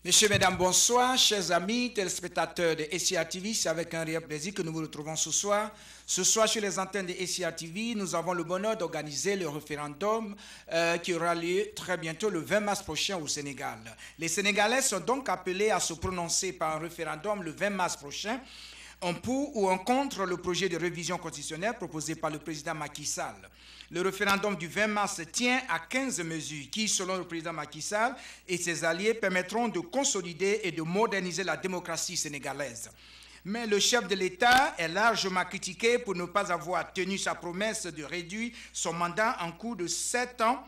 Messieurs, mesdames, bonsoir. Chers amis, téléspectateurs de SCR TV, c'est avec un réel plaisir que nous vous retrouvons ce soir. Ce soir, sur les antennes de SCR TV, nous avons le bonheur d'organiser le référendum qui aura lieu très bientôt, le 20 mars prochain au Sénégal. Les Sénégalais sont donc appelés à se prononcer par un référendum le 20 mars prochain, en pour ou en contre le projet de révision constitutionnelle proposé par le président Macky Sall. Le référendum du 20 mars tient à 15 mesures qui, selon le président Macky Sall et ses alliés, permettront de consolider et de moderniser la démocratie sénégalaise. Mais le chef de l'État est largement critiqué pour ne pas avoir tenu sa promesse de réduire son mandat en cours de 7 ans.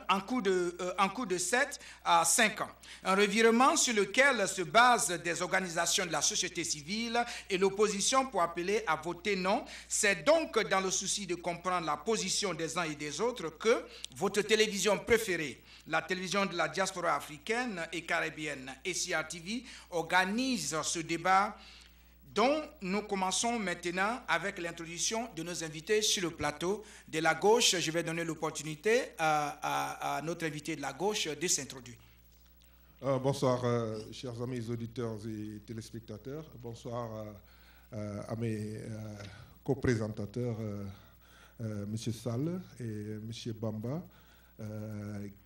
En cours de 7 à 5 ans. Un revirement sur lequel se basent des organisations de la société civile et l'opposition pour appeler à voter non. C'est donc dans le souci de comprendre la position des uns et des autres que votre télévision préférée, la télévision de la diaspora africaine et caribéenne, SCR TV, organise ce débat dont nous commençons maintenant avec l'introduction de nos invités sur le plateau. De la gauche, je vais donner l'opportunité à notre invité de la gauche de s'introduire. Bonsoir, chers amis auditeurs et téléspectateurs. Bonsoir à mes co-présentateurs, M. Sall et M. Bamba,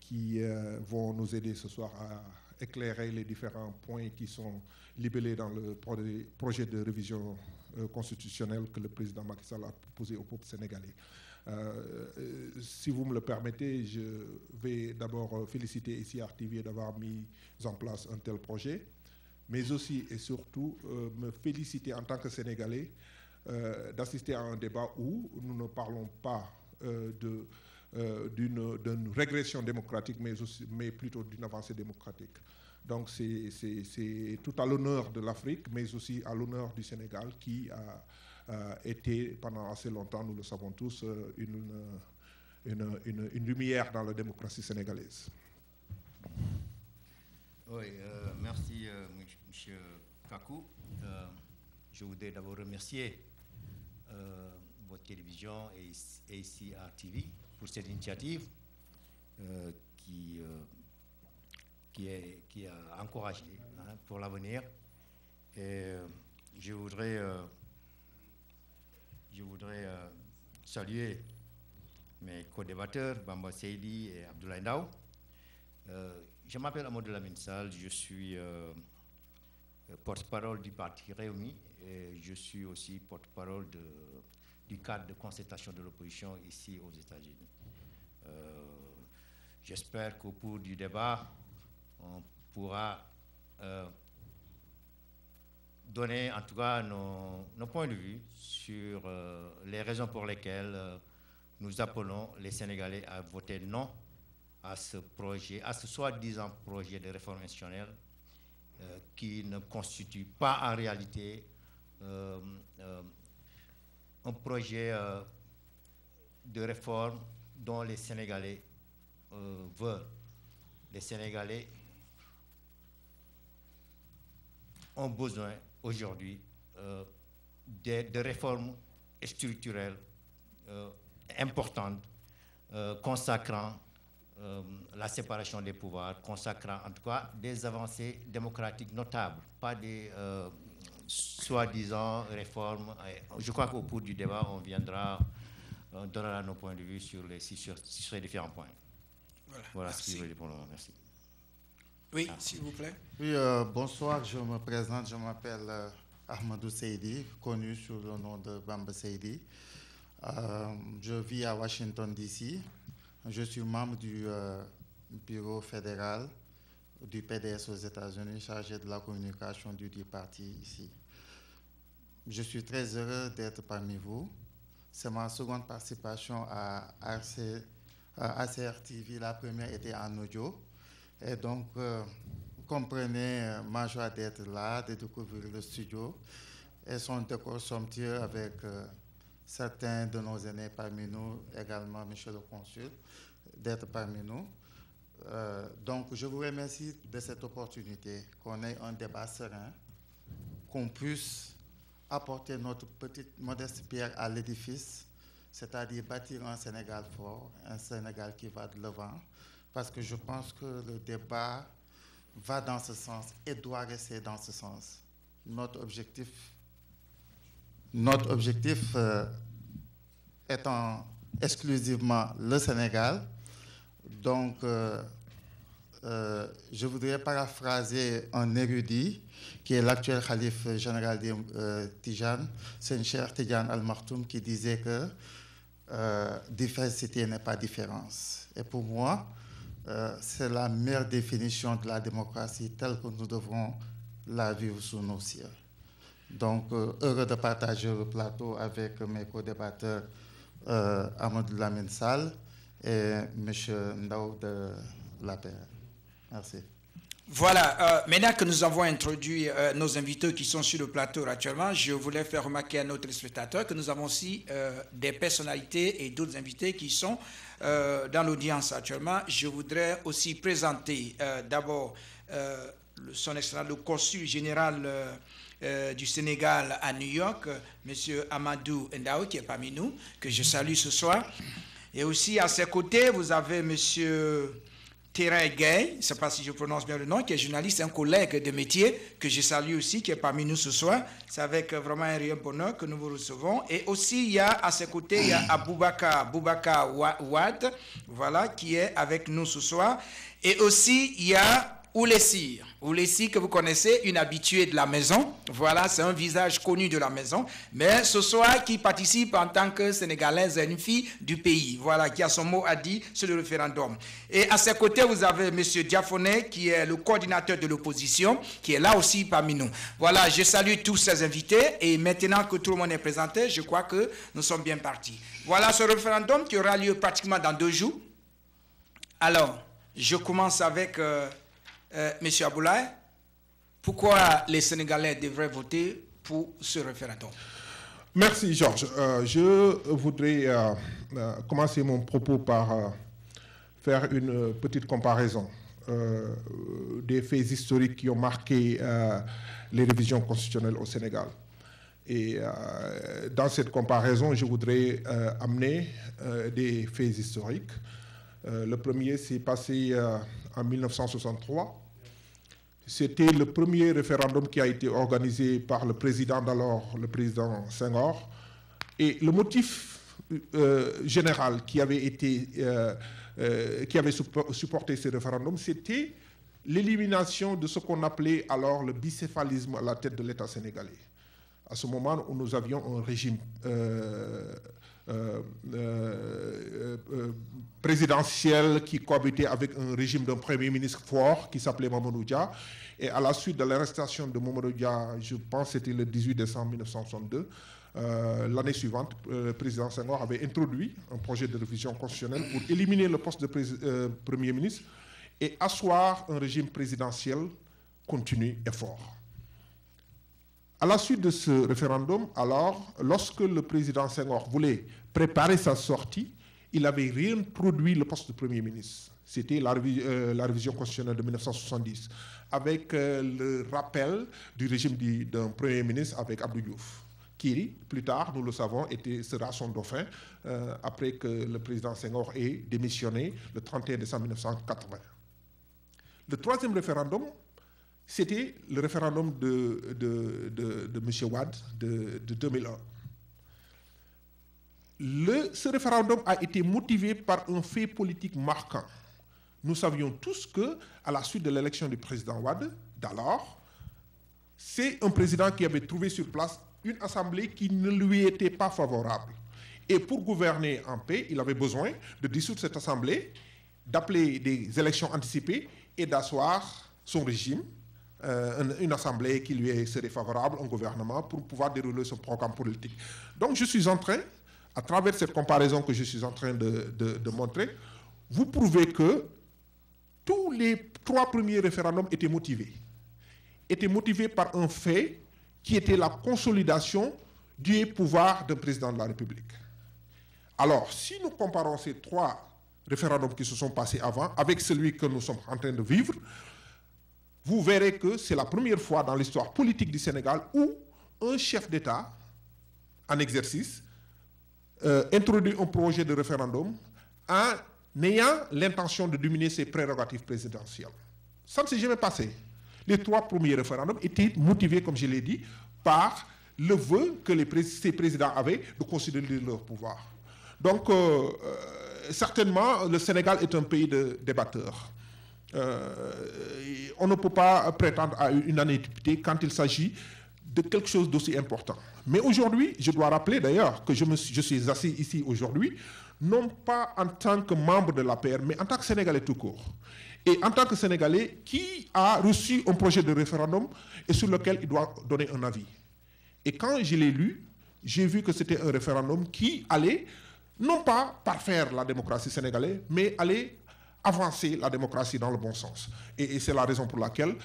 qui vont nous aider ce soir à éclairer les différents points qui sont libellés dans le projet de révision constitutionnelle que le président Macky Sall a proposé au peuple sénégalais. Si vous me le permettez, je vais d'abord féliciter SCR TV d'avoir mis en place un tel projet, mais aussi et surtout me féliciter en tant que Sénégalais d'assister à un débat où nous ne parlons pas d'une régression démocratique, mais plutôt d'une avancée démocratique. Donc c'est tout à l'honneur de l'Afrique, mais aussi à l'honneur du Sénégal qui a été pendant assez longtemps, nous le savons tous, une lumière dans la démocratie sénégalaise. Oui, merci M. Kakou. Je voudrais d'abord remercier votre télévision et SCR TV pour cette initiative qui a encouragé pour l'avenir. Et je voudrais saluer mes co-débatteurs, Bamba Seydi et Abdoulaye Ndao. Je m'appelle Amadou Lamine Sall, je suis porte-parole du parti Réumi et je suis aussi porte-parole du cadre de concertation de l'opposition ici aux États-Unis. J'espère qu'au cours du débat, on pourra donner en tout cas nos points de vue sur les raisons pour lesquelles nous appelons les Sénégalais à voter non à ce projet, à ce soi-disant projet de réforme institutionnelle qui ne constitue pas en réalité un projet de réforme dont les Sénégalais veulent. Les Sénégalais ont besoin aujourd'hui de réformes structurelles importantes consacrant la séparation des pouvoirs, consacrant en tout cas des avancées démocratiques notables, pas des soi-disant réformes. Je crois qu'au cours du débat, on donnera nos points de vue sur les différents points. Voilà ce que je veux dire pour le moment. Merci. Oui, s'il vous plaît. Oui, bonsoir, je me présente, je m'appelle Ahmadou Seydi, connu sous le nom de Bamba Seydi. Je vis à Washington, D.C. Je suis membre du bureau fédéral du PDS aux États-Unis, chargé de la communication du parti ici. Je suis très heureux d'être parmi vous. C'est ma seconde participation à ACR TV. La première était en audio. Et donc, comprenez ma joie d'être là, de découvrir le studio et son décor somptueux avec certains de nos aînés parmi nous, également Monsieur le Consul, d'être parmi nous. Donc, je vous remercie de cette opportunité, qu'on ait un débat serein, qu'on puisse apporter notre petite modeste pierre à l'édifice, c'est-à-dire bâtir un Sénégal fort, un Sénégal qui va de l'avant, parce que je pense que le débat va dans ce sens et doit rester dans ce sens. Notre objectif étant exclusivement le Sénégal. Donc, je voudrais paraphraser un érudit qui est l'actuel calife général des Tijanes, Seigneur Cheikh Tidiane Al Maktoum, qui disait que diversité n'est pas différence. Et pour moi, c'est la meilleure définition de la démocratie telle que nous devrons la vivre sous nos cieux. Donc, heureux de partager le plateau avec mes co-débatteurs Amadou Lamine Sall et M. Ndaw de l'APR. Merci. Voilà, maintenant que nous avons introduit nos invités qui sont sur le plateau actuellement, je voulais faire remarquer à nos téléspectateurs que nous avons aussi des personnalités et d'autres invités qui sont dans l'audience actuellement. Je voudrais aussi présenter d'abord son excellence, le consul général du Sénégal à New York, M. Amadou Ndaw, qui est parmi nous, que je salue ce soir. Et aussi à ses côtés, vous avez M. Terrain Gay, je ne sais pas si je prononce bien le nom, qui est journaliste, un collègue de métier que je salue aussi, qui est parmi nous ce soir. C'est avec vraiment un réel bonheur que nous vous recevons. Et aussi, il y a à ses côtés, il y a Boubacar Wade, voilà, qui est avec nous ce soir. Et aussi, il y a Oulessi, que vous connaissez, une habituée de la maison. Voilà, c'est un visage connu de la maison. Mais ce soir, qui participe en tant que Sénégalaise, une fille du pays. Voilà, qui a son mot à dire sur le référendum. Et à ses côtés, vous avez M. Diafoné, qui est le coordinateur de l'opposition, qui est là aussi parmi nous. Voilà, je salue tous ces invités. Et maintenant que tout le monde est présenté, je crois que nous sommes bien partis. Voilà ce référendum qui aura lieu pratiquement dans 2 jours. Alors, je commence avec... Monsieur Aboulaye, pourquoi les Sénégalais devraient voter pour ce référendum? Merci, Georges. Je voudrais commencer mon propos par faire une petite comparaison des faits historiques qui ont marqué les révisions constitutionnelles au Sénégal. Et dans cette comparaison, je voudrais amener des faits historiques. Le premier s'est passé en 1963. C'était le premier référendum qui a été organisé par le président d'alors, le président Senghor. Et le motif général qui avait supporté ce référendum, c'était l'élimination de ce qu'on appelait alors le bicéphalisme à la tête de l'État sénégalais. À ce moment où nous avions un régime présidentiel qui cohabitait avec un régime d'un premier ministre fort qui s'appelait Mamadou Dia. Et à la suite de l'arrestation de Mamadou Dia, je pense que c'était le 18 décembre 1962, l'année suivante, le président Senghor avait introduit un projet de révision constitutionnelle pour éliminer le poste de premier ministre et asseoir un régime présidentiel continu et fort. À la suite de ce référendum, alors, lorsque le président Senghor voulait préparer sa sortie, il avait réintroduit le poste de Premier ministre. C'était la révision constitutionnelle de 1970, avec le rappel du régime d'un Premier ministre avec Abdou Diouf, qui, plus tard, nous le savons, sera son dauphin, après que le président Senghor ait démissionné le 31 décembre 1980. Le troisième référendum, c'était le référendum de M. Wade de 2001. Ce référendum a été motivé par un fait politique marquant. Nous savions tous qu'à la suite de l'élection du président Wade, d'alors, c'est un président qui avait trouvé sur place une assemblée qui ne lui était pas favorable. Et pour gouverner en paix, il avait besoin de dissoudre cette assemblée, d'appeler des élections anticipées et d'asseoir son régime, une assemblée qui lui serait favorable, un gouvernement, pour pouvoir dérouler son programme politique. Donc je suis en train, à travers cette comparaison que je suis en train de montrer, vous prouvez que tous les 3 premiers référendums étaient motivés par un fait qui était la consolidation du pouvoir d'un président de la République. Alors, si nous comparons ces 3 référendums qui se sont passés avant avec celui que nous sommes en train de vivre, vous verrez que c'est la première fois dans l'histoire politique du Sénégal où un chef d'État en exercice introduit un projet de référendum en ayant l'intention de diminuer ses prérogatives présidentielles. Ça ne s'est jamais passé. Les 3 premiers référendums étaient motivés, comme je l'ai dit, par le vœu que ces présidents avaient de consolider leur pouvoir. Donc, certainement, le Sénégal est un pays de débatteurs. On ne peut pas prétendre à une unanimité quand il s'agit de quelque chose d'aussi important. Mais aujourd'hui, je dois rappeler d'ailleurs que je suis assis ici aujourd'hui, non pas en tant que membre de l'APR, mais en tant que Sénégalais tout court. Et en tant que Sénégalais qui a reçu un projet de référendum et sur lequel il doit donner un avis. Et quand je l'ai lu, j'ai vu que c'était un référendum qui allait, non pas parfaire la démocratie sénégalaise, mais allait avancer la démocratie dans le bon sens. Et c'est la raison pour laquelle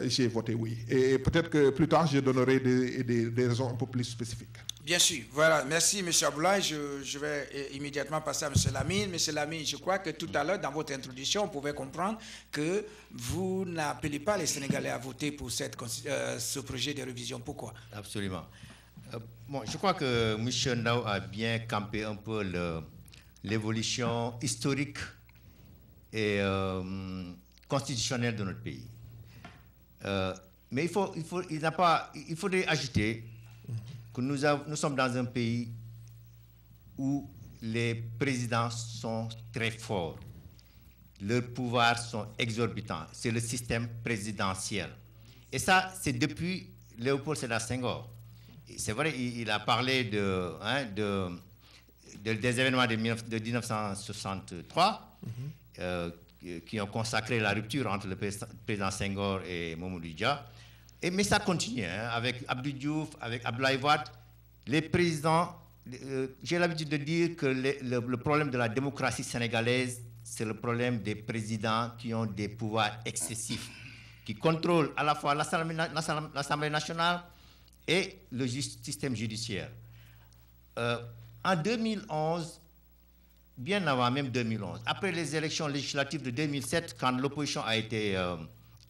j'ai voté oui. Et peut-être que plus tard, je donnerai des raisons un peu plus spécifiques. Bien sûr. Voilà. Merci, M. Aboulaye. Je vais immédiatement passer à M. Lamine. M. Lamine, je crois que tout à l'heure, dans votre introduction, on pouvait comprendre que vous n'appelez pas les Sénégalais à voter pour ce projet de révision. Pourquoi? Absolument. Bon, je crois que M. Ndao a bien campé un peu l'évolution historique et constitutionnelle de notre pays. Mais il faudrait ajouter que nous sommes dans un pays où les présidents sont très forts. Leurs pouvoirs sont exorbitants. C'est le système présidentiel. Et ça, c'est depuis Léopold Sédar Senghor. C'est vrai, il a parlé des événements de 1963 qui ont consacré la rupture entre le président Senghor et Mamadou Dia. Mais ça continue, avec Abdou Diouf, avec Abdoulaye Wade. Les présidents, j'ai l'habitude de dire que le problème de la démocratie sénégalaise, c'est le problème des présidents qui ont des pouvoirs excessifs, qui contrôlent à la fois l'Assemblée nationale et le système judiciaire. En 2011, bien avant même 2011, après les élections législatives de 2007, quand l'opposition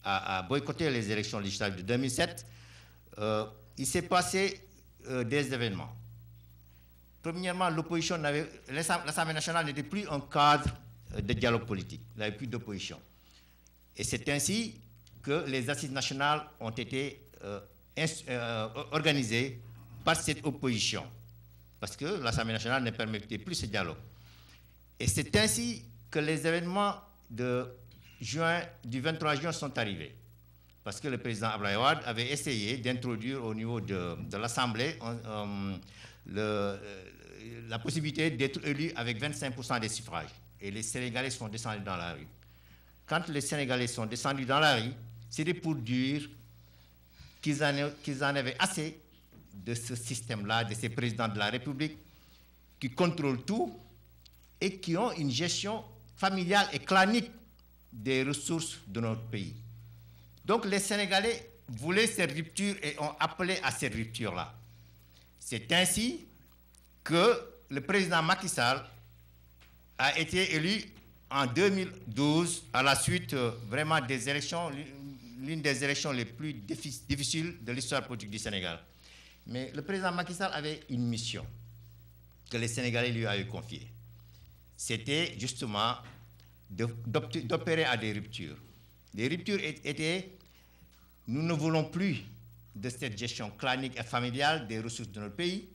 a boycotté les élections législatives de 2007, il s'est passé des événements. Premièrement, l'Assemblée nationale n'était plus un cadre de dialogue politique. Il n'y avait plus d'opposition. Et c'est ainsi que les assises nationales ont été organisées par cette opposition. Parce que l'Assemblée nationale ne permettait plus ce dialogue. Et c'est ainsi que les événements du 23 juin sont arrivés. Parce que le président Abdoulaye Wade avait essayé d'introduire au niveau de l'Assemblée la possibilité d'être élu avec 25% des suffrages. Et les Sénégalais sont descendus dans la rue. Quand les Sénégalais sont descendus dans la rue, c'était pour dire qu'ils en avaient assez de ce système-là, de ces présidents de la République qui contrôlent tout et qui ont une gestion familiale et clanique des ressources de notre pays. Donc les Sénégalais voulaient cette rupture et ont appelé à cette rupture-là. C'est ainsi que le président Macky Sall a été élu en 2012 à la suite vraiment des élections, l'une des élections les plus difficiles de l'histoire politique du Sénégal. Mais le président Macky Sall avait une mission que les Sénégalais lui avaient confiée. C'était justement d'opérer à des ruptures. Les ruptures étaient, nous ne voulons plus de cette gestion clanique et familiale des ressources de notre pays.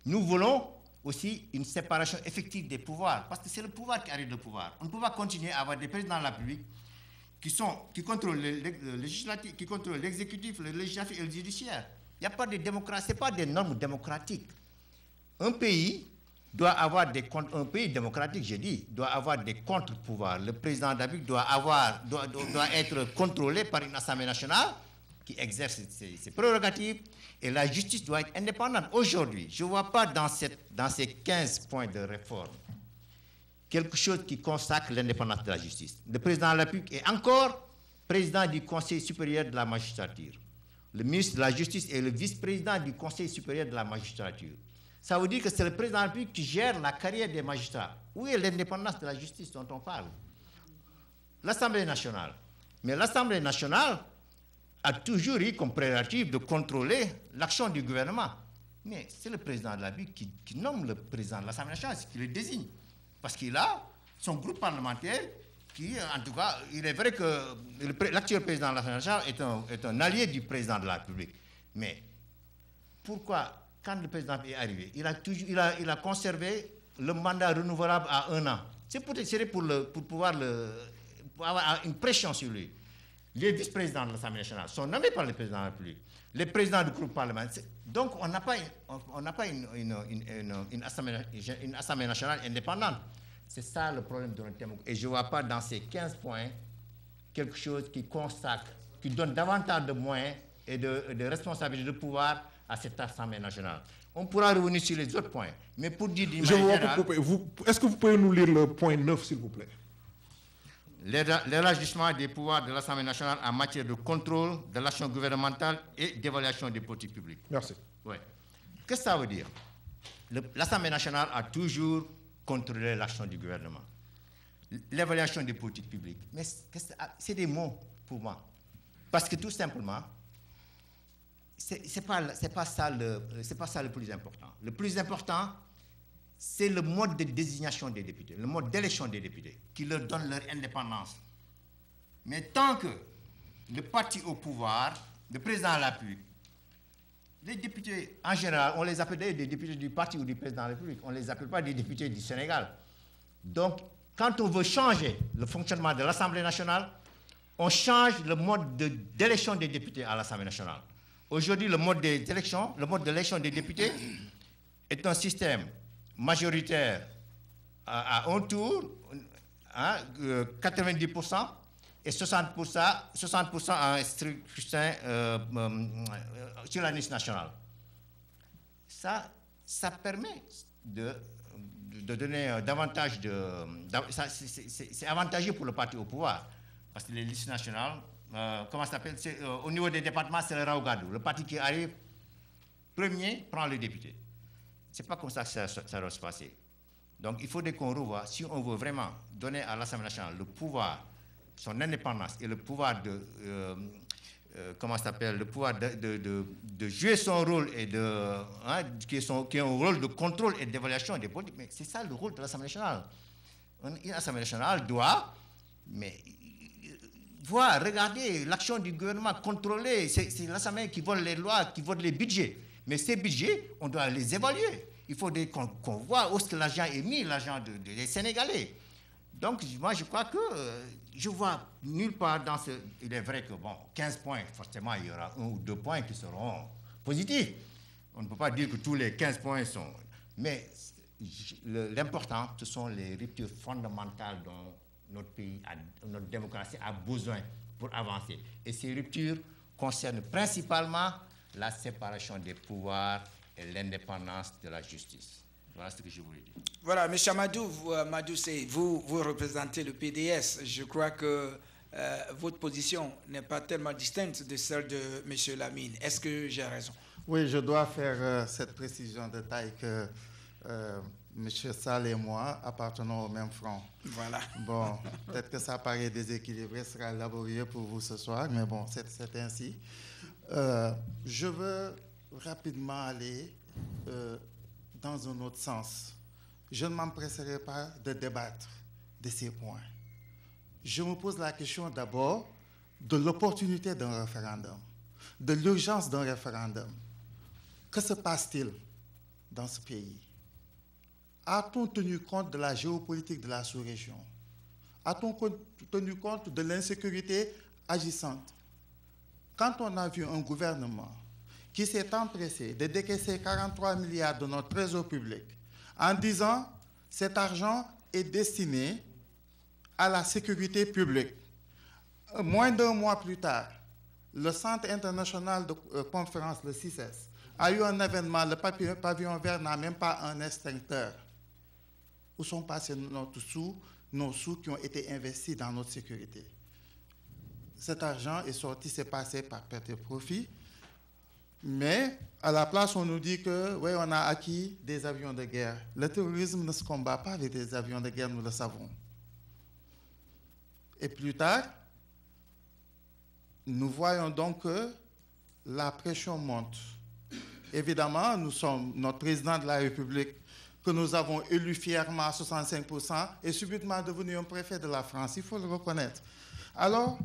Nous voulons aussi une séparation effective des pouvoirs, parce que c'est le pouvoir qui arrive au pouvoir. On ne peut pas continuer à avoir des présidents de la République qui contrôlent le législatif, qui contrôlent l'exécutif, le législatif et le judiciaire. Il n'y a pas de démocratie, ce n'est pas des normes démocratiques. Un pays doit avoir un pays démocratique, j'ai dit, doit avoir des contre-pouvoirs. Le président de la République doit être contrôlé par une Assemblée nationale qui exerce ses prérogatives et la justice doit être indépendante. Aujourd'hui, je ne vois pas dans ces 15 points de réforme quelque chose qui consacre l'indépendance de la justice. Le président de la République est encore président du Conseil supérieur de la magistrature. Le ministre de la Justice est le vice-président du Conseil supérieur de la magistrature. Ça veut dire que c'est le président de la République qui gère la carrière des magistrats. Où est l'indépendance de la justice dont on parle? L'Assemblée nationale. Mais l'Assemblée nationale a toujours eu comme prérogative de contrôler l'action du gouvernement. Mais c'est le président de la République qui nomme le président de l'Assemblée nationale, qui le désigne. Parce qu'il a son groupe parlementaire qui, en tout cas, il est vrai que l'actuel président de l'Assemblée nationale est un allié du président de la République. Mais pourquoi, quand le président est arrivé, il a conservé le mandat renouvelable à 1 an? C'est pour pouvoir avoir une pression sur lui. Les vice-présidents de l'Assemblée nationale sont nommés par le président de la République. Les présidents du groupe parlementaire. Donc, on n'a pas une Assemblée nationale indépendante. C'est ça le problème de notre démocratie. Et je ne vois pas dans ces 15 points quelque chose qui consacre, qui donne davantage de moyens et de responsabilités, de pouvoir à cette Assemblée nationale. On pourra revenir sur les autres points. Mais pour dire d'une manière générale... Est-ce que vous pouvez nous lire le point 9, s'il vous plaît? L'élargissement des pouvoirs de l'Assemblée nationale en matière de contrôle de l'action gouvernementale et d'évaluation des politiques publiques. Merci. Ouais. Qu'est-ce que ça veut dire? L'Assemblée nationale a toujours contrôlé l'action du gouvernement. L'évaluation des politiques publiques. Mais c'est des mots pour moi. Parce que tout simplement, c'est pas ça le plus important. Le plus important, c'est le mode de désignation des députés, le mode d'élection des députés, qui leur donne leur indépendance. Mais tant que le parti au pouvoir, le président de la République, les députés, en général, on les appelle des députés du parti ou du président de la République, on ne les appelle pas des députés du Sénégal. Donc, quand on veut changer le fonctionnement de l'Assemblée nationale, on change le mode d'élection des députés à l'Assemblée nationale. Aujourd'hui, le mode d'élection des députés est un système majoritaire à un tour, 90%, et 60% en scrutin sur la liste nationale. Ça permet de donner davantage c'est avantageux pour le parti au pouvoir, parce que les listes nationales, comment ça s'appelle, au niveau des départements, c'est le Raougadou. Le parti qui arrive premier prend le député. Ce n'est pas comme ça que ça doit se passer. Donc, il faudrait qu'on revoie, si on veut vraiment donner à l'Assemblée nationale le pouvoir, son indépendance et le pouvoir de jouer son rôle et qui est un rôle de contrôle et d'évaluation des politiques. Mais c'est ça le rôle de l'Assemblée nationale. Une Assemblée nationale doit voir, regarder l'action du gouvernement, contrôler. C'est l'Assemblée qui vote les lois, qui vote les budgets. Mais ces budgets, on doit les évaluer. Il faut qu'on voit où est-ce que l'argent est mis, l'argent des Sénégalais. Donc, moi, je crois que je vois nulle part dans ce... Il est vrai que, 15 points, forcément, il y aura 1 ou 2 points qui seront positifs. On ne peut pas dire que tous les 15 points sont... Mais l'important, ce sont les ruptures fondamentales dont notre pays, notre démocratie a besoin pour avancer. Et ces ruptures concernent principalement la séparation des pouvoirs et l'indépendance de la justice. Voilà ce que je voulais dire. Voilà, M. Amadou, vous représentez le PDS. Je crois que votre position n'est pas tellement distincte de celle de M. Lamine. Est-ce que j'ai raison? Oui, je dois faire cette précision de taille que M. Sall et moi appartenons au même front. Voilà. Bon, peut-être que ça paraît déséquilibré, ce sera laborieux pour vous ce soir, mais bon, c'est ainsi. Je veux rapidement aller dans un autre sens. Je ne m'empresserai pas de débattre de ces points. Je me pose la question d'abord de l'opportunité d'un référendum, de l'urgence d'un référendum. Que se passe-t-il dans ce pays? A-t-on tenu compte de la géopolitique de la sous-région? A-t-on tenu compte de l'insécurité agissante? Quand on a vu un gouvernement qui s'est empressé de décaisser 43 milliards de notre trésor public en disant cet argent est destiné à la sécurité publique. Moins d'1 mois plus tard, le Centre international de conférence, le CICES, a eu un événement, le pavillon vert n'a même pas un extincteur. Où sont passés nos sous qui ont été investis dans notre sécurité? Cet argent est sorti, c'est passé par perte et profit. Mais à la place, on nous dit que oui, on a acquis des avions de guerre. Le terrorisme ne se combat pas avec des avions de guerre, nous le savons. Et plus tard, nous voyons donc que la pression monte. Évidemment, notre président de la République que nous avons élu fièrement à 65% est subitement devenu un préfet de la France. Il faut le reconnaître. Alors,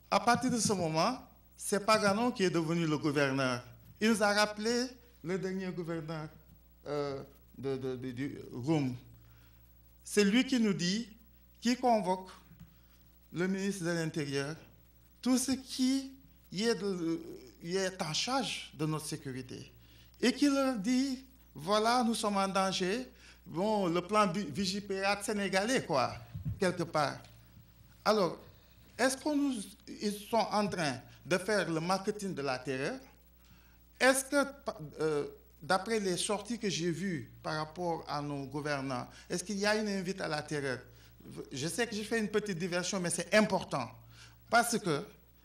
à partir de ce moment, c'est Pagano qui est devenu le gouverneur. Il nous a rappelé le dernier gouverneur du Roum. C'est lui qui nous dit, qui convoque le ministre de l'Intérieur, tout ce qui est en charge de notre sécurité. Et qui leur dit, voilà, nous sommes en danger. Bon, le plan Vigipirate sénégalais, quoi, quelque part. Alors, est-ce qu'ils sont en train de faire le marketing de la terreur? Est-ce que, d'après les sorties que j'ai vues par rapport à nos gouvernants, est-ce qu'il y a une invite à la terreur? Je sais que j'ai fait une petite diversion, mais c'est important. Parce que,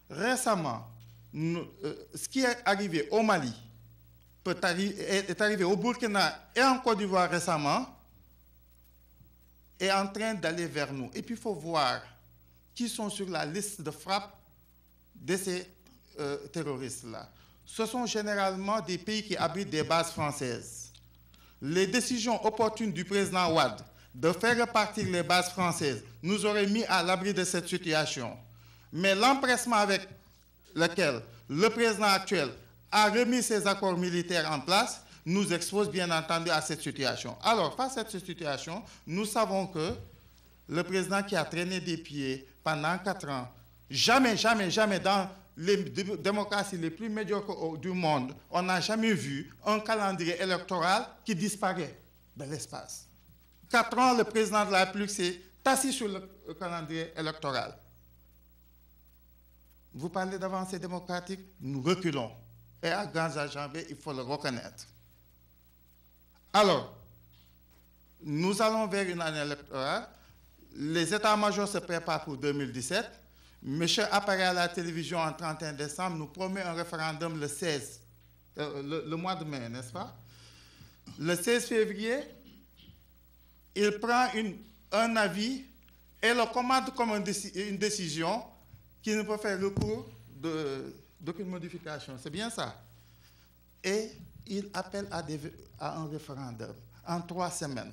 récemment, ce qui est arrivé au Mali est arrivé au Burkina et en Côte d'Ivoire récemment, est en train d'aller vers nous. Et puis, il faut voir qui sont sur la liste de frappe de ces terroristes-là. Ce sont généralement des pays qui abritent des bases françaises. Les décisions opportunes du président Wade de faire repartir les bases françaises nous auraient mis à l'abri de cette situation. Mais l'empressement avec lequel le président actuel a remis ses accords militaires en place nous expose bien entendu à cette situation. Alors, face à cette situation, nous savons que le président qui a traîné des pieds pendant 4 ans, jamais dans les démocraties les plus médiocres du monde, on n'a jamais vu un calendrier électoral qui disparaît de l'espace. 4 ans, le président de la République s'est assis sur le calendrier électoral. Vous parlez d'avancée démocratique, nous reculons. Et à grands enjambées, il faut le reconnaître. Alors, nous allons vers une année électorale. Les états-majors se préparent pour 2017. Monsieur apparaît à la télévision en 31 décembre, nous promet un référendum le 16, le mois de mai, n'est-ce pas? Le 16 février, il prend un avis et le commande comme une décision qui ne peut faire recours d'aucune modification. C'est bien ça? Et il appelle à un référendum en 3 semaines.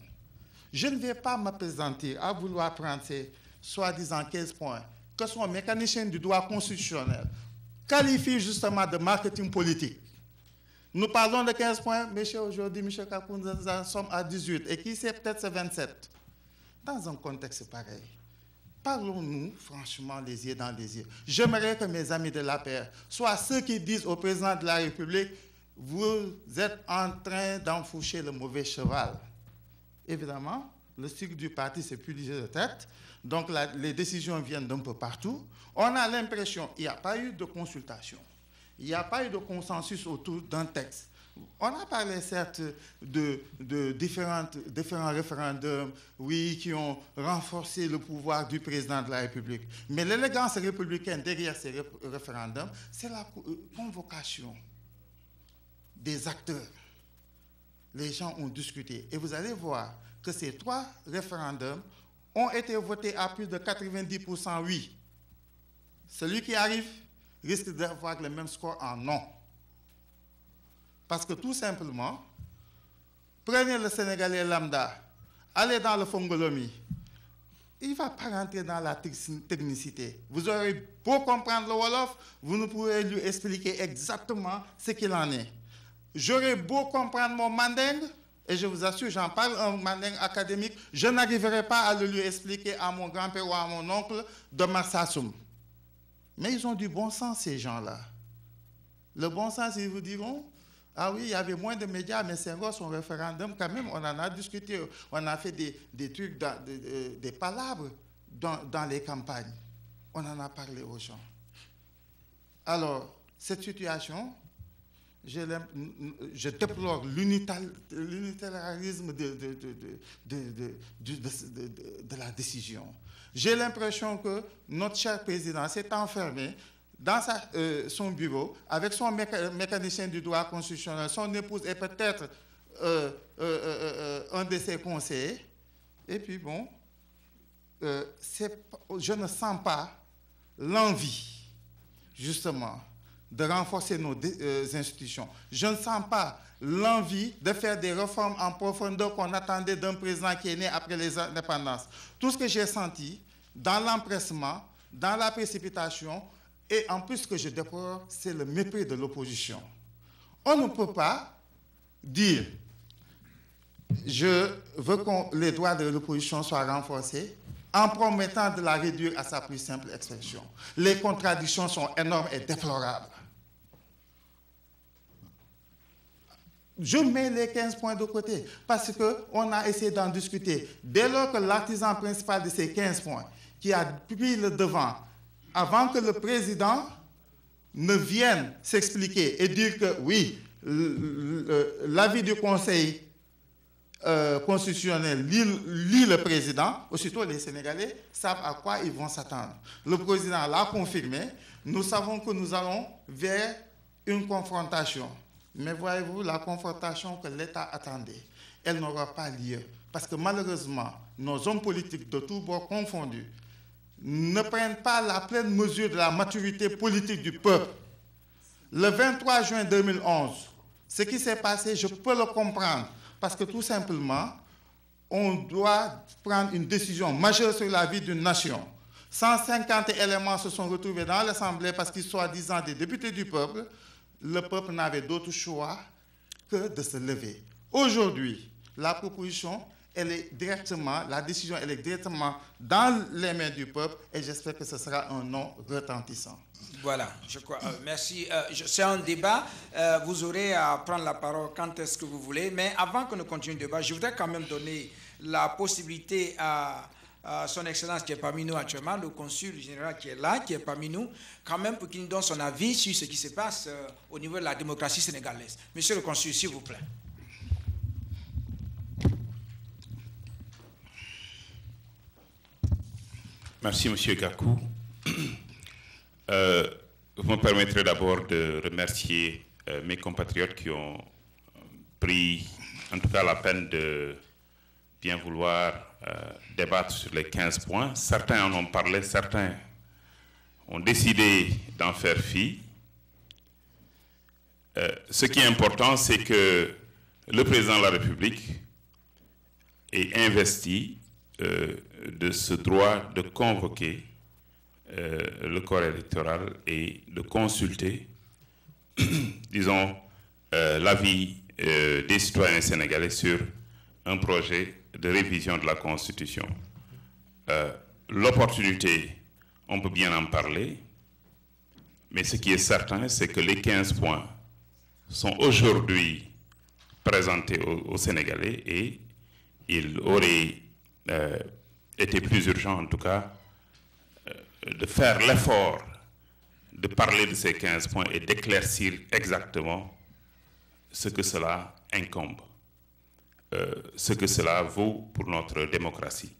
Je ne vais pas m'appesantir à vouloir prendre ces soi-disant 15 points que son mécanicien du droit constitutionnel qualifie justement de marketing politique. Nous parlons de 15 points, monsieur, aujourd'hui, M. Kakou, nous en sommes à 18, et qui sait, peut-être c'est 27. Dans un contexte pareil, parlons-nous franchement les yeux dans les yeux. J'aimerais que mes amis de l'APR soient ceux qui disent au président de la République, vous êtes en train d'enfourcher le mauvais cheval. Évidemment, le cycle du parti s'est publié de tête, donc les décisions viennent d'un peu partout. On a l'impression qu'il n'y a pas eu de consultation, il n'y a pas eu de consensus autour d'un texte. On a parlé certes de différents référendums, oui, qui ont renforcé le pouvoir du président de la République. Mais l'élégance républicaine derrière ces référendums, c'est la convocation des acteurs. Les gens ont discuté. Et vous allez voir que ces 3 référendums ont été votés à plus de 90% oui. Celui qui arrive risque d'avoir le même score en non. Parce que tout simplement, prenez le Sénégalais lambda, allez dans le Fongolomi, il ne va pas rentrer dans la technicité. Vous aurez beau comprendre le Wolof, vous ne pourrez lui expliquer exactement ce qu'il en est. J'aurais beau comprendre mon mandingue, et je vous assure, j'en parle un mandingue académique, je n'arriverai pas à le lui expliquer à mon grand-père ou à mon oncle de Marsassoum. Mais ils ont du bon sens, ces gens-là. Le bon sens, ils vous diront, ah oui, il y avait moins de médias, mais c'est encore son référendum, quand même, on en a discuté, on a fait des trucs, des palabres dans les campagnes. On en a parlé aux gens. Alors, cette situation, je déplore l'unilatéralisme de la décision. J'ai l'impression que notre cher président s'est enfermé dans son bureau avec son mécanicien du droit constitutionnel, son épouse et peut-être un de ses conseillers. Et puis bon, je ne sens pas l'envie, justement, de renforcer nos institutions. Je ne sens pas l'envie de faire des réformes en profondeur qu'on attendait d'un président qui est né après les indépendances. Tout ce que j'ai senti dans l'empressement, dans la précipitation, et en plus ce que je déplore, c'est le mépris de l'opposition. On ne peut pas dire « je veux que les droits de l'opposition soient renforcés » en promettant de la réduire à sa plus simple expression. Les contradictions sont énormes et déplorables. Je mets les 15 points de côté parce qu'on a essayé d'en discuter. Dès lors que l'artisan principal de ces 15 points, qui a pris le devant, avant que le président ne vienne s'expliquer et dire que oui, l'avis du Conseil constitutionnel lit le président, aussitôt les Sénégalais savent à quoi ils vont s'attendre. Le président l'a confirmé, nous savons que nous allons vers une confrontation. Mais voyez-vous, la confrontation que l'État attendait, elle n'aura pas lieu. Parce que malheureusement, nos hommes politiques de tous bords confondus ne prennent pas la pleine mesure de la maturité politique du peuple. Le 23 juin 2011, ce qui s'est passé, je peux le comprendre. Parce que tout simplement, on doit prendre une décision majeure sur la vie d'une nation. 150 éléments se sont retrouvés dans l'Assemblée parce qu'ils sont soi-disant des députés du peuple. Le peuple n'avait d'autre choix que de se lever. Aujourd'hui, la proposition, la décision, elle est directement dans les mains du peuple et j'espère que ce sera un non retentissant. Voilà, je crois. Merci. C'est un débat. Vous aurez à prendre la parole quand est-ce que vous voulez. Mais avant que nous continuions le débat, je voudrais quand même donner la possibilité à son Excellence qui est parmi nous actuellement, le consul général qui est là, qui est parmi nous, quand même pour qu'il nous donne son avis sur ce qui se passe au niveau de la démocratie sénégalaise. Monsieur le consul, s'il vous plaît. Merci, Monsieur Gakou. Vous me permettrez d'abord de remercier mes compatriotes qui ont pris en tout cas la peine de bien vouloir débattre sur les 15 points. Certains en ont parlé, certains ont décidé d'en faire fi. Ce qui est important, c'est que le président de la République est investi de ce droit de convoquer le corps électoral et de consulter, disons, l'avis des citoyens sénégalais sur un projet de révision de la Constitution. L'opportunité, on peut bien en parler, mais ce qui est certain, c'est que les 15 points sont aujourd'hui présentés aux Sénégalais et il aurait été plus urgent, en tout cas, de faire l'effort de parler de ces 15 points et d'éclaircir exactement ce que cela incombe, ce que cela vaut pour notre démocratie.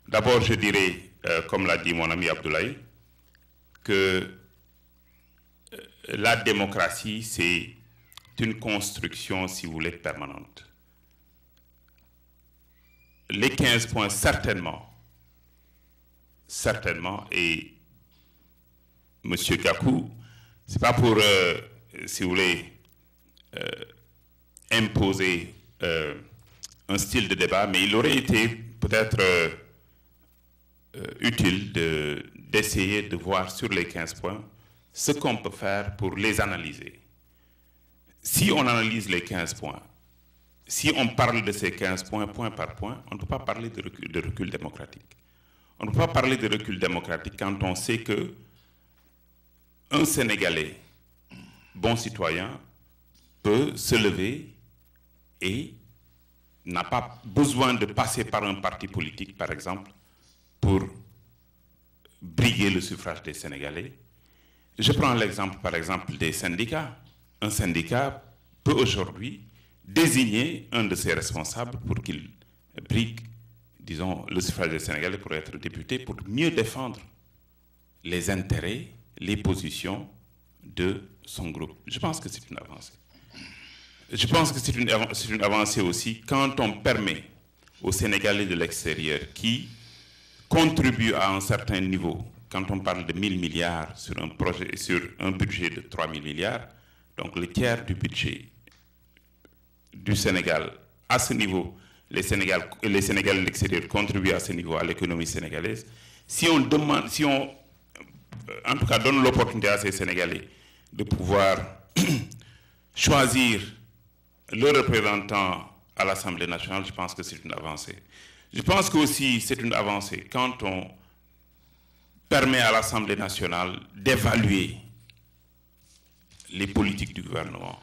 D'abord, je dirais, comme l'a dit mon ami Abdoulaye, que la démocratie, c'est une construction, si vous voulez, permanente. Les 15 points, certainement, et M. Gakou, ce n'est pas pour, si vous voulez, imposer un style de débat, mais il aurait été peut-être utile d'essayer de voir sur les 15 points ce qu'on peut faire pour les analyser. Si on analyse les 15 points, si on parle de ces 15 points, point par point, on ne peut pas parler de recul démocratique. On ne peut pas parler de recul démocratique quand on sait que un Sénégalais, bon citoyen, peut se lever et n'a pas besoin de passer par un parti politique, par exemple, pour briguer le suffrage des Sénégalais. Je prends l'exemple, par exemple, des syndicats. Un syndicat peut aujourd'hui désigner un de ses responsables pour qu'il brigue, disons, le suffrage des Sénégalais pour être député, pour mieux défendre les intérêts, les positions de son groupe. Je pense que c'est une avancée. Je pense que c'est une avancée aussi quand on permet aux Sénégalais de l'extérieur qui contribuent à un certain niveau quand on parle de 1000 milliards sur un budget de 3000 milliards, donc le tiers du budget du Sénégal, à ce niveau, les Sénégalais de l'extérieur contribuent à ce niveau à l'économie sénégalaise. Si on en tout cas donne l'opportunité à ces Sénégalais de pouvoir choisir le représentant à l'Assemblée nationale, je pense que c'est une avancée. Je pense qu'aussi c'est une avancée quand on permet à l'Assemblée nationale d'évaluer les politiques du gouvernement.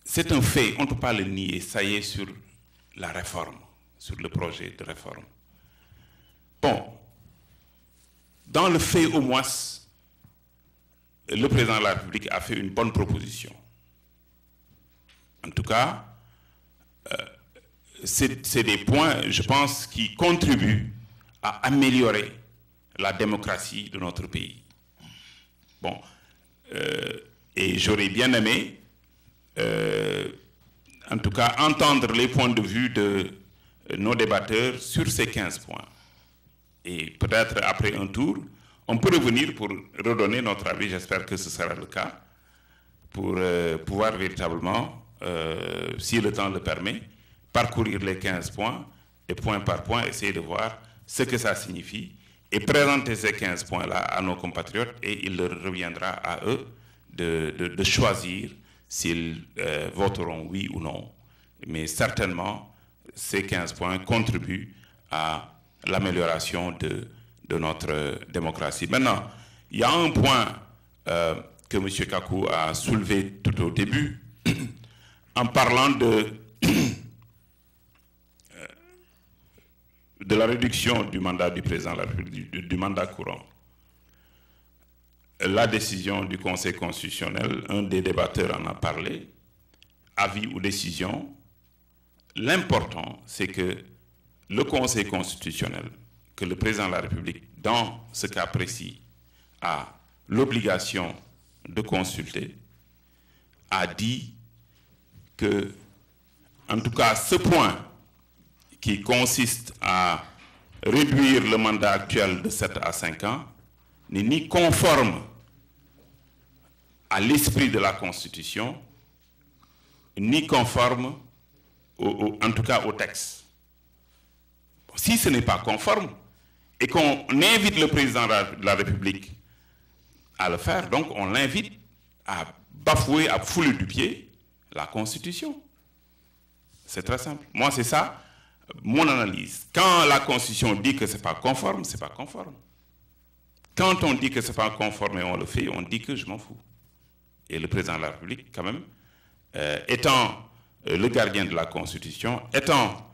C'est un fait, on ne peut pas le nier, ça y est, sur la réforme, sur le projet de réforme. Bon, dans le fait au moins, le président de la République a fait une bonne proposition. En tout cas, c'est des points, je pense, qui contribuent à améliorer la démocratie de notre pays. Bon, et j'aurais bien aimé, en tout cas, entendre les points de vue de nos débatteurs sur ces 15 points. Et peut-être après un tour, on peut revenir pour redonner notre avis, j'espère que ce sera le cas, pour pouvoir véritablement, si le temps le permet, parcourir les 15 points et point par point, essayer de voir ce que ça signifie et présenter ces 15 points-là à nos compatriotes et il leur reviendra à eux de choisir s'ils voteront oui ou non. Mais certainement, ces 15 points contribuent à l'amélioration de notre démocratie. Maintenant, il y a un point que M. Kakou a soulevé tout au début, en parlant de la réduction du mandat du président de la République, du mandat courant. La décision du Conseil constitutionnel, un des débatteurs en a parlé, avis ou décision, l'important c'est que le Conseil constitutionnel, que le président de la République, dans ce cas précis, a l'obligation de consulter, a dit que, en tout cas, ce point qui consiste à réduire le mandat actuel de 7 à 5 ans n'est ni conforme à l'esprit de la Constitution, ni conforme, en tout cas, au texte. Si ce n'est pas conforme, et qu'on invite le président de la République à le faire, donc on l'invite à bafouer, à fouler du pied la Constitution. C'est très simple. Moi, c'est ça, mon analyse. Quand la Constitution dit que ce n'est pas conforme, c'est pas conforme. Quand on dit que ce n'est pas conforme et on le fait, on dit que je m'en fous. Et le président de la République, quand même, étant le gardien de la Constitution, étant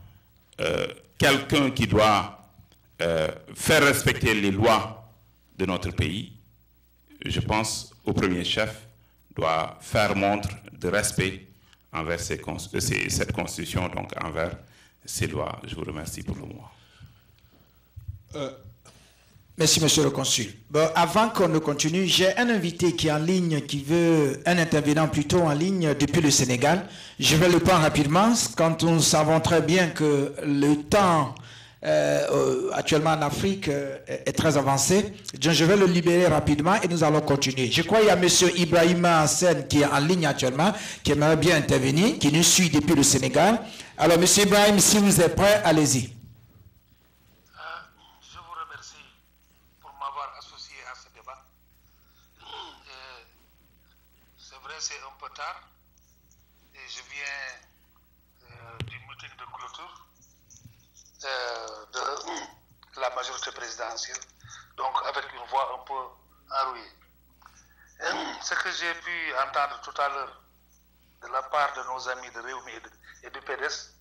quelqu'un qui doit faire respecter les lois de notre pays, je pense, au premier chef, doit faire montre de respect envers cette Constitution, donc envers ces lois. Je vous remercie pour le moment. Merci, monsieur le consul. Bon, avant qu'on ne continue, j'ai un invité qui est en ligne, un intervenant plutôt en ligne depuis le Sénégal. Je vais le prendre rapidement, quand nous savons très bien que le temps actuellement en Afrique est très avancé. Je vais le libérer rapidement et nous allons continuer. Je crois qu'il y a monsieur Ibrahima Hassen qui est en ligne actuellement, qui aimerait bien intervenir, qui nous suit depuis le Sénégal. Alors, monsieur Ibrahim, si vous êtes prêt, allez-y. C'est un peu tard et je viens du meeting de clôture de la majorité présidentielle, donc avec une voix un peu enrouée. Ce que j'ai pu entendre tout à l'heure de la part de nos amis de Réumi et du PDS,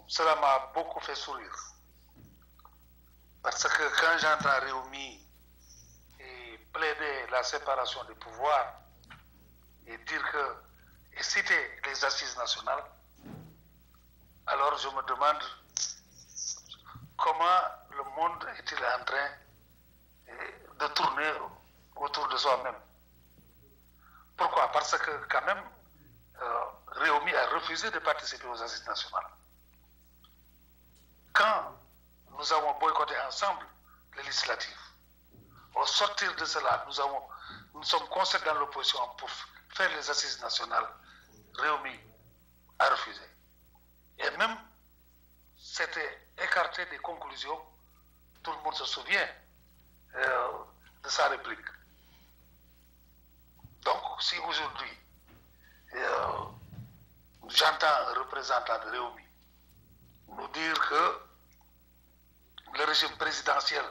cela m'a beaucoup fait sourire. Parce que quand j'entends Réumi plaider la séparation des pouvoirs, et dire que, et citer les assises nationales, alors je me demande comment le monde est-il en train de tourner autour de soi-même. Pourquoi? Parce que quand même, Réumi a refusé de participer aux assises nationales. Quand nous avons boycotté ensemble les législatives. Au sortir de cela, nous sommes concertés dans l'opposition pour faire les assises nationales. Réumi a refusé. Et même, c'était écarté des conclusions. Tout le monde se souvient de sa réplique. Donc, si aujourd'hui, j'entends un représentant de Réumi nous dire que le régime présidentiel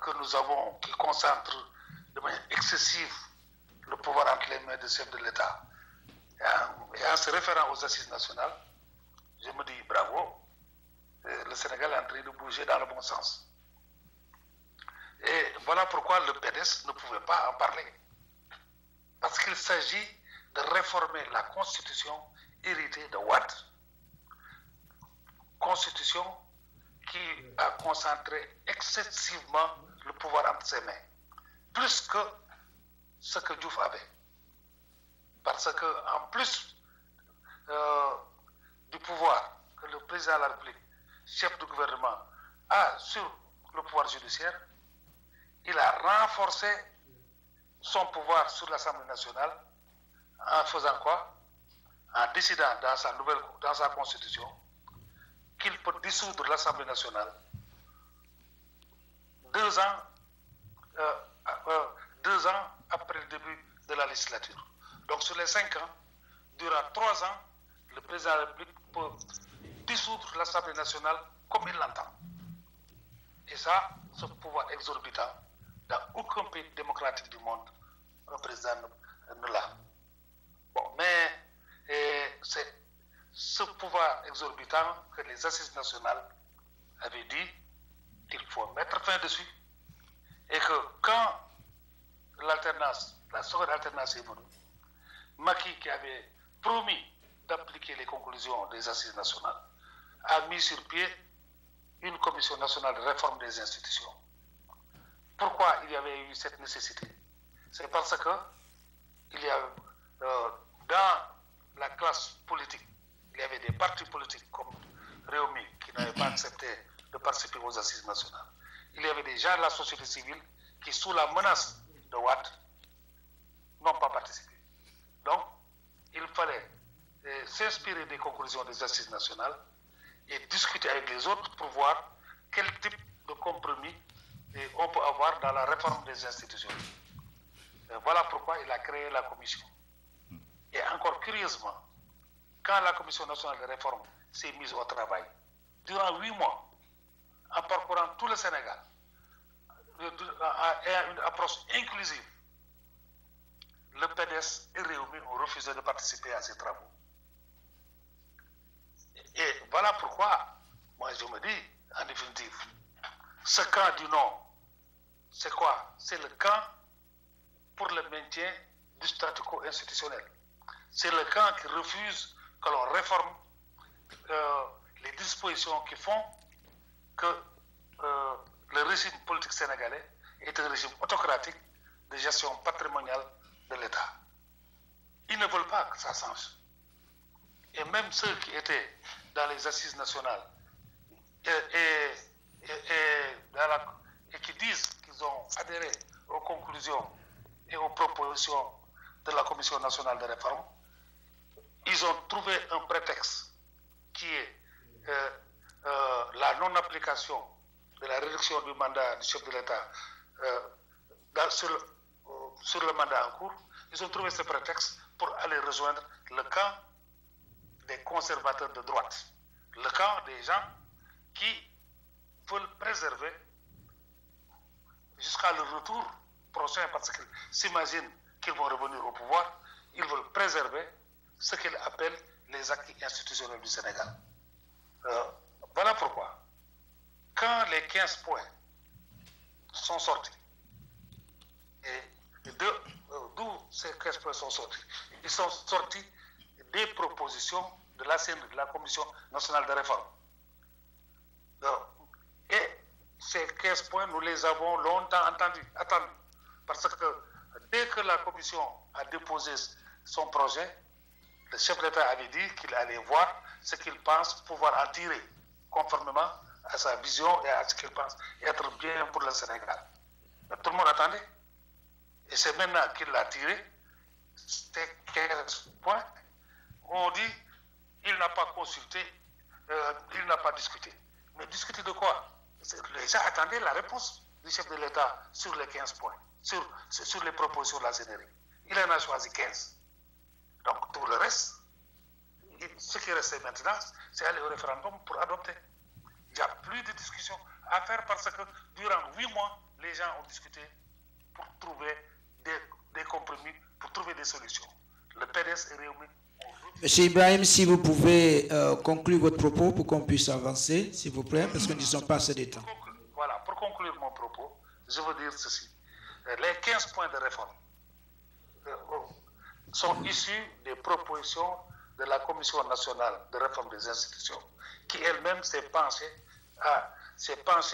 que nous avons, qui concentre de manière excessive le pouvoir entre les mains des chefs de l'État, et en se référant aux assises nationales, je me dis bravo, le Sénégal est en train de bouger dans le bon sens. Et voilà pourquoi le PDS ne pouvait pas en parler. Parce qu'il s'agit de réformer la constitution héritée de Wade. Constitution qui a concentré excessivement le pouvoir entre ses mains, plus que ce que Diouf avait. Parce qu'en plus du pouvoir que le président de la République, chef du gouvernement, a sur le pouvoir judiciaire, il a renforcé son pouvoir sur l'Assemblée nationale en faisant quoi? En décidant dans sa constitution qu'il peut dissoudre l'Assemblée nationale 2 ans après le début de la législature. Donc sur les 5 ans, durant 3 ans, le président de la République peut dissoudre l'Assemblée nationale comme il l'entend. Et ça, ce pouvoir exorbitant, dans aucun pays démocratique du monde, un président ne l'a. Bon, mais c'est ce pouvoir exorbitant que les assises nationales avaient dit qu'il faut mettre fin dessus et que quand l'alternance, la seconde alternance est venue, Macky, qui avait promis d'appliquer les conclusions des assises nationales, a mis sur pied une commission nationale de réforme des institutions. Pourquoi il y avait eu cette nécessité? C'est parce que il y a dans la classe politique, il y avait des partis politiques comme Réumi qui n'avaient pas accepté de participer aux assises nationales. Il y avait des gens de la société civile qui, sous la menace de Wade, n'ont pas participé. Donc, il fallait s'inspirer des conclusions des assises nationales et discuter avec les autres pour voir quel type de compromis on peut avoir dans la réforme des institutions. Voilà pourquoi il a créé la commission. Et encore curieusement, quand la commission nationale de réforme s'est mise au travail, durant 8 mois, en parcourant tout le Sénégal, et une approche inclusive, le PDS et Réumi ont refusé de participer à ces travaux. Et voilà pourquoi, moi je me dis, en définitive, ce camp du non, c'est quoi? C'est le camp pour le maintien du statu quo institutionnel. C'est le camp qui refuse que l'on réforme les dispositions qui font que le régime politique sénégalais est un régime autocratique de gestion patrimoniale de l'État. Ils ne veulent pas que ça change. Et même ceux qui étaient dans les assises nationales et qui disent qu'ils ont adhéré aux conclusions et aux propositions de la Commission nationale de réforme, ils ont trouvé un prétexte qui est la non-application de la réduction du mandat du chef de l'État sur le mandat en cours. Ils ont trouvé ce prétexte pour aller rejoindre le camp des conservateurs de droite, le camp des gens qui veulent préserver jusqu'à leur retour prochain, parce qu'ils s'imaginent qu'ils vont revenir au pouvoir, ils veulent préserver ce qu'ils appellent les acquis institutionnels du Sénégal. Voilà pourquoi, quand les 15 points sont sortis, et d'où ces 15 points sont sortis? Ils sont sortis des propositions de la Commission nationale de réforme. Et ces 15 points, nous les avons longtemps attendus. Parce que dès que la Commission a déposé son projet, le chef d'État avait dit qu'il allait voir ce qu'il pense pouvoir en tirer, conformément à sa vision et à ce qu'il pense être bien pour le Sénégal. Mais tout le monde attendait. Et c'est maintenant qu'il l'a tiré. C'était 15 points. On dit il n'a pas consulté, il n'a pas discuté. Mais discuter de quoi? Les gens attendaient la réponse du chef de l'État sur les 15 points, sur les propositions de la CNRI. Il en a choisi 15. Donc tout le reste, ce qui restait maintenant, c'est aller au référendum pour adopter. Il n'y a plus de discussion à faire parce que durant 8 mois, les gens ont discuté pour trouver des compromis, pour trouver des solutions. Le PDS est réuni. Monsieur Ibrahim, si vous pouvez conclure votre propos pour qu'on puisse avancer, s'il vous plaît, parce que nous ne sommes pas assez de temps. Voilà, pour conclure mon propos, je veux dire ceci. Les 15 points de réforme sont issus des propositions de la Commission nationale de réforme des institutions, qui elle-même s'est penchée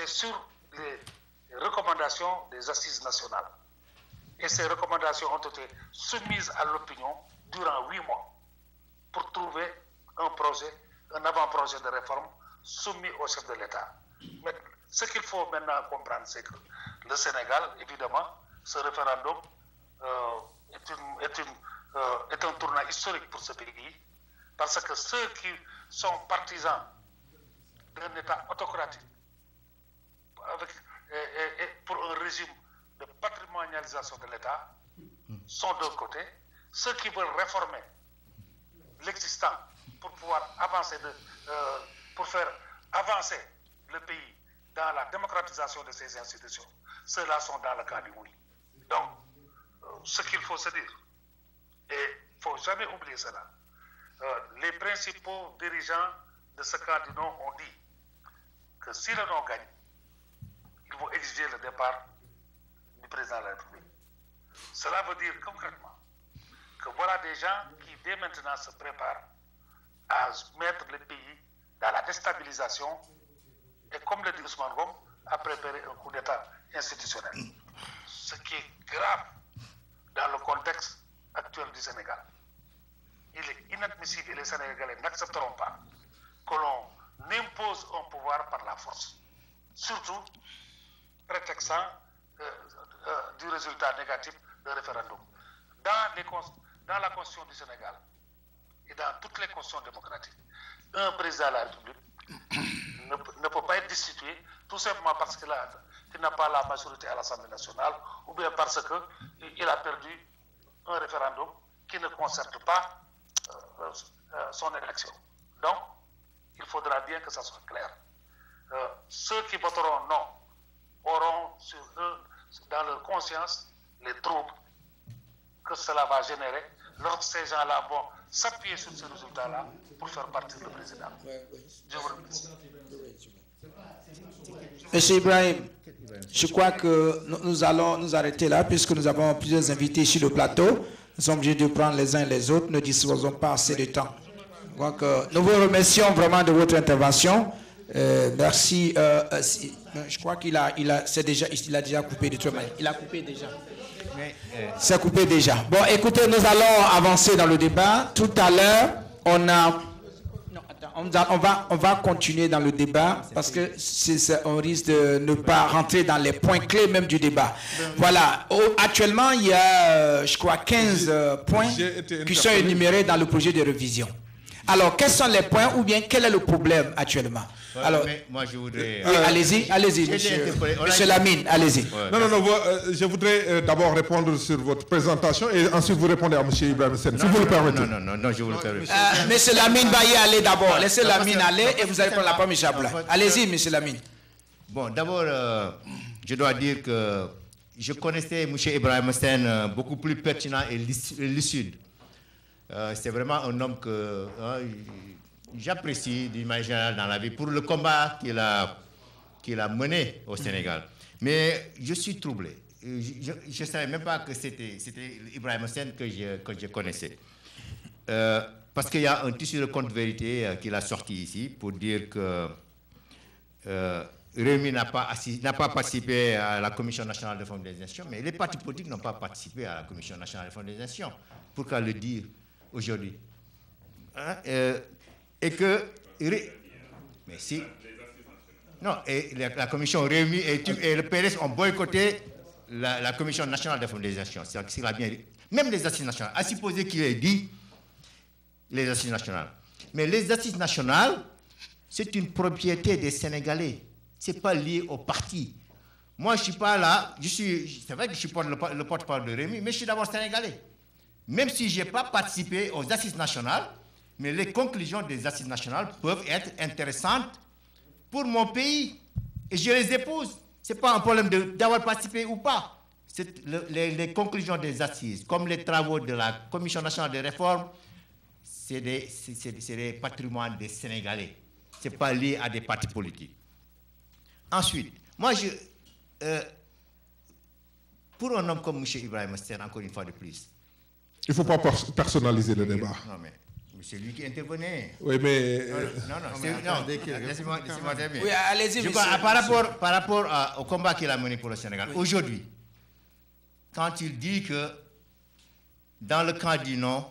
sur les recommandations des assises nationales. Et ces recommandations ont été soumises à l'opinion durant 8 mois pour trouver un avant-projet de réforme soumis au chef de l'État. Mais ce qu'il faut maintenant comprendre, c'est que le Sénégal, évidemment, ce référendum est un tournant historique pour ce pays, parce que ceux qui sont partisans d'un État autocratique, pour un régime de patrimonialisation de l'État, sont d'un côté. Ceux qui veulent réformer l'existant pour pouvoir avancer, pour faire avancer le pays dans la démocratisation de ses institutions, ceux-là sont dans le camp du oui. Donc, ce qu'il faut se dire, et il ne faut jamais oublier cela, les principaux dirigeants de ce camp du non ont dit que si le non gagne, ils vont exiger le départ du président de la République. Cela veut dire concrètement que voilà des gens qui dès maintenant se préparent à mettre le pays dans la déstabilisation et, comme le dit Ousmane Ngom, à préparer un coup d'État institutionnel. Ce qui est grave dans le contexte actuel du Sénégal. Il est inadmissible et les Sénégalais n'accepteront pas que l'on impose un pouvoir par la force, surtout prétextant du résultat négatif d'un référendum. Dans la Constitution du Sénégal et dans toutes les constitutions démocratiques, un président de la République ne peut pas être destitué tout simplement parce qu'il n'a pas la majorité à l'Assemblée nationale ou bien parce qu'il a perdu un référendum qui ne concerne pas son élection. Donc, il faudra bien que ça soit clair. Ceux qui voteront non auront sur eux, dans leur conscience, les troubles que cela va générer lorsque ces gens-là vont s'appuyer sur ces résultats-là pour faire partir le président. Je vous remercie. Monsieur Ibrahim, je crois que nous allons nous arrêter là puisque nous avons plusieurs invités sur le plateau. Nous sommes obligés de prendre les uns et les autres. Ne disposons pas assez de temps. Donc, nous vous remercions vraiment de votre intervention. Merci. Je crois qu'il a déjà coupé de toute manière. Il a coupé déjà. C'est coupé déjà. Bon, écoutez, nous allons avancer dans le débat. Tout à l'heure, on va continuer dans le débat parce que on risque de ne pas rentrer dans les points clés même du débat. Voilà. Actuellement, il y a, je crois, 15 points qui sont énumérés dans le projet de révision. Alors, quels sont les points ou bien quel est le problème actuellement? Ouais, alors, moi, je voudrais... allez-y, monsieur Lamine, allez-y. Ouais, non, je voudrais d'abord répondre sur votre présentation et ensuite vous répondez à monsieur Ibrahim Sen, si vous le permettez. Non, je vous le permets. Monsieur Lamine va y aller d'abord. Laissez Lamine aller et vous allez prendre la parole, monsieur Abla. Allez-y, monsieur Lamine. Bon, d'abord, je dois dire que je connaissais monsieur Ibrahim Sen beaucoup plus pertinent et lucide. C'est vraiment un homme que j'apprécie d'une manière générale dans la vie pour le combat qu'il a mené au Sénégal. Mais je suis troublé. Je ne savais même pas que c'était Ibrahim Sen que je connaissais. Parce qu'il y a un tissu de contre-vérité qu'il a sorti ici pour dire que Rémi n'a pas participé à la Commission nationale de réforme des institutions, mais les partis politiques n'ont pas participé à la Commission nationale de réforme des institutions. Pourquoi le dire aujourd'hui? Et que... Mais si... Non, et la commission réunie et le PDS ont boycotté la commission nationale de formalisation. C'est la bien. Même les assises nationales, à supposer qu'il ait dit les assises nationales. Mais les assises nationales, c'est une propriété des Sénégalais. Ce n'est pas lié au parti. Moi, je ne suis pas là, c'est vrai que je suis le porte-parole de Rémi, mais je suis d'abord Sénégalais. Même si je n'ai pas participé aux assises nationales, mais les conclusions des assises nationales peuvent être intéressantes pour mon pays. Et je les épouse. Ce n'est pas un problème d'avoir participé ou pas. Les conclusions des assises, comme les travaux de la Commission nationale de réforme, c'est des patrimoines des Sénégalais. Ce n'est pas lié à des partis politiques. Ensuite, moi, pour un homme comme M. Ibrahim Ster, encore une fois de plus. Il ne faut pas personnaliser le débat. Non, mais c'est lui qui intervenait. Oui, mais... Non, laissez-moi terminer. Oui, allez-y, monsieur. Par rapport au combat qu'il a mené pour le Sénégal, aujourd'hui, quand il dit que dans le camp du non,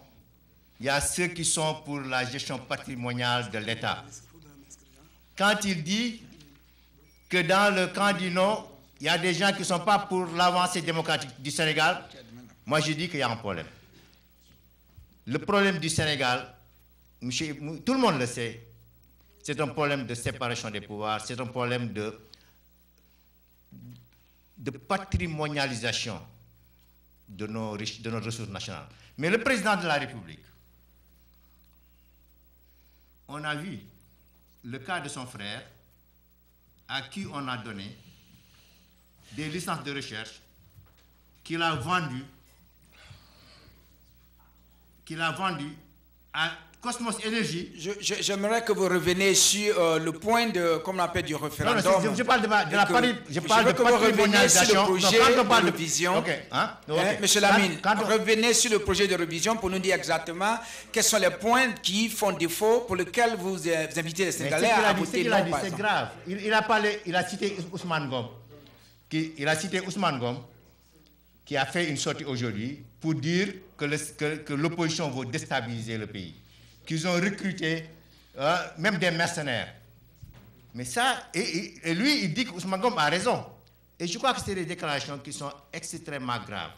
il y a ceux qui sont pour la gestion patrimoniale de l'État. Quand il dit que dans le camp du non, il y a des gens qui ne sont pas pour l'avancée démocratique du Sénégal, moi je dis qu'il y a un problème. Le problème du Sénégal, tout le monde le sait, c'est un problème de séparation des pouvoirs, c'est un problème de patrimonialisation de nos ressources nationales. Mais le président de la République, on a vu le cas de son frère, à qui on a donné des licences de recherche, qu'il a vendues à Cosmos Energy. J'aimerais que vous reveniez sur le point de, comme on appelle, du référendum. Non, je parle de patrimonialisation. Sur le projet de révision. Okay. Hein? Monsieur Lamine, revenez sur le projet de révision pour nous dire exactement quels sont les points qui font défaut pour lesquels vous invitez les Sénégalais à voter non. C'est grave. Il a cité Ousmane Ngom. Il a cité Ousmane Ngom qui a fait une sortie aujourd'hui pour dire que l'opposition veut déstabiliser le pays. Qu'ils ont recruté même des mercenaires. Mais ça, et lui, il dit que Ousmane Ngom a raison. Et je crois que c'est des déclarations qui sont extrêmement graves.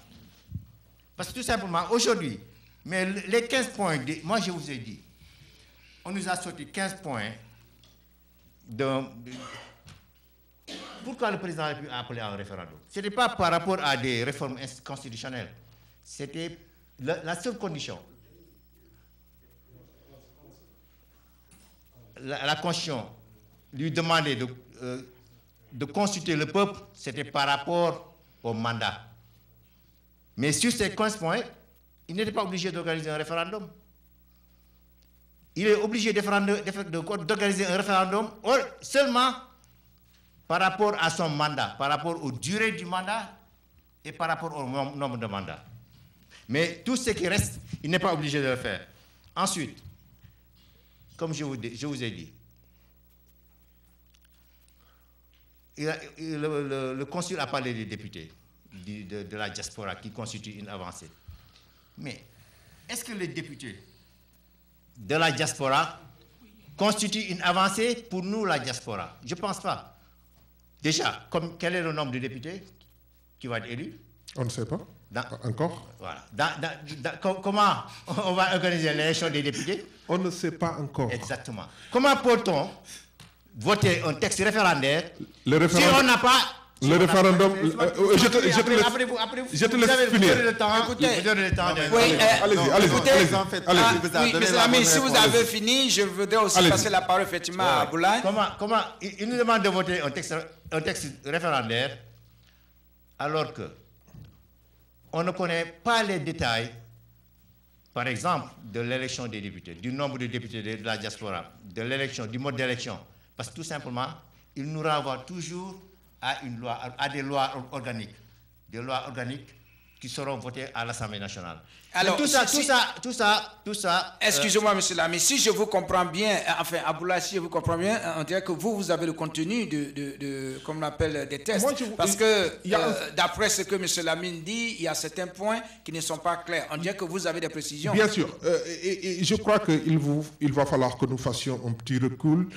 Parce que tout simplement, aujourd'hui, mais les 15 points, moi je vous ai dit, on nous a sorti 15 points pourquoi le président a appelé à un référendum? Ce n'était pas par rapport à des réformes constitutionnelles. C'était la seule condition. La Constitution lui demandait de consulter le peuple, c'était par rapport au mandat. Mais sur ces 15 points, il n'était pas obligé d'organiser un référendum. Il est obligé d'organiser un référendum seulement par rapport à son mandat, par rapport aux durées du mandat et par rapport au nombre de mandats. Mais tout ce qui reste, il n'est pas obligé de le faire. Ensuite, comme je vous ai dit, le consul a parlé des députés de la diaspora qui constituent une avancée. Mais est-ce que les députés de la diaspora constituent une avancée pour nous, la diaspora? Je ne pense pas. Déjà, quel est le nombre de députés qui vont être élus? On ne sait pas. Encore? Voilà. Comment on va organiser l'élection des députés? On ne sait pas encore. Exactement. Comment peut-on voter un texte référendaire si on n'a pas... Le référendum... Je te laisse finir. Vous avez le temps. Allez-y. Si vous avez fini, je voudrais aussi passer la parole effectivement à Aboulaye. Comment il nous demande de voter un texte référendaire alors que on ne connaît pas les détails, par exemple, de l'élection des députés, du nombre de députés de la diaspora, de l'élection, du mode d'élection. Parce que tout simplement, il nous renvoie toujours à des lois organiques. Des lois organiques qui seront votées à l'Assemblée nationale. Alors, tout ça... Excusez-moi, monsieur Lamy, si je vous comprends bien, enfin, Aboulaye, si je vous comprends bien, on dirait que vous avez le contenu comme on appelle, des tests. Parce que, d'après ce que monsieur Lamine dit, il y a certains points qui ne sont pas clairs. On dirait que vous avez des précisions. Bien sûr. Et je crois qu'il va falloir que nous fassions un petit recul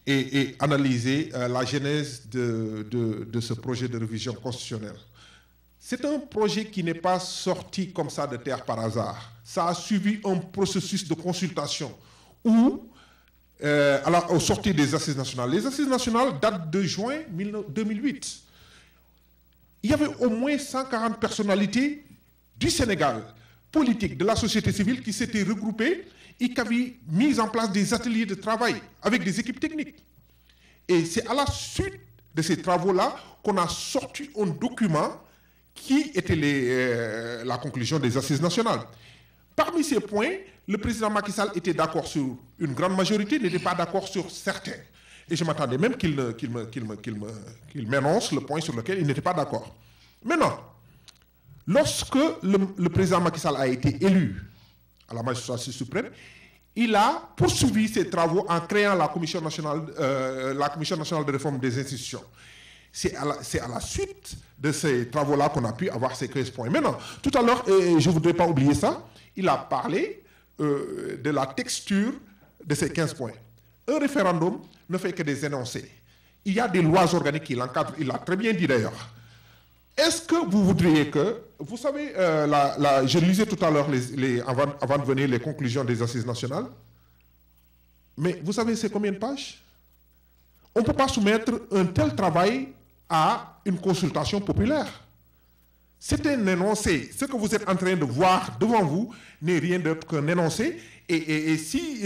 et analyser la genèse de ce projet de révision constitutionnelle. C'est un projet qui n'est pas sorti comme ça de terre par hasard. Ça a suivi un processus de consultation où, au sortir des Assises nationales, les Assises nationales datent de juin 2008. Il y avait au moins 140 personnalités du Sénégal, politiques, de la société civile qui s'étaient regroupées et qui avaient mis en place des ateliers de travail avec des équipes techniques. Et c'est à la suite de ces travaux-là qu'on a sorti un document qui était la conclusion des Assises nationales. Parmi ces points, le président Macky Sall était d'accord sur une grande majorité, n'était pas d'accord sur certains. Et je m'attendais même qu'il m'énonce le point sur lequel il n'était pas d'accord. Maintenant, lorsque le président Macky Sall a été élu à la magistrature suprême, il a poursuivi ses travaux en créant la Commission nationale de réforme des institutions. C'est à la suite de ces travaux-là qu'on a pu avoir ces 15 points. Maintenant, tout à l'heure, et je ne voudrais pas oublier ça, il a parlé de la texture de ces 15 points. Un référendum ne fait que des énoncés. Il y a des lois organiques qui l'encadrent, il l'a très bien dit d'ailleurs. Est-ce que vous voudriez que... Vous savez, je lisais tout à l'heure, avant de venir, les conclusions des Assises nationales. Mais vous savez, c'est combien de pages? On ne peut pas soumettre un tel travail à une consultation populaire. C'est un énoncé. Ce que vous êtes en train de voir devant vous n'est rien d'autre qu'un énoncé. Et si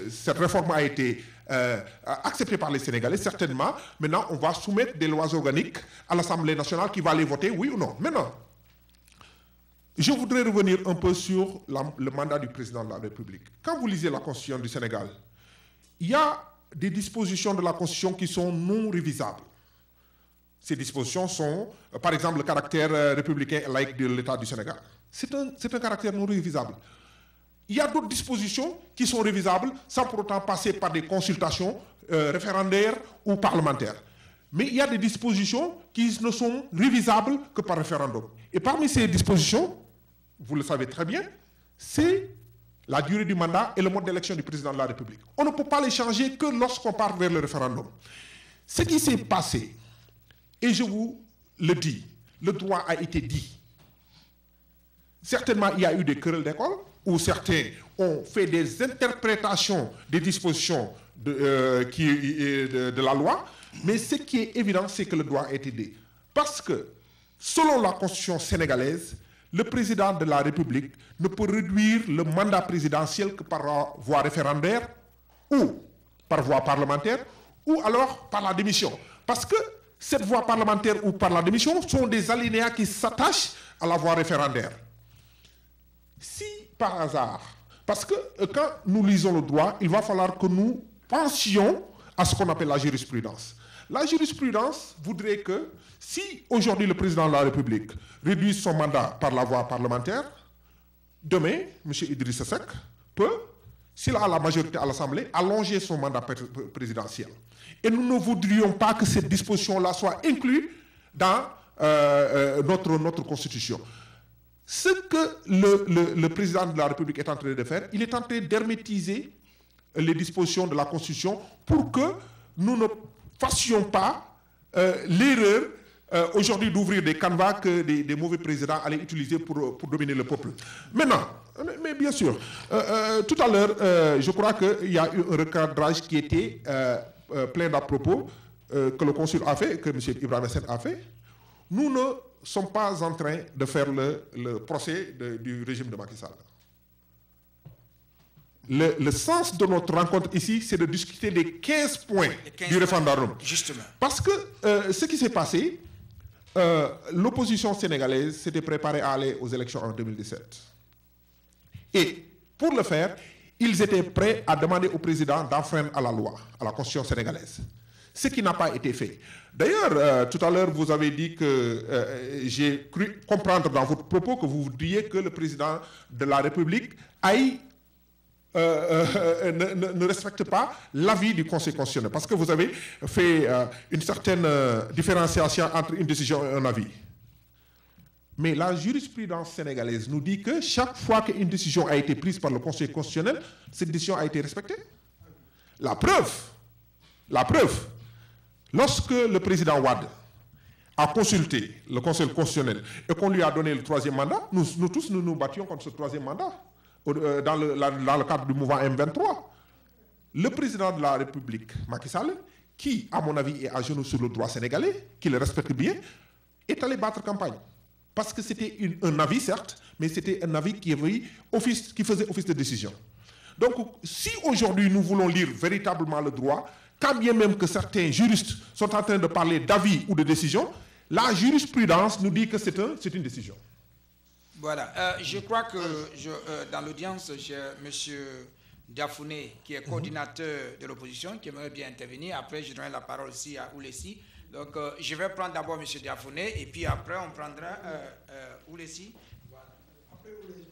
cette réforme a été acceptée par les Sénégalais, certainement, maintenant, on va soumettre des lois organiques à l'Assemblée nationale qui va les voter, oui ou non. Maintenant, je voudrais revenir un peu sur le mandat du président de la République. Quand vous lisez la Constitution du Sénégal, il y a des dispositions de la Constitution qui sont non révisables. Ces dispositions sont, par exemple, le caractère républicain et laïque de l'État du Sénégal. C'est un caractère non révisable. Il y a d'autres dispositions qui sont révisables sans pour autant passer par des consultations référendaires ou parlementaires. Mais il y a des dispositions qui ne sont révisables que par référendum. Et parmi ces dispositions, vous le savez très bien, c'est la durée du mandat et le mode d'élection du président de la République. On ne peut pas les changer que lorsqu'on part vers le référendum. Ce qui s'est passé, et je vous le dis, le droit a été dit. Certainement, il y a eu des querelles d'école où certains ont fait des interprétations des dispositions de la loi, mais ce qui est évident, c'est que le droit a été dit. Parce que, selon la Constitution sénégalaise, le président de la République ne peut réduire le mandat présidentiel que par voie référendaire ou par voie parlementaire ou alors par la démission. Parce que cette voie parlementaire ou par la démission sont des alinéas qui s'attachent à la voie référendaire. Si par hasard, parce que quand nous lisons le droit, il va falloir que nous pensions à ce qu'on appelle la jurisprudence. La jurisprudence voudrait que si aujourd'hui le président de la République réduit son mandat par la voie parlementaire, demain, M. Idrissa Seck peut, s'il a la majorité à l'Assemblée, allonger son mandat présidentiel. Et nous ne voudrions pas que cette disposition-là soit inclue dans notre Constitution. Ce que le président de la République est en train de faire, il est en train d'hermétiser les dispositions de la Constitution pour que nous ne fassions pas l'erreur aujourd'hui d'ouvrir des canevas que des mauvais présidents allaient utiliser pour dominer le peuple. Maintenant, mais bien sûr, tout à l'heure, je crois qu'il y a eu un recadrage qui était plein d'à propos que le consul a fait, que M. Ibrahim Sen a fait. Nous ne sommes pas en train de faire le procès du régime de Macky Sall. Le sens de notre rencontre ici, c'est de discuter des 15 points du référendum. Justement. Parce que ce qui s'est passé, l'opposition sénégalaise s'était préparée à aller aux élections en 2017. Et pour le faire, ils étaient prêts à demander au président d'enfreindre à la loi, à la constitution sénégalaise. Ce qui n'a pas été fait. D'ailleurs, tout à l'heure, vous avez dit que j'ai cru comprendre dans votre propos que vous voudriez que le président de la République aille ne respecte pas l'avis du Conseil constitutionnel, parce que vous avez fait une certaine différenciation entre une décision et un avis. Mais la jurisprudence sénégalaise nous dit que chaque fois qu'une décision a été prise par le Conseil constitutionnel, cette décision a été respectée. La preuve, lorsque le président Wade a consulté le Conseil constitutionnel et qu'on lui a donné le 3e mandat, nous tous nous battions contre ce 3e mandat dans le cadre du mouvement M23. Le président de la République, Macky Sall, qui, à mon avis, est à genoux sur le droit sénégalais, qui le respecte bien, est allé battre campagne. Parce que c'était un avis, certes, mais c'était un avis qui faisait office de décision. Donc, si aujourd'hui nous voulons lire véritablement le droit, quand bien même que certains juristes sont en train de parler d'avis ou de décision, la jurisprudence nous dit que c'est une décision. Voilà. Je crois que dans l'audience, j'ai M. Diafouné, qui est coordinateur de l'opposition, qui aimerait bien intervenir. Après, je donnerai la parole aussi à Oulessi. Donc, je vais prendre d'abord M. Diafouné, et puis après, on prendra Oulessi. Voilà. Après, Oulessi.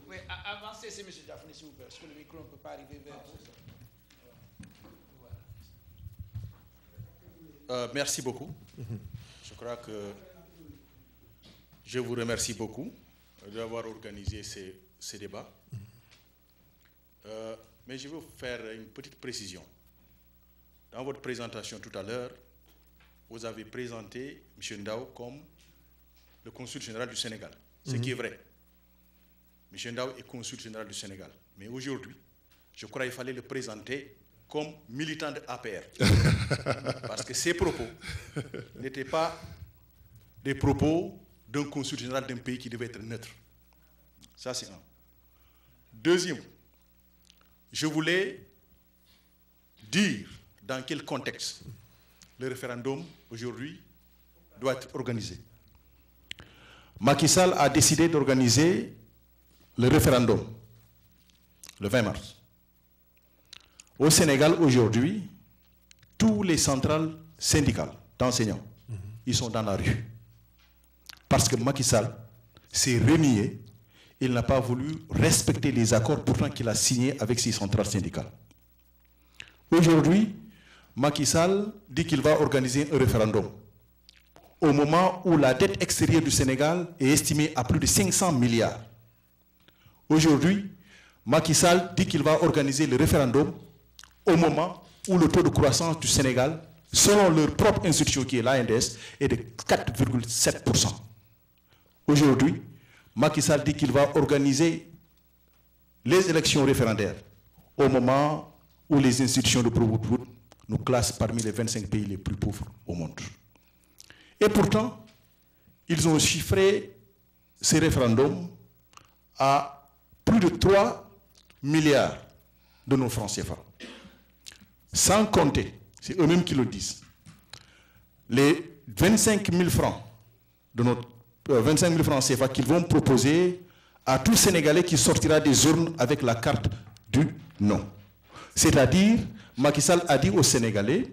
Oui, avancez, c'est M. Diafouné, s'il vous plaît, parce que le micro ne peut pas arriver vers vous. Merci beaucoup. Je crois que je vous remercie beaucoup d'avoir organisé ces débats. Mais je veux faire une petite précision. Dans votre présentation tout à l'heure, vous avez présenté M. Ndao comme le consul général du Sénégal, ce qui est vrai. M. Ndao est consul général du Sénégal. Mais aujourd'hui, je crois qu'il fallait le présenter comme militant de APR. Parce que ces propos n'étaient pas des propos d'un consul général d'un pays qui devait être neutre. Ça, c'est un. Deuxième, je voulais dire dans quel contexte le référendum aujourd'hui doit être organisé. Macky Sall a décidé d'organiser le référendum le 20 mars. Au Sénégal, aujourd'hui, tous les centrales syndicales d'enseignants, ils sont dans la rue. Parce que Macky Sall s'est renié, il n'a pas voulu respecter les accords pourtant qu'il a signés avec ces centrales syndicales. Aujourd'hui, Macky Sall dit qu'il va organiser un référendum. Au moment où la dette extérieure du Sénégal est estimée à plus de 500 milliards. Aujourd'hui, Macky Sall dit qu'il va organiser le référendum au moment où le taux de croissance du Sénégal, selon leur propre institution qui est l'ANDS, est de 4,7%. Aujourd'hui, Macky Sall dit qu'il va organiser les élections référendaires au moment où les institutions de Brookwood nous classent parmi les 25 pays les plus pauvres au monde. Et pourtant, ils ont chiffré ces référendums à plus de 3 milliards de nos francs CFA. Sans compter, c'est eux-mêmes qui le disent, les 25 000 francs de notre 25 000 francs CFA qu'ils vont proposer à tout Sénégalais qui sortira des urnes avec la carte du non. C'est-à-dire, Macky Sall a dit aux Sénégalais,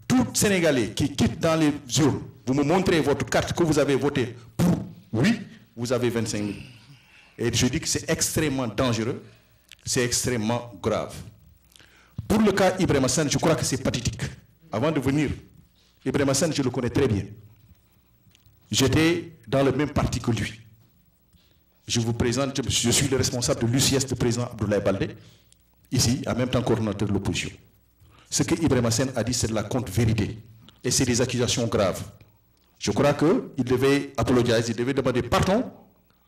tout Sénégalais qui quitte dans les urnes, vous me montrez votre carte que vous avez voté pour oui, vous avez 25 000. Et je dis que c'est extrêmement dangereux, c'est extrêmement grave. Pour le cas Ibrahima Sène, je crois que c'est pathétique. Avant de venir, Ibrahima Sène, je le connais très bien. J'étais dans le même parti que lui. Je vous présente, je suis le responsable de l'UCS du président Abdoulaye Baldé, ici, en même temps coordonnateur de l'opposition. Ce que Ibrahima Sène a dit, c'est de la contre-vérité. Et c'est des accusations graves. Je crois qu'il devait apologise, il devait demander pardon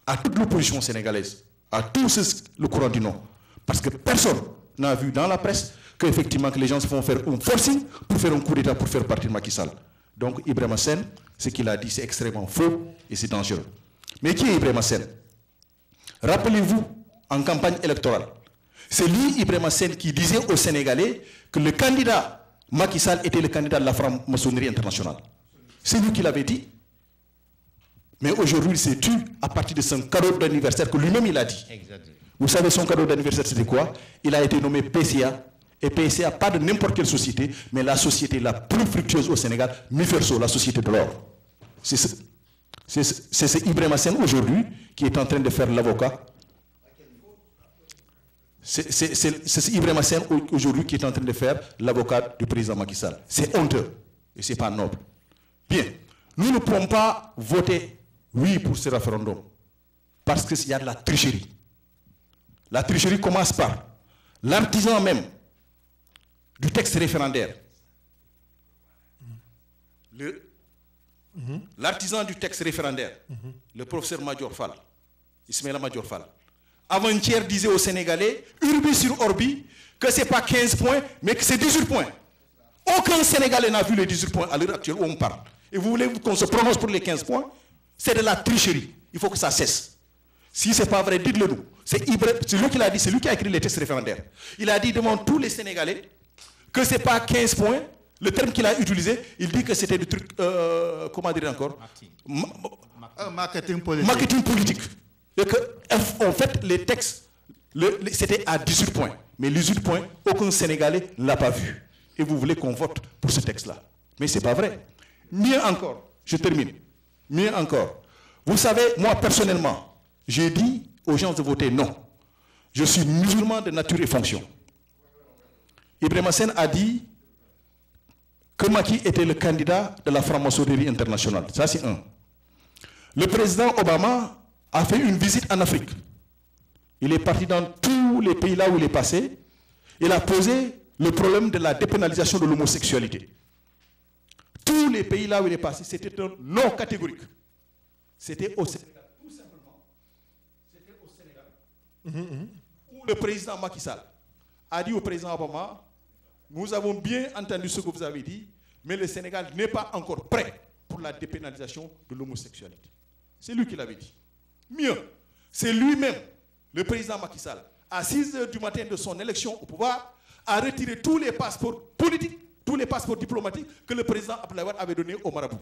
à toute l'opposition sénégalaise, à tous le courant du non. Parce que personne n'a vu dans la presse qu'effectivement que les gens se font faire un forcing pour faire un coup d'État pour faire partir Macky Sall. Donc Ibrahima Sène, ce qu'il a dit, c'est extrêmement faux et c'est dangereux. Mais qui est Ibrahima Sène? Rappelez-vous, en campagne électorale, c'est lui, Ibrahima Sène, qui disait aux Sénégalais que le candidat Macky Sall était le candidat de la franc-maçonnerie internationale. C'est lui qui l'avait dit. Mais aujourd'hui, il s'est tué à partir de son cadeau d'anniversaire que lui-même il a dit. Exactement. Vous savez, son cadeau d'anniversaire, c'était quoi? Il a été nommé PCA. Et PCA, pas de n'importe quelle société, mais la société la plus fructueuse au Sénégal, Miferso, la société de l'or. C'est ce Ibrahima Sène aujourd'hui qui est en train de faire l'avocat. C'est Ibrahima Sène aujourd'hui qui est en train de faire l'avocat du président Macky Sall. C'est honteux et ce n'est pas noble. Bien, nous ne pouvons pas voter oui pour ce référendum parce qu'il y a de la tricherie. La tricherie commence par l'artisan même du texte référendaire, l'artisan du texte référendaire, le professeur Madior Fall, Ismaïla Madior Fall, avant-hier disait aux Sénégalais, urbi sur orbi, que ce n'est pas 15 points, mais que c'est 18 points. Aucun Sénégalais n'a vu les 18 points à l'heure actuelle où on parle. Et vous voulez qu'on se prononce pour les 15 points? C'est de la tricherie. Il faut que ça cesse. Si ce n'est pas vrai, dites-le nous. C'est lui qui l'a dit, c'est lui qui a écrit les textes référendaires. Il a dit devant tous les Sénégalais que ce n'est pas 15 points. Le terme qu'il a utilisé, il dit que c'était du truc, comment dire encore? Marketing politique. Marketing politique. Et que, en fait, les textes, c'était à 18 points. Mais les 18 points, aucun Sénégalais ne l'a pas vu. Et vous voulez qu'on vote pour ce texte-là. Mais ce n'est pas vrai. Mieux encore, je termine. Mieux encore. Vous savez, moi personnellement, j'ai dit aux gens de voter non. Je suis musulman de nature et fonction. Ibrahim Sen a dit que Macky était le candidat de la franc-maçonnerie internationale. Ça, c'est un. Le président Obama a fait une visite en Afrique. Il est parti dans tous les pays là où il est passé. Il a posé le problème de la dépénalisation de l'homosexualité. Tous les pays là où il est passé, c'était un non catégorique. C'était au Sénégal, tout simplement. C'était au Sénégal. Où le président Macky Sall a dit au président Obama, nous avons bien entendu ce que vous avez dit, mais le Sénégal n'est pas encore prêt pour la dépénalisation de l'homosexualité. C'est lui qui l'avait dit. Mieux, c'est lui-même, le président Macky Sall, à 6 h du matin de son élection au pouvoir, a retiré tous les passeports politiques, tous les passeports diplomatiques que le président Abdoulaye Wade avait donnés aux marabouts.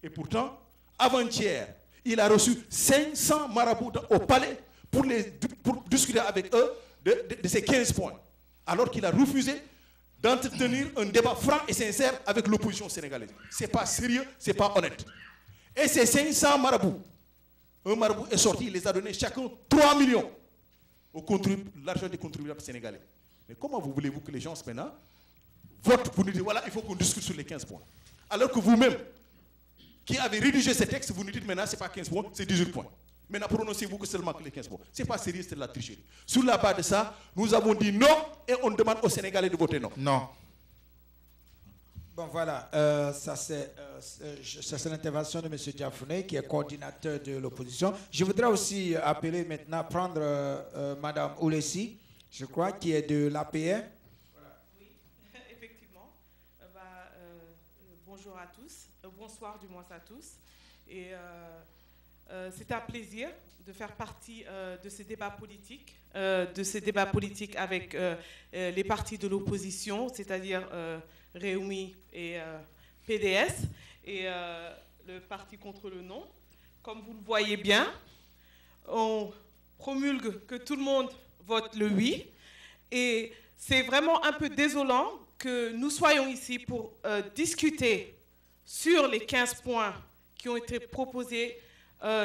Et pourtant, avant-hier, il a reçu 500 marabouts au palais pour discuter avec eux de ces 15 points. Alors qu'il a refusé d'entretenir un débat franc et sincère avec l'opposition sénégalaise. Ce n'est pas sérieux, ce n'est pas honnête. Et ces 500 marabouts, un marabout est sorti, il les a donnés chacun 3 millions l'argent des contribuables sénégalais. Mais comment voulez-vous que les gens maintenant votent pour nous dire voilà, il faut qu'on discute sur les 15 points? Alors que vous-même, qui avez rédigé ces textes, vous nous dites maintenant ce n'est pas 15 points, c'est 18 points. Maintenant, prononcez-vous que seulement que les 15 points. Ce n'est pas sérieux, c'est de la tricherie. Sur la base de ça, nous avons dit non et on demande aux Sénégalais de voter non. Non. Bon, voilà. Ça, c'est l'intervention de M. Diafouné, qui est coordinateur de l'opposition. Je voudrais aussi appeler maintenant, prendre Mme Oulessi, je crois, qui est de l'APR. Oui, effectivement. Bonjour à tous. Bonsoir du moins à tous. Et c'est un plaisir de faire partie de ces débats politiques, avec les partis de l'opposition, c'est-à-dire Réumi et PDS, et le parti contre le non. Comme vous le voyez bien, on promulgue que tout le monde vote le oui, et c'est vraiment un peu désolant que nous soyons ici pour discuter sur les 15 points qui ont été proposés,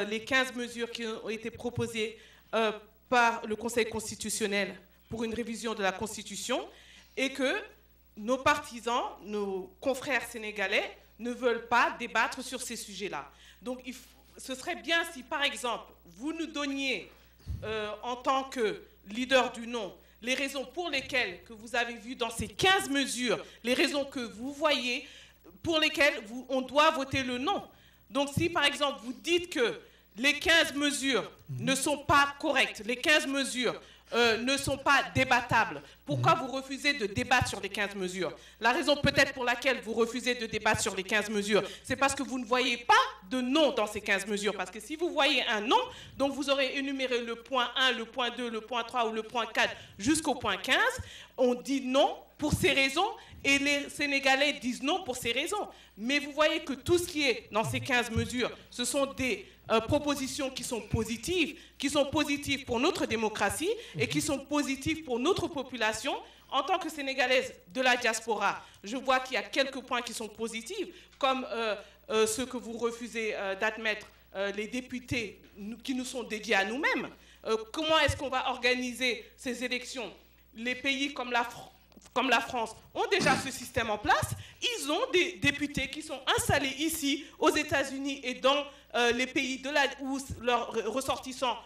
les 15 mesures qui ont été proposées par le Conseil constitutionnel pour une révision de la Constitution, et que nos partisans, nos confrères sénégalais ne veulent pas débattre sur ces sujets-là. Donc ce serait bien si, par exemple, vous nous donniez, en tant que leader du non, les raisons pour lesquelles que vous avez vues dans ces 15 mesures, les raisons que vous voyez pour lesquelles on doit voter le non. Donc si, par exemple, vous dites que les 15 mesures ne sont pas correctes, les 15 mesures ne sont pas débattables, pourquoi vous refusez de débattre sur les 15 mesures? La raison peut-être pour laquelle vous refusez de débattre sur les 15 mesures, c'est parce que vous ne voyez pas de non dans ces 15 mesures. Parce que si vous voyez un non, donc vous aurez énuméré le point 1, le point 2, le point 3 ou le point 4 jusqu'au point 15. On dit non pour ces raisons et les Sénégalais disent non pour ces raisons. Mais vous voyez que tout ce qui est dans ces 15 mesures, ce sont des propositions qui sont positives pour notre démocratie et qui sont positives pour notre population. En tant que Sénégalaise de la diaspora, je vois qu'il y a quelques points qui sont positifs, comme ceux que vous refusez d'admettre, les députés qui nous sont dédiés à nous-mêmes. Comment est-ce qu'on va organiser ces élections? Les pays comme comme la France, ont déjà ce système en place. Ils ont des députés qui sont installés ici, aux États-Unis et dans les pays où leurs ressortissants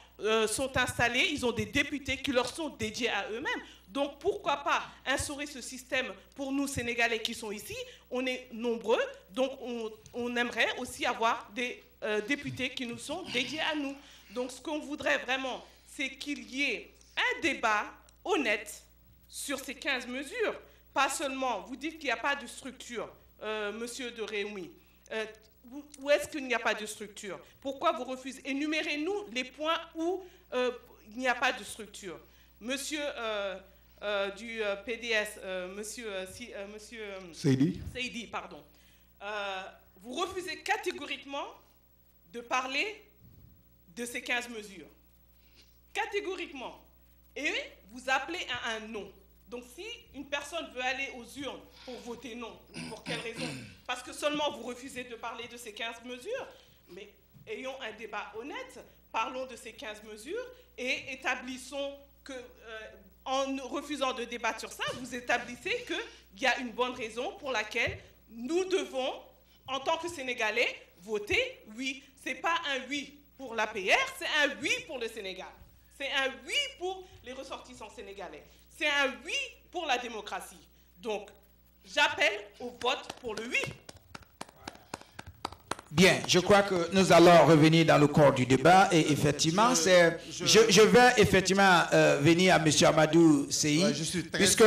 sont installés. Ils ont des députés qui leur sont dédiés à eux-mêmes. Donc, pourquoi pas instaurer ce système pour nous, Sénégalais, qui sont ici? On est nombreux, donc on aimerait aussi avoir des députés qui nous sont dédiés à nous. Donc, ce qu'on voudrait vraiment, c'est qu'il y ait un débat honnête sur ces 15 mesures. Pas seulement, vous dites qu'il n'y a pas de structure, monsieur de Rémy. Où est-ce qu'il n'y a pas de structure? Pourquoi vous refusez? Énumérez-nous les points où il n'y a pas de structure. Monsieur du PDS, monsieur Seydi, pardon. Vous refusez catégoriquement de parler de ces 15 mesures. Catégoriquement. Et vous appelez à un non. Donc si une personne veut aller aux urnes pour voter non, pour quelle raison? Parce que seulement vous refusez de parler de ces 15 mesures, mais ayons un débat honnête, parlons de ces 15 mesures et établissons que, en refusant de débattre sur ça, vous établissez qu'il y a une bonne raison pour laquelle nous devons, en tant que Sénégalais, voter oui. Ce n'est pas un oui pour l'APR, c'est un oui pour le Sénégal. C'est un oui pour les ressortissants sénégalais. C'est un oui pour la démocratie. Donc, j'appelle au vote pour le oui. Bien, je crois que nous allons revenir dans le corps du débat et effectivement, je vais effectivement venir à M. Amadou Sey, puisque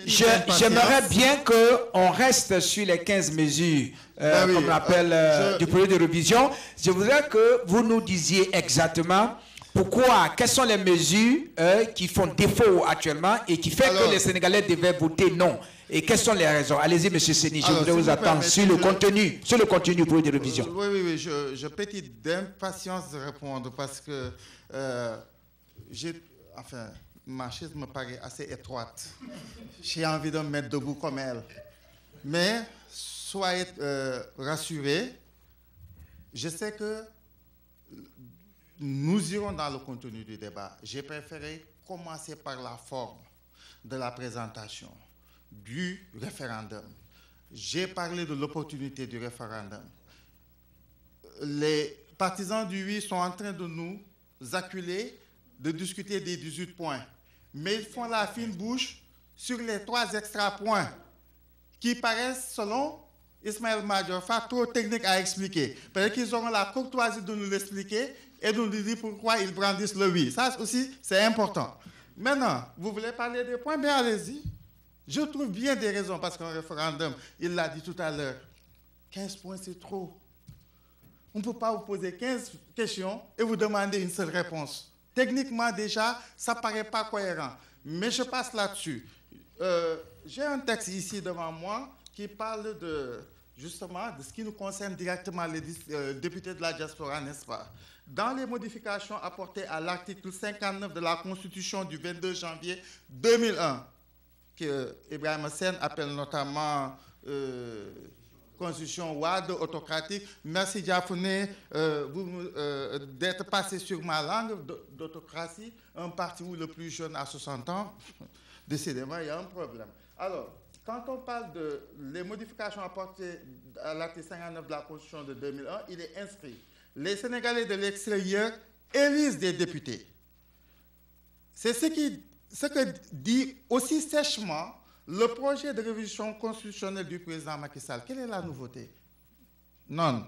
j'aimerais bien qu'on reste sur les 15 mesures, comme on appelle, du projet de révision. Je voudrais que vous nous disiez exactement pourquoi, quelles sont les mesures qui font défaut actuellement et qui fait que les Sénégalais devaient voter non. Et quelles sont les raisons? Allez-y, M. Seni, je voudrais vous attendre sur le contenu du projet de révision. Oui, je pétille d'impatience de répondre parce que ma chaise me paraît assez étroite. J'ai envie de me mettre debout comme elle. Mais soyez rassurés, je sais que nous irons dans le contenu du débat. J'ai préféré commencer par la forme de la présentation du référendum. J'ai parlé de l'opportunité du référendum. Les partisans du oui sont en train de nous acculer de discuter des 18 points. Mais ils font la fine bouche sur les 3 extra points qui paraissent, selon Ismaël Madior Fall, trop techniques à expliquer. Peut-être qu'ils auront la courtoisie de nous l'expliquer et de nous dire pourquoi ils brandissent le oui. Ça aussi, c'est important. Maintenant, vous voulez parler des points? Bien, allez-y. Je trouve bien des raisons, parce qu'un référendum, il l'a dit tout à l'heure, 15 points, c'est trop. On ne peut pas vous poser 15 questions et vous demander une seule réponse. Techniquement, déjà, ça ne paraît pas cohérent. Mais je passe là-dessus. J'ai un texte ici devant moi qui parle justement de ce qui nous concerne directement, les députés de la diaspora, n'est-ce pas? Dans les modifications apportées à l'article 59 de la Constitution du 22 janvier 2001, que Ibrahim Sen appelle notamment Constitution Ouad, autocratique. Merci Diafouné d'être passé sur ma langue d'autocratie, un parti où le plus jeune a 60 ans. Décidément, il y a un problème. Alors, quand on parle de les modifications apportées à l'article 59 de la Constitution de 2001, il est inscrit: les Sénégalais de l'extérieur élisent des députés. C'est ce que dit aussi sèchement le projet de révision constitutionnelle du président Macky Sall. Quelle est la nouveauté? Non.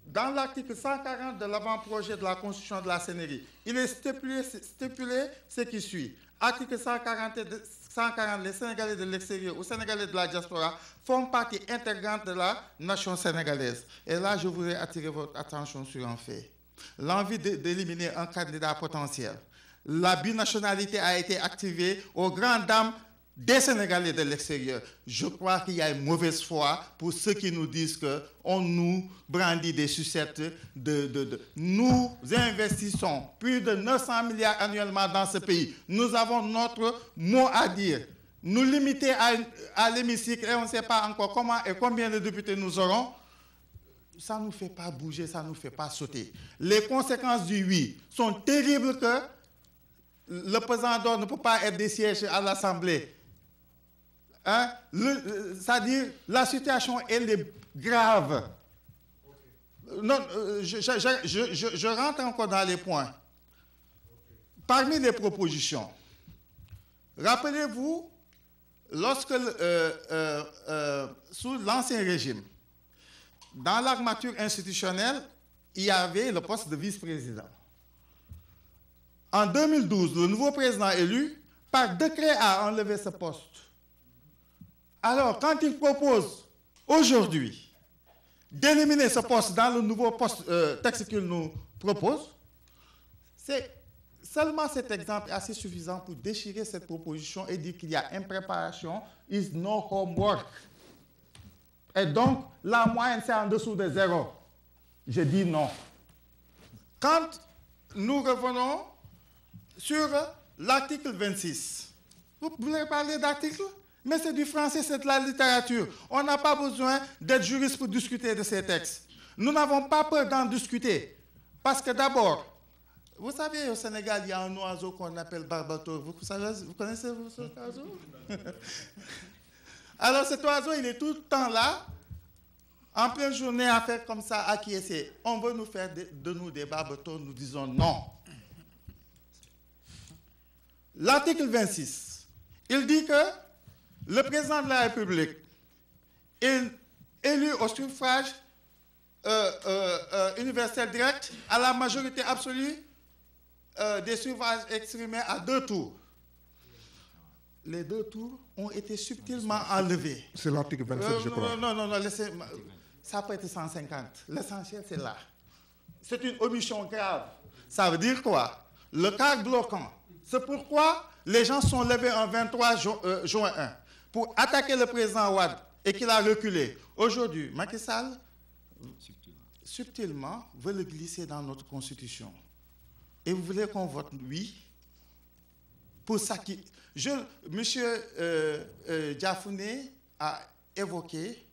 Dans l'article 140 de l'avant-projet de la Constitution de la CNRI, il est stipulé ce qui suit. Article 140, les Sénégalais de l'extérieur ou Sénégalais de la diaspora font partie intégrante de la nation sénégalaise. Et là, je voudrais attirer votre attention sur un fait. L'envie d'éliminer un candidat potentiel. La binationalité a été activée aux grandes dames des Sénégalais de l'extérieur. Je crois qu'il y a une mauvaise foi pour ceux qui nous disent qu'on nous brandit des sucettes Nous investissons plus de 900 milliards annuellement dans ce pays. Nous avons notre mot à dire. Nous limiter à l'hémicycle et on ne sait pas encore comment et combien de députés nous aurons. Ça ne nous fait pas bouger, ça ne nous fait pas sauter. Les conséquences du oui sont terribles que le pesant d'or ne peut pas être des sièges à l'Assemblée. Hein, c'est-à-dire, la situation, elle est grave. Non, je rentre encore dans les points. Parmi les propositions, rappelez-vous, lorsque, sous l'Ancien Régime, dans l'armature institutionnelle, il y avait le poste de vice-président. En 2012, le nouveau président élu, par décret, a enlevé ce poste. Alors, quand il propose aujourd'hui d'éliminer ce poste dans le nouveau texte qu'il nous propose, c'est seulement cet exemple assez suffisant pour déchirer cette proposition et dire qu'il y a impréparation, is no homework. Et donc, la moyenne, c'est en dessous de 0. Je dis non. Quand nous revenons sur l'article 26, vous voulez parler d'article? Mais c'est du français, c'est de la littérature. On n'a pas besoin d'être juriste pour discuter de ces textes. Nous n'avons pas peur d'en discuter. Parce que d'abord, vous savez, au Sénégal, il y a un oiseau qu'on appelle barbato. Vous connaissez cet oiseau? Alors cet oiseau, il est tout le temps là, en pleine journée, à faire comme ça, acquiescer. On veut nous faire de nous des barbatos, nous disons non. L'article 26, il dit que le président de la République est élu au suffrage universel direct à la majorité absolue des suffrages exprimés à 2 tours. Les 2 tours ont été subtilement enlevés. C'est l'article 27, je crois. Non, laissez, ça peut être 150. L'essentiel, c'est là. C'est une omission grave. Ça veut dire quoi? Le cas bloquant. C'est pourquoi les gens sont levés en 23 juin 1 pour attaquer le président Wade et qu'il a reculé. Aujourd'hui, Macky Sall, subtilement, veut le glisser dans notre Constitution. Et vous voulez qu'on vote oui pour ça qui... Monsieur Diafouné a évoqué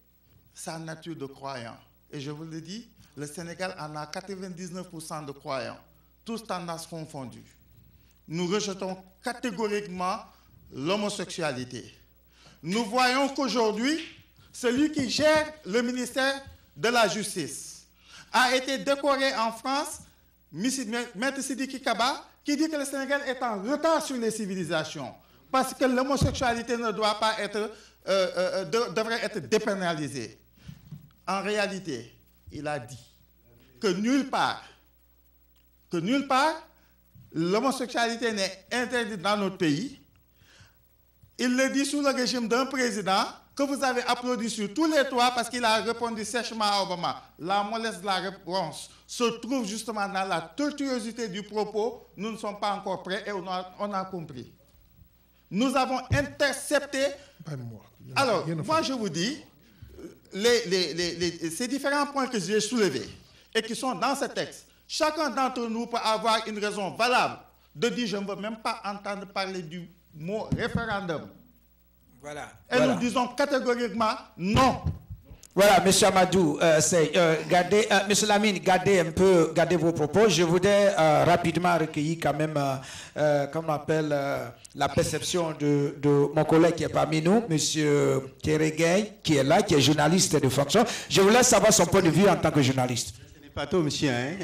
sa nature de croyant. Et je vous le dis, le Sénégal en a 99% de croyants, tous tendances confondues. Nous rejetons catégoriquement l'homosexualité. Nous voyons qu'aujourd'hui, celui qui gère le ministère de la Justice a été décoré en France, Maître Sidiki Kaba, qui dit que le Sénégal est en retard sur les civilisations, parce que l'homosexualité ne doit pas être, devrait être dépénalisée. En réalité, il a dit que nulle part, l'homosexualité n'est interdite dans notre pays. Il le dit sous le régime d'un président que vous avez applaudi sur tous les toits parce qu'il a répondu sèchement à Obama. La mollesse de la réponse se trouve justement dans la tortuosité du propos. Nous ne sommes pas encore prêts et on a compris. Nous avons intercepté... Alors, moi je vous dis, ces différents points que j'ai soulevés et qui sont dans ce texte, chacun d'entre nous peut avoir une raison valable de dire je ne veux même pas entendre parler du mot référendum. Voilà. Et nous disons catégoriquement non. Voilà, M. Amadou, M. Lamine, gardez vos propos. Je voudrais rapidement recueillir quand même, comme on appelle, la perception de mon collègue qui est parmi nous, M. Kérégué, qui est là, qui est journaliste de fonction. Je voulais savoir son point de vue en tant que journaliste. Ce n'est pas tout, monsieur. Hein?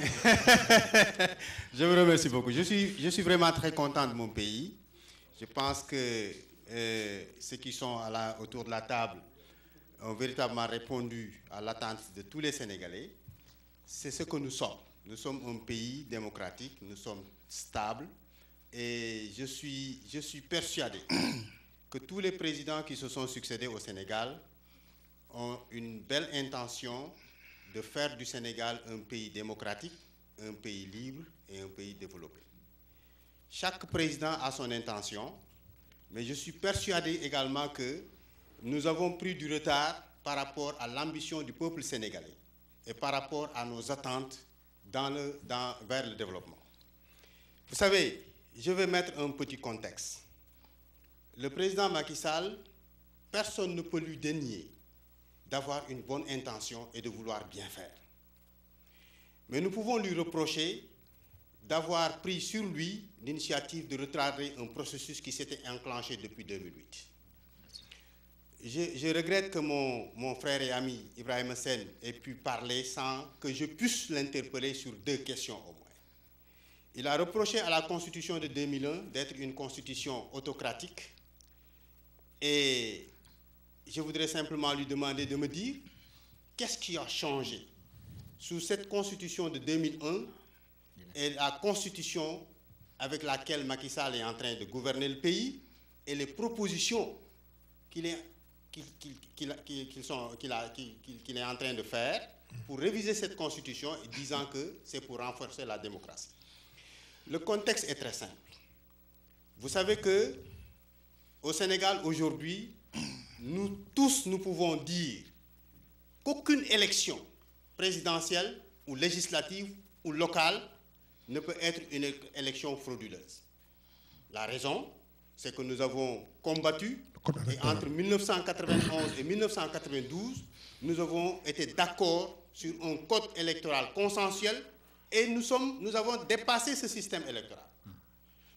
Je vous remercie beaucoup. Je suis vraiment très content de mon pays. Je pense que ceux qui sont autour de la table ont véritablement répondu à l'attente de tous les Sénégalais. C'est ce que nous sommes. Nous sommes un pays démocratique, nous sommes stables et je suis persuadé que tous les présidents qui se sont succédés au Sénégal ont une belle intention de faire du Sénégal un pays démocratique, un pays libre et un pays développé. Chaque président a son intention, mais je suis persuadé également que nous avons pris du retard par rapport à l'ambition du peuple sénégalais et par rapport à nos attentes vers le développement. Vous savez, je vais mettre un petit contexte. Le président Macky Sall, personne ne peut lui dénier d'avoir une bonne intention et de vouloir bien faire. Mais nous pouvons lui reprocher d'avoir pris sur lui l'initiative de retarder un processus qui s'était enclenché depuis 2008. je regrette que mon frère et ami Ibrahim Sen ait pu parler sans que je puisse l'interpeller sur 2 questions au moins. Il a reproché à la Constitution de 2001 d'être une constitution autocratique. Et je voudrais simplement lui demander de me dire qu'est-ce qui a changé sous cette Constitution de 2001 et la Constitution avec laquelle Macky Sall est en train de gouverner le pays et les propositions qu'il est en train de faire pour réviser cette Constitution, disant que c'est pour renforcer la démocratie. Le contexte est très simple. Vous savez que au Sénégal aujourd'hui, nous pouvons dire qu'aucune élection présidentielle ou législative ou locale ne peut être une élection frauduleuse. La raison, c'est que nous avons combattu et entre 1991 et 1992, nous avons été d'accord sur un code électoral consensuel et nous avons dépassé ce système électoral.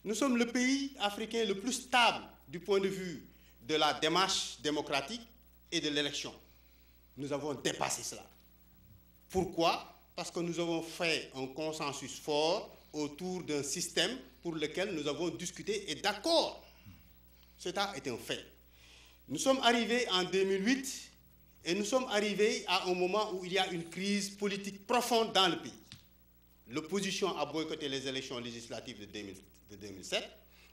Nous sommes le pays africain le plus stable du point de vue de la démarche démocratique et de l'élection. Nous avons dépassé cela. Pourquoi? Parce que nous avons fait un consensus fort autour d'un système pour lequel nous avons discuté et d'accord. Cela est un fait. Nous sommes arrivés en 2008 et nous sommes arrivés à un moment où il y a une crise politique profonde dans le pays. L'opposition a boycotté les élections législatives de 2007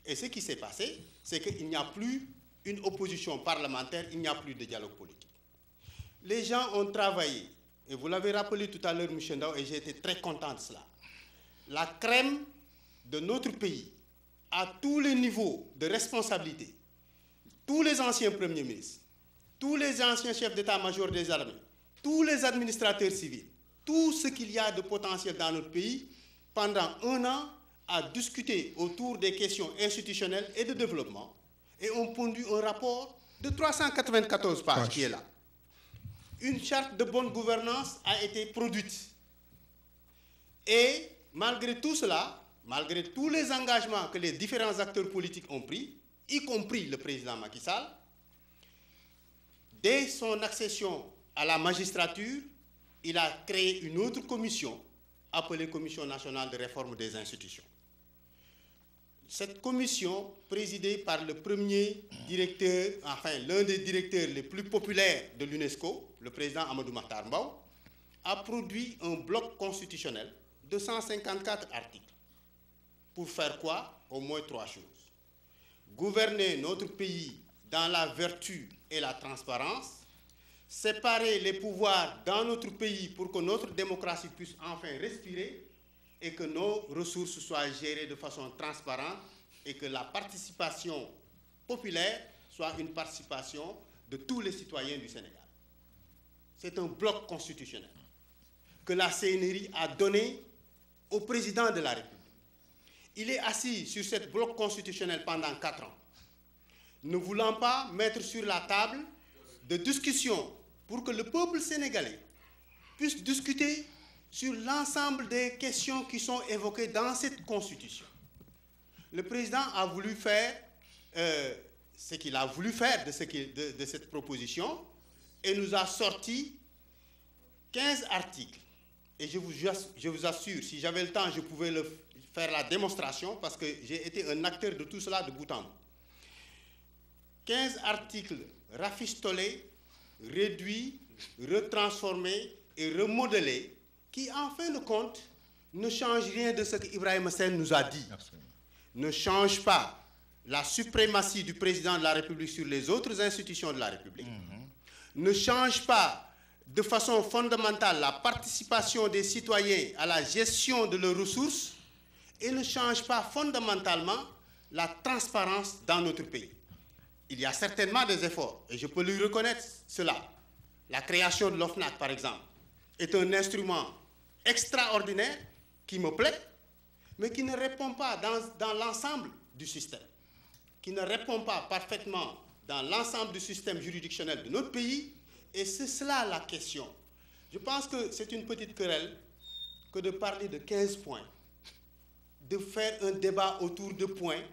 et ce qui s'est passé, c'est qu'il n'y a plus une opposition parlementaire, il n'y a plus de dialogue politique. Les gens ont travaillé, et vous l'avez rappelé tout à l'heure, M. Ndao, et j'ai été très content de cela. La crème de notre pays, à tous les niveaux de responsabilité, tous les anciens premiers ministres, tous les anciens chefs d'état-major des armées, tous les administrateurs civils, tout ce qu'il y a de potentiel dans notre pays, pendant 1 an, a discuté autour des questions institutionnelles et de développement, et ont pondu un rapport de 394 pages qui est là. Une charte de bonne gouvernance a été produite. Et malgré tout cela, malgré tous les engagements que les différents acteurs politiques ont pris, y compris le président Macky Sall, dès son accession à la magistrature, il a créé une autre commission appelée Commission nationale de réforme des institutions. Cette commission, présidée par le premier directeur, enfin l'un des directeurs les plus populaires de l'UNESCO, le président Amadou Mahtar Mbow, a produit un bloc constitutionnel de 154 articles. Pour faire quoi? Au moins 3 choses. Gouverner notre pays dans la vertu et la transparence, séparer les pouvoirs dans notre pays pour que notre démocratie puisse enfin respirer et que nos ressources soient gérées de façon transparente et que la participation populaire soit une participation de tous les citoyens du Sénégal. C'est un bloc constitutionnel que la CNRI a donné au président de la République. Il est assis sur ce bloc constitutionnel pendant 4 ans, ne voulant pas mettre sur la table de discussion pour que le peuple sénégalais puisse discuter sur l'ensemble des questions qui sont évoquées dans cette constitution. Le président a voulu faire ce qu'il a voulu faire de cette proposition et nous a sorti 15 articles. Et je vous assure, si j'avais le temps, je pouvais faire la démonstration parce que j'ai été un acteur de tout cela de bout en bout. 15 articles rafistolés, réduits, retransformés et remodelés qui, en fin de compte, ne changent rien de ce qu'Ibrahim Sen nous a dit. Absolument. Ne change pas la suprématie du président de la République sur les autres institutions de la République. Ne change pas de façon fondamentale la participation des citoyens à la gestion de leurs ressources et ne change pas fondamentalement la transparence dans notre pays. Il y a certainement des efforts, et je peux lui reconnaître cela. La création de l'OFNAC, par exemple, est un instrument extraordinaire qui me plaît, mais qui ne répond pas dans l'ensemble du système, qui ne répond pas parfaitement dans l'ensemble du système juridictionnel de notre pays, et c'est cela la question. Je pense que c'est une petite querelle que de parler de 15 points, de faire un débat autour de points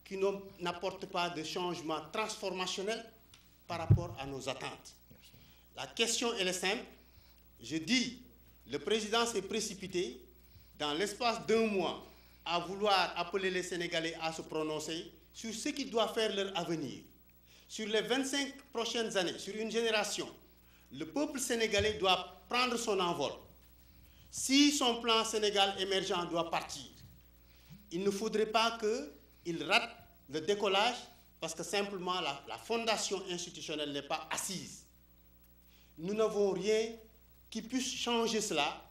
qui n'apportent pas de changement transformationnel par rapport à nos attentes. La question, elle est simple. Je dis, le président s'est précipité dans l'espace d'1 mois à vouloir appeler les Sénégalais à se prononcer sur ce qui doit faire leur avenir. Sur les 25 prochaines années, sur une génération, le peuple sénégalais doit prendre son envol. Si son plan Sénégal émergent doit partir, il ne faudrait pas qu'il rate le décollage parce que simplement la fondation institutionnelle n'est pas assise. Nous n'avons rien qui puisse changer cela.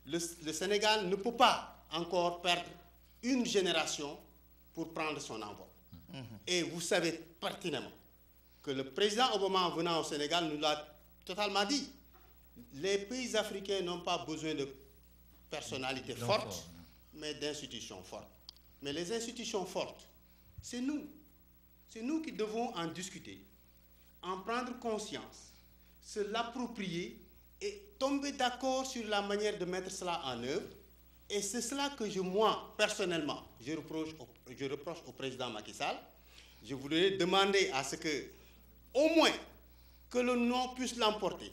Le Sénégal ne peut pas encore perdre une génération pour prendre son envol. Et vous savez pertinemment que le président Obama, en venant au Sénégal, nous l'a totalement dit. Les pays africains n'ont pas besoin de personnalités fortes, mais d'institutions fortes. Mais les institutions fortes, c'est nous. C'est nous qui devons en discuter, en prendre conscience, se l'approprier et tomber d'accord sur la manière de mettre cela en œuvre. Et c'est cela que moi, personnellement, je reproche au président Macky Sall. Je voudrais demander à ce que, au moins, que le non puisse l'emporter,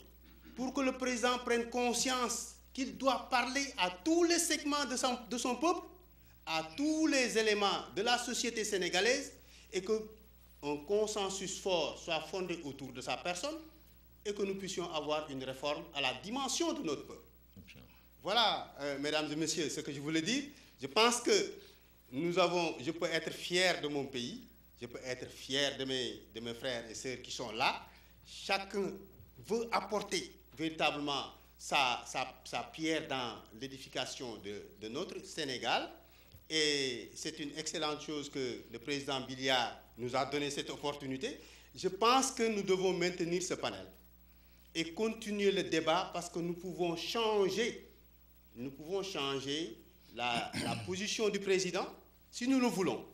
pour que le président prenne conscience qu'il doit parler à tous les segments de son peuple, à tous les éléments de la société sénégalaise, et qu'un consensus fort soit fondé autour de sa personne, et que nous puissions avoir une réforme à la dimension de notre peuple. Voilà, mesdames et messieurs, ce que je voulais dire. Je pense que je peux être fier de mon pays, je peux être fier de mes frères et sœurs qui sont là. Chacun veut apporter véritablement sa pierre dans l'édification de notre Sénégal. Et c'est une excellente chose que le président Bilia nous a donné cette opportunité. Je pense que nous devons maintenir ce panel et continuer le débat parce que nous pouvons changer la position du président si nous le voulons.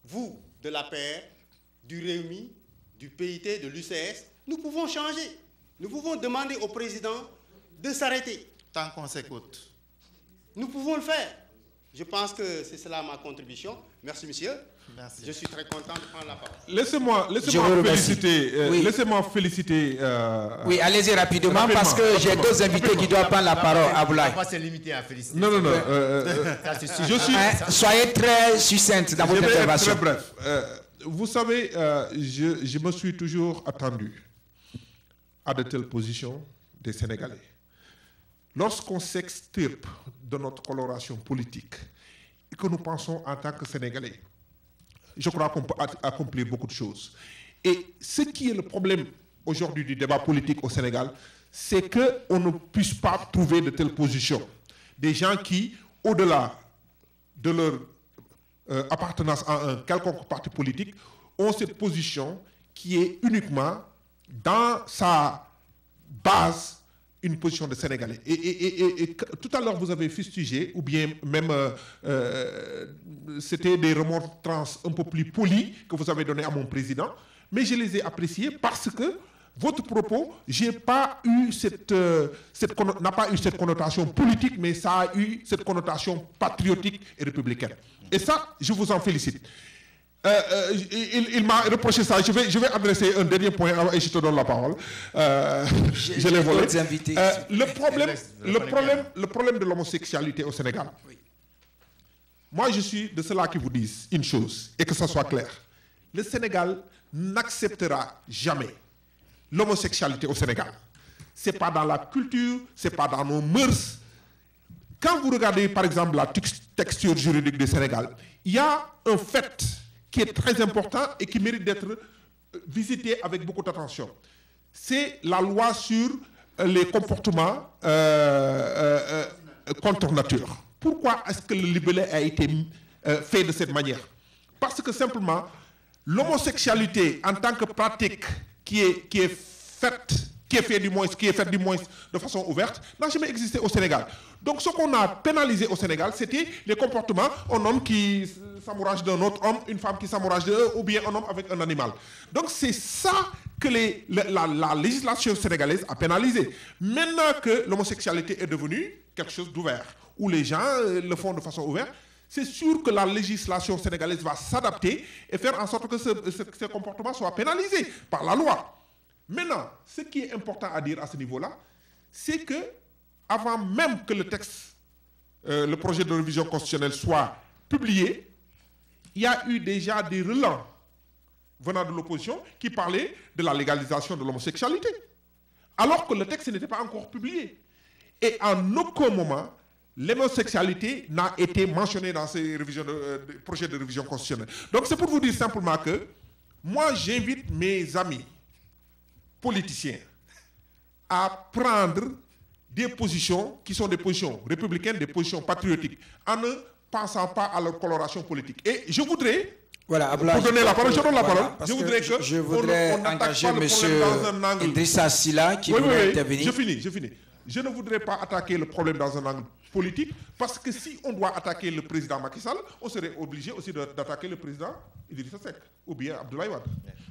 Vous, de l'APR, du REUMI, du PIT, de l'UCS, nous pouvons changer. Nous pouvons demander au président de s'arrêter. Tant qu'on s'écoute. Nous pouvons le faire. Je pense que c'est cela ma contribution. Merci, monsieur. Merci. Je suis très content de prendre la parole. Laissez-moi féliciter. Laissez-moi féliciter. Oui, allez-y rapidement parce que j'ai deux invités qui doivent prendre la parole. On ne va pas se limiter à féliciter. Non. Soyez très succincte dans votre intervention. Très bref. Vous savez, je me suis toujours attendu à de telles positions des Sénégalais. Lorsqu'on s'extirpe de notre coloration politique et que nous pensons en tant que Sénégalais, je crois qu'on peut accomplir beaucoup de choses. Et ce qui est le problème aujourd'hui du débat politique au Sénégal, c'est qu'on ne puisse pas trouver de telles positions. Des gens qui, au-delà de leur appartenance à un quelconque parti politique, ont cette position qui est uniquement dans sa base une position de Sénégalais. Et tout à l'heure, vous avez fustigé, ou bien même c'était des remontrances un peu plus polies que vous avez données à mon président, mais je les ai appréciées parce que votre propos, n'a pas eu cette connotation politique, mais ça a eu cette connotation patriotique et républicaine. Et ça, je vous en félicite. Il m'a reproché ça. Je vais adresser un dernier point et je te donne la parole. Je l'ai volé. Le problème de l'homosexualité au Sénégal. Oui. Moi, je suis de ceux-là qui vous disent une chose, et que ça soit clair. Le Sénégal n'acceptera jamais l'homosexualité au Sénégal. Ce n'est pas dans la culture, ce n'est pas dans nos mœurs. Quand vous regardez, par exemple, la texture juridique du Sénégal, il y a un fait qui est très important et qui mérite d'être visité avec beaucoup d'attention. C'est la loi sur les comportements contre nature. Pourquoi est-ce que le libellé a été fait de cette manière? Parce que simplement, l'homosexualité en tant que pratique qui est faite du moins de façon ouverte, n'a jamais existé au Sénégal. Donc ce qu'on a pénalisé au Sénégal, c'était les comportements, un homme qui s'amourage d'un autre homme, une femme qui s'amourage d'un, ou bien un homme avec un animal. Donc c'est ça que la législation sénégalaise a pénalisé. Maintenant que l'homosexualité est devenue quelque chose d'ouvert, où les gens le font de façon ouverte, c'est sûr que la législation sénégalaise va s'adapter et faire en sorte que ce comportement soit pénalisé par la loi. Maintenant, ce qui est important à dire à ce niveau-là, c'est que avant même que le texte, le projet de révision constitutionnelle soit publié, il y a eu déjà des relents venant de l'opposition qui parlaient de la légalisation de l'homosexualité, alors que le texte n'était pas encore publié. Et en aucun moment, l'homosexualité n'a été mentionnée dans ces projets de révision constitutionnelle. Donc c'est pour vous dire simplement que moi j'invite mes amis politiciens à prendre des positions qui sont des positions républicaines, des positions patriotiques, en ne pensant pas à leur coloration politique. Et je voudrais, voilà, pour donner la parole, je donne la parole, je voudrais engager M. Idrissa Sylla qui voudrait intervenir. Je finis. Je ne voudrais pas attaquer le problème dans un angle politique, parce que si on doit attaquer le président Macky Sall, on serait obligé aussi d'attaquer le président Idrissa Seck ou bien Abdoulaye Wade.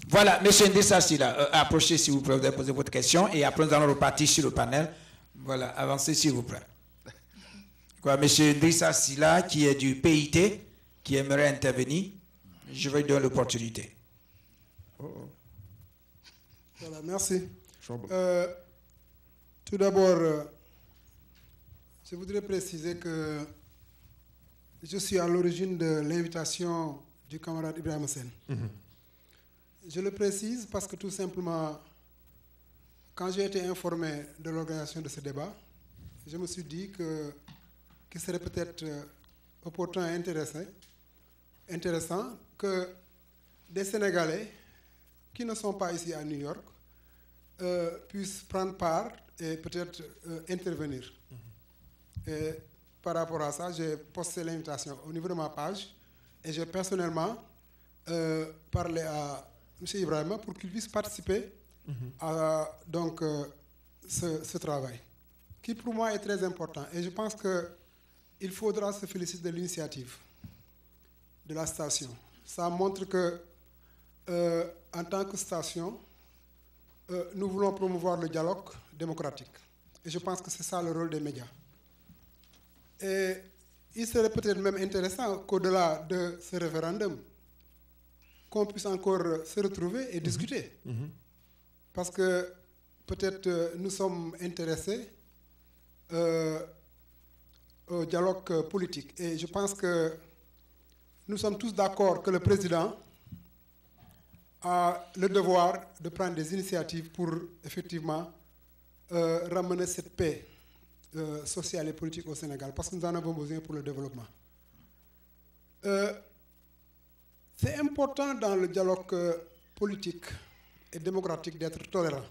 Voilà, M. Idrissa Sylla, approchez s'il vous plaît, vous allez poser votre question et après nous allons repartir sur le panel. Voilà, avancez s'il vous plaît. Quoi, M. Idrissa Sylla, qui est du PIT, qui aimerait intervenir, je vais lui donner l'opportunité. Voilà, merci. Tout d'abord, je voudrais préciser que je suis à l'origine de l'invitation du camarade Ibrahima Sène. Je le précise parce que tout simplement, quand j'ai été informé de l'organisation de ce débat, je me suis dit qu'il serait peut-être opportun et intéressant que des Sénégalais qui ne sont pas ici à New York puissent prendre part et peut-être intervenir. Et par rapport à ça, j'ai posté l'invitation au niveau de ma page et j'ai personnellement parlé à M. Ibrahima pour qu'il puisse participer à ce travail, qui pour moi est très important. Et je pense qu'il faudra se féliciter de l'initiative de la station. Ça montre que, en tant que station, nous voulons promouvoir le dialogue démocratique. Et je pense que c'est ça le rôle des médias. Et il serait peut-être même intéressant qu'au-delà de ce référendum, qu'on puisse encore se retrouver et discuter. Parce que peut-être nous sommes intéressés au dialogue politique. Et je pense que nous sommes tous d'accord que le président a le devoir de prendre des initiatives pour effectivement ramener cette paix sociale et politique au Sénégal, parce que nous en avons besoin pour le développement. C'est important dans le dialogue politique et démocratique d'être tolérant.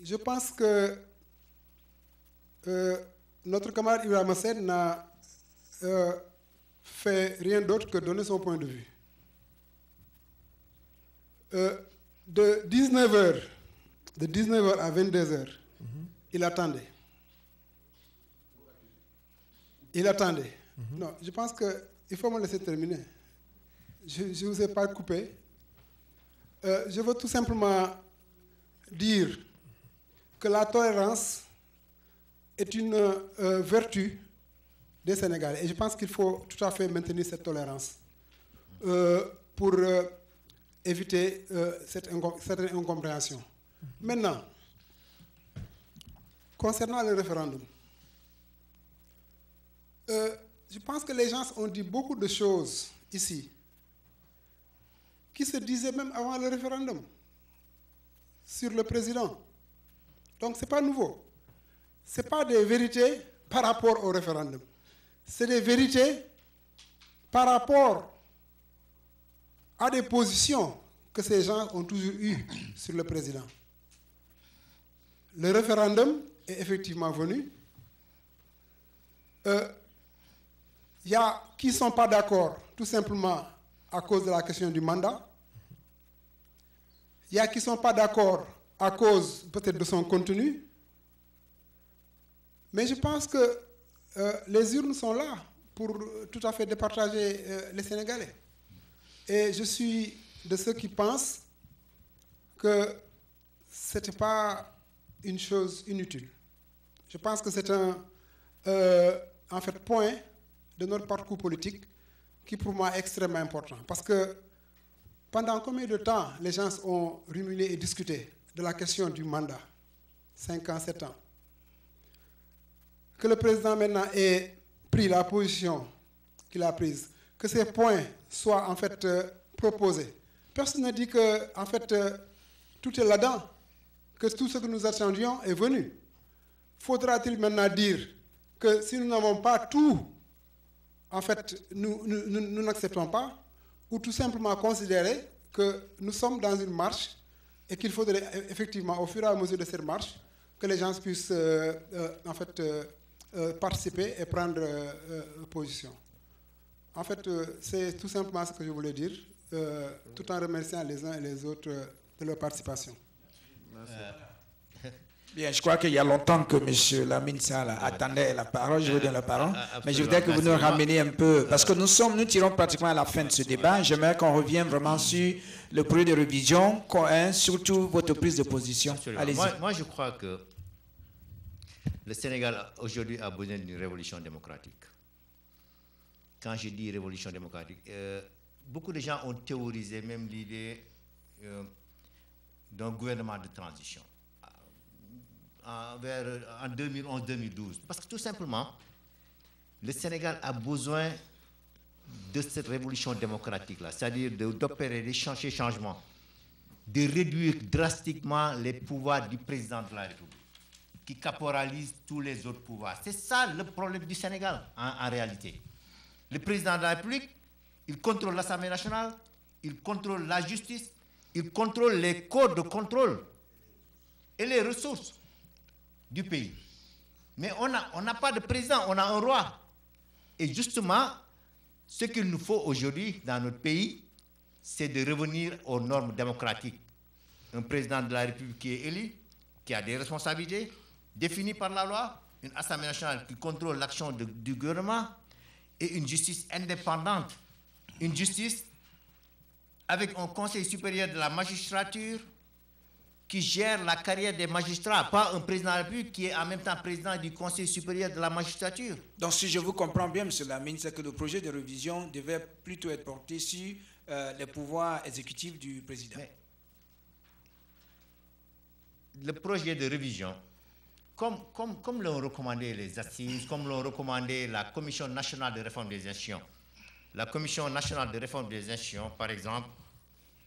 Je pense que notre camarade Ibrahima Sène n'a fait rien d'autre que donner son point de vue. De 19h à 22h, il attendait. Non, je pense qu'il faut me laisser terminer. Je ne vous ai pas coupé. Je veux tout simplement dire que la tolérance est une vertu des Sénégalais. Et je pense qu'il faut tout à fait maintenir cette tolérance pour éviter certaines incompréhensions. Maintenant, concernant le référendum, je pense que les gens ont dit beaucoup de choses ici qui se disaient même avant le référendum sur le président. Donc ce n'est pas nouveau. Ce n'est pas des vérités par rapport au référendum. C'est des vérités par rapport à des positions que ces gens ont toujours eues sur le président. Le référendum est effectivement venu. Il y a qui ne sont pas d'accord tout simplement à cause de la question du mandat. Il y a qui ne sont pas d'accord à cause peut-être de son contenu. Mais je pense que les urnes sont là pour tout à fait départager les Sénégalais. Et je suis de ceux qui pensent que ce n'était pas une chose inutile. Je pense que c'est un en fait, point de notre parcours politique qui pour moi est extrêmement important. Parce que Pendant combien de temps les gens ont ruminé et discuté de la question du mandat? 5 ans, 7 ans. Que le président maintenant ait pris la position qu'il a prise, que ces points soient en fait proposés. Personne ne dit que en fait tout est là-dedans, que tout ce que nous attendions est venu. Faudra-t-il maintenant dire que si nous n'avons pas tout, en fait, nous n'acceptons pas, ou tout simplement considérer que nous sommes dans une marche et qu'il faudrait effectivement, au fur et à mesure de cette marche, que les gens puissent en fait participer et prendre position. En fait, c'est tout simplement ce que je voulais dire, tout en remerciant les uns et les autres de leur participation. Bien, je crois qu'il y a longtemps que M. Lamine Sall attendait la parole. Je vous donne la parole. Mais je voudrais que vous nous rameniez un peu, parce que nous tirons pratiquement à la fin de ce débat. J'aimerais qu'on revienne vraiment sur le projet de révision, surtout votre prise de position. Allez-y. Moi, je crois que le Sénégal aujourd'hui a besoin d'une révolution démocratique. Quand je dis révolution démocratique, beaucoup de gens ont théorisé même l'idée d'un gouvernement de transition en 2011-2012. Parce que tout simplement, le Sénégal a besoin de cette révolution démocratique-là, c'est-à-dire d'opérer des changements, de réduire drastiquement les pouvoirs du président de la République, qui caporalise tous les autres pouvoirs. C'est ça le problème du Sénégal, en réalité. Le président de la République, il contrôle l'Assemblée nationale, il contrôle la justice, il contrôle les codes de contrôle et les ressources du pays. Mais on n'a pas de président, on a un roi. Et justement, ce qu'il nous faut aujourd'hui dans notre pays, c'est de revenir aux normes démocratiques. Un président de la République qui est élu, qui a des responsabilités définies par la loi, une Assemblée nationale qui contrôle l'action du gouvernement et une justice indépendante. Une justice avec un conseil supérieur de la magistrature qui gère la carrière des magistrats, pas un président de la République qui est en même temps président du Conseil supérieur de la magistrature. Donc, si je vous comprends bien, M. Lamine, c'est que le projet de révision devait plutôt être porté sur les pouvoirs exécutifs du président. Mais le projet de révision, comme l'ont recommandé les assises, comme l'ont recommandé la Commission nationale de réforme des institutions, la Commission nationale de réforme des institutions, par exemple,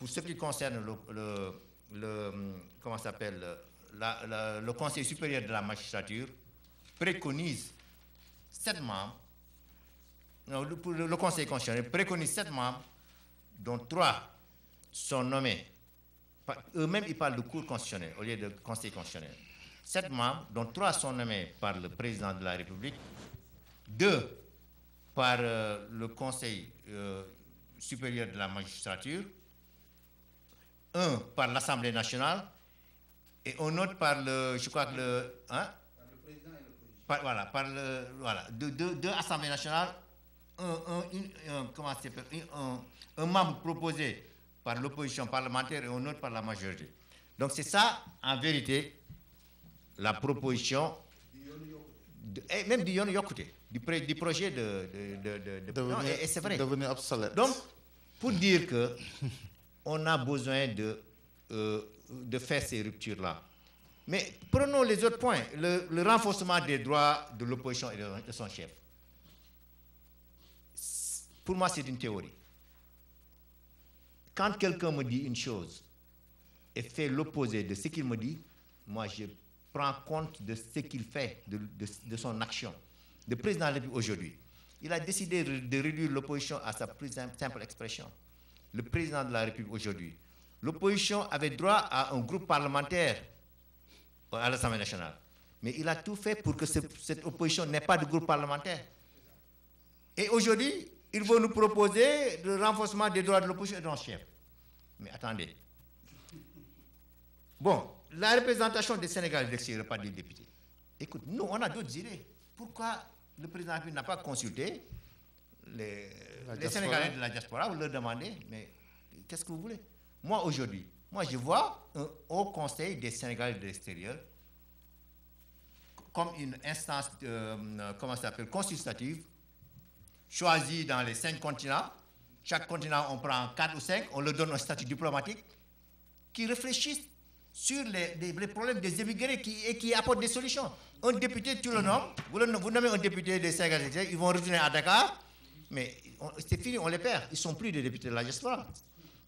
pour ce qui concerne le Conseil supérieur de la magistrature, préconise 7 membres, le Conseil constitutionnel préconise 7 membres, dont 3 sont nommés, eux-mêmes ils parlent de cour constitutionnelle au lieu de Conseil constitutionnel. 7 membres, dont 3 sont nommés par le président de la République, 2 par le Conseil supérieur de la magistrature, 1 par l'Assemblée nationale et un autre par le, je crois que le, hein? Par le président et l'opposition. Voilà, deux Assemblées nationales, un membre proposé par l'opposition parlementaire et un autre par la majorité. Donc c'est ça, en vérité, la proposition, même du Yono Yokouté, du projet et c'est vrai. Devenu obsolète. Donc, pour dire que on a besoin de faire ces ruptures-là. Mais prenons les autres points. Le renforcement des droits de l'opposition et de son chef. Pour moi, c'est une théorie. Quand quelqu'un me dit une chose et fait l'opposé de ce qu'il me dit, moi, je prends compte de ce qu'il fait, de son action. Le président de la République aujourd'hui, il a décidé de réduire l'opposition à sa plus simple expression. Le président de la République aujourd'hui, l'opposition avait droit à un groupe parlementaire à l'Assemblée nationale. Mais il a tout fait pour que cette opposition n'ait pas de groupe parlementaire. Et aujourd'hui, il veut nous proposer le renforcement des droits de l'opposition et de son chef. Mais attendez. Bon, la représentation des Sénégalais de l'extérieur, pas des députés. Écoute, nous, on a d'autres idées. Pourquoi le président de la République n'a pas consulté les Sénégalais de la diaspora ou leur demander, mais qu'est-ce que vous voulez? Moi, aujourd'hui, je vois un haut conseil des Sénégalais de l'extérieur comme une instance, consultative, choisie dans les 5 continents, chaque continent, on prend 4 ou 5, on leur donne un statut diplomatique, qui réfléchissent sur les problèmes des émigrés et qui apportent des solutions. Un député, tu le nommes, vous nommez un député des Sénégalais, ils vont retourner à Dakar, mais c'est fini, on les perd. Ils ne sont plus des députés de la diaspora.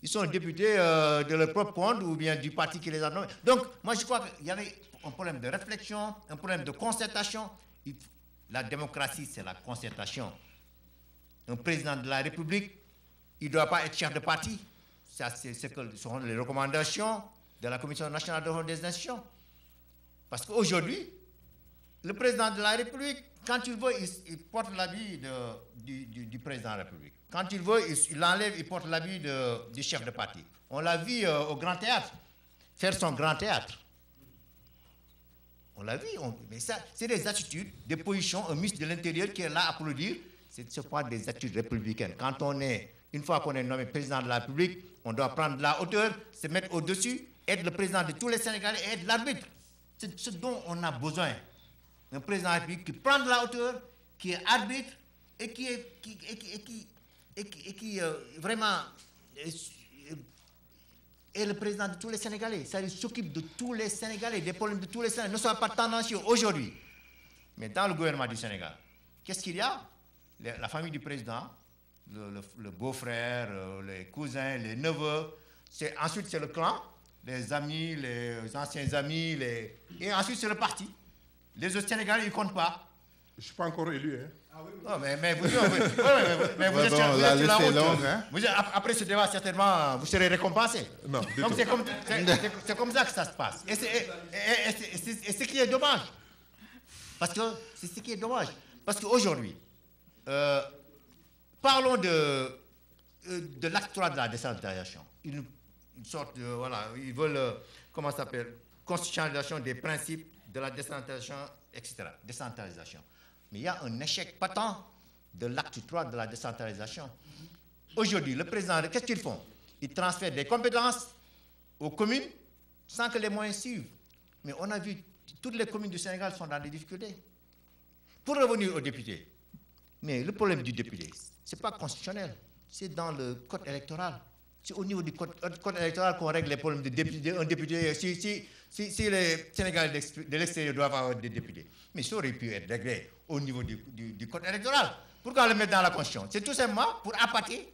Ils sont députés de leur propre compte ou bien du parti qui les a nommés. Donc, moi, je crois qu'il y avait un problème de réflexion, un problème de concertation. La démocratie, c'est la concertation. Un président de la République, il ne doit pas être chef de parti. Ça, ce sont les recommandations de la Commission nationale des institutions. Parce qu'aujourd'hui, le président de la République, quand il veut, il porte l'habit du président de la République. Quand il veut, il enlève, il porte l'habit du chef de parti. On l'a vu au Grand Théâtre, faire son Grand Théâtre. On l'a vu, mais ça, c'est des attitudes, des positions, un ministre de l'Intérieur qui est là à applaudir. Ce sont pas des attitudes républicaines. Quand une fois qu'on est nommé président de la République, on doit prendre de la hauteur, se mettre au-dessus, être le président de tous les Sénégalais et être l'arbitre. C'est ce dont on a besoin. Un président de la République qui prend de la hauteur, qui est arbitre et qui vraiment est le président de tous les Sénégalais. Ça s'occupe de tous les Sénégalais, des problèmes de tous les Sénégalais. Ne soyons pas tendancieux aujourd'hui. Mais dans le gouvernement du Sénégal, qu'est-ce qu'il y a? La famille du président, le beau-frère, les cousins, les neveux. Ensuite, c'est le clan, les amis, les anciens amis. Et ensuite, c'est le parti. Les autres Sénégalais, ils ne comptent pas. Je ne suis pas encore élu. Hein. Ah oui, oui. Oh, mais vous êtes sur la route. Longue, hein? Après ce débat, certainement, vous serez récompensé. Non, donc c'est comme ça que ça se passe. Et c'est ce qui est dommage. Parce que c'est ce qui est dommage. Parce qu'aujourd'hui, parlons de l'acte 3 de la décentralisation. Une sorte de, voilà, ils veulent, comment ça s'appelle, constitutionnalisation des principes de la décentralisation, etc. Décentralisation. Mais il y a un échec patent de l'acte 3 de la décentralisation. Aujourd'hui, le président, qu'est-ce qu'ils font? Ils transfèrent des compétences aux communes sans que les moyens suivent. Mais on a vu, toutes les communes du Sénégal sont dans des difficultés. Pour revenir aux députés, mais le problème du député, ce n'est pas constitutionnel, c'est dans le code électoral. C'est au niveau du code électoral qu'on règle les problèmes de députés. Un député, si les Sénégalais de l'extérieur doivent avoir des députés. Mais ça aurait pu être réglé au niveau du code électoral. Pourquoi le mettre dans la Constitution? C'est tout simplement pour appâter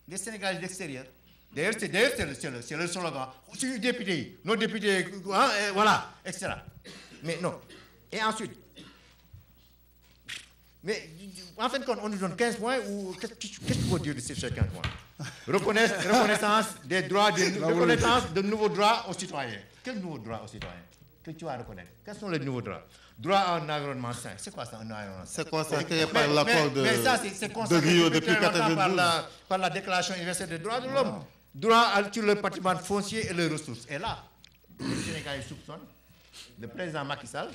les Sénégalais de l'extérieur. D'ailleurs, c'est le slogan. C'est les députés, nos députés, hein, voilà, etc. Mais non. Et ensuite, mais en fin de compte, on nous donne 15 points ou qu'est-ce qu'il faut dire de ces 15 points? Reconnaissance des droits, reconnaissance de nouveaux droits aux citoyens. Quels nouveaux droits aux citoyens que tu vas reconnaître? Quels sont les nouveaux droits? Droit à un environnement sain. C'est quoi ça, un environnement sain? C'est consacré par l'accord de Rio depuis 1992. Par la Déclaration universelle des droits de l'homme. Droit sur le patrimoine foncier et les ressources. Et là, les Sénégalais soupçonnent le président Macky Sall,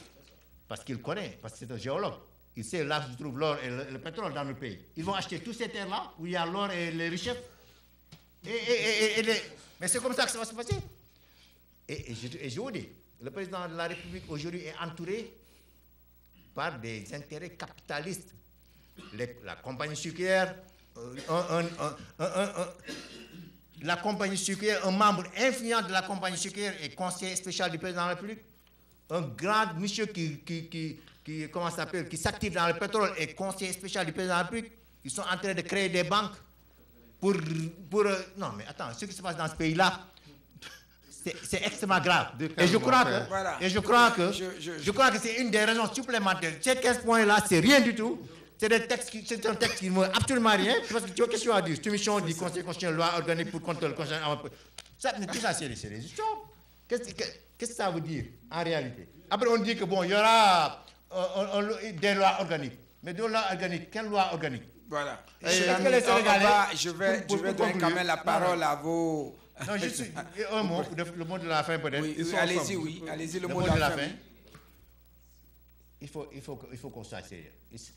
parce qu'il connaît, parce que c'est un géologue. Il sait là où se trouve l'or et le pétrole dans le pays. Ils vont acheter tous ces terres-là où il y a l'or et les richesses. Mais c'est comme ça que ça va se passer. Et je vous dis, le président de la République aujourd'hui est entouré par des intérêts capitalistes. La compagnie sucrière, la compagnie sucrière, un membre influent de la compagnie sucrière est conseiller spécial du président de la République. Un grand monsieur comment ça s'appelle, qui s'active dans le pétrole et conseiller spécial du président de la République. Ils sont en train de créer des banques pour non, mais attends, ce qui se passe dans ce pays-là, c'est extrêmement grave. Et je crois que c'est une des raisons supplémentaires. Ces 15 points-là, c'est rien du tout. C'est un texte qui ne veut absolument rien. Parce que tu vois, qu'est-ce que tu vas dire? Soumission du Conseil constitutionnel, loi organique pour contrôle constitutionnel. Tout ça, c'est des histoires. Qu'est-ce que ça veut dire en réalité? Après, on dit que bon, il y aura des lois organiques. Mais des lois organiques, quelle loi organique? Voilà. Je vais donner quand même la parole à vos... Non, juste un mot, le mot de la fin peut-être. Oui, allez-y, le mot de la fin. Il faut qu'on soit sérieux.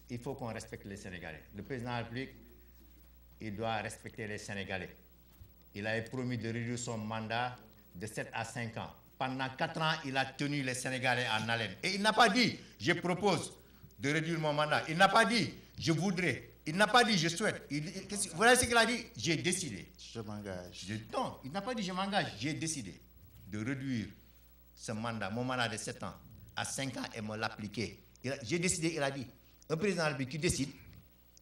Il faut qu'on respecte les Sénégalais. Le président de la République, il doit respecter les Sénégalais. Il avait promis de réduire son mandat de 7 à 5 ans. Pendant 4 ans, il a tenu les Sénégalais en haleine. Et il n'a pas dit, je propose de réduire mon mandat. Il n'a pas dit, je voudrais. Il n'a pas dit je souhaite. Voilà ce qu'il a dit, j'ai décidé. Je m'engage. Non, il n'a pas dit je m'engage, j'ai décidé de réduire ce mandat, mon mandat de 7 ans, à 5 ans et me l'appliquer. J'ai décidé, il a dit, un président de la République qui décide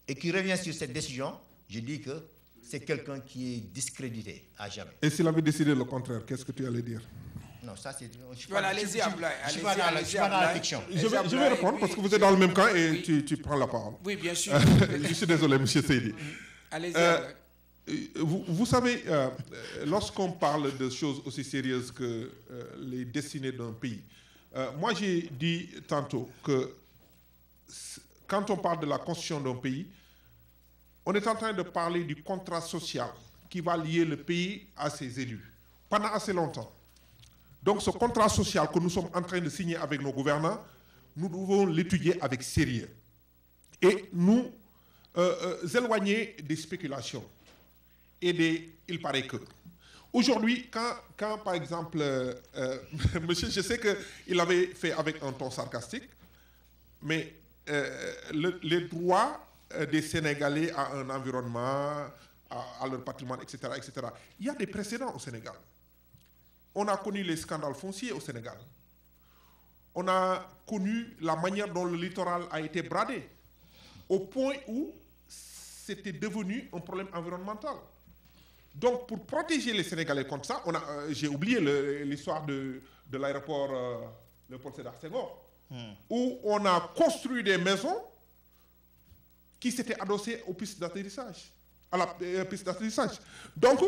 et qui revient sur cette décision, je dis que c'est quelqu'un qui est discrédité à jamais. Et s'il avait décidé le contraire, qu'est-ce que tu allais dire? Non, ça c'est... Voilà, allez-y, Ablaye. Je suis pas dans la fiction. Je vais répondre parce que vous êtes dans le même camp et tu prends la parole. Oui, bien sûr. Je suis désolé, M. Seydi. Allez-y. Vous savez, lorsqu'on parle de choses aussi sérieuses que les destinées d'un pays, moi j'ai dit tantôt que quand on parle de la constitution d'un pays, on est en train de parler du contrat social qui va lier le pays à ses élus pendant assez longtemps. Donc ce contrat social que nous sommes en train de signer avec nos gouvernants, nous devons l'étudier avec sérieux et nous éloigner des spéculations et des « il paraît que ». Aujourd'hui, quand par exemple, monsieur, je sais qu'il avait fait avec un ton sarcastique, mais les droits des Sénégalais à un environnement, à leur patrimoine, etc., etc. Il y a des précédents au Sénégal. On a connu les scandales fonciers au Sénégal. On a connu la manière dont le littoral a été bradé, au point où c'était devenu un problème environnemental. Donc, pour protéger les Sénégalais contre ça, j'ai oublié l'histoire de l'aéroport Léopold Sédar Senghor, où on a construit des maisons qui s'étaient adossées aux pistes d'atterrissage, à la piste d'atterrissage. Donc,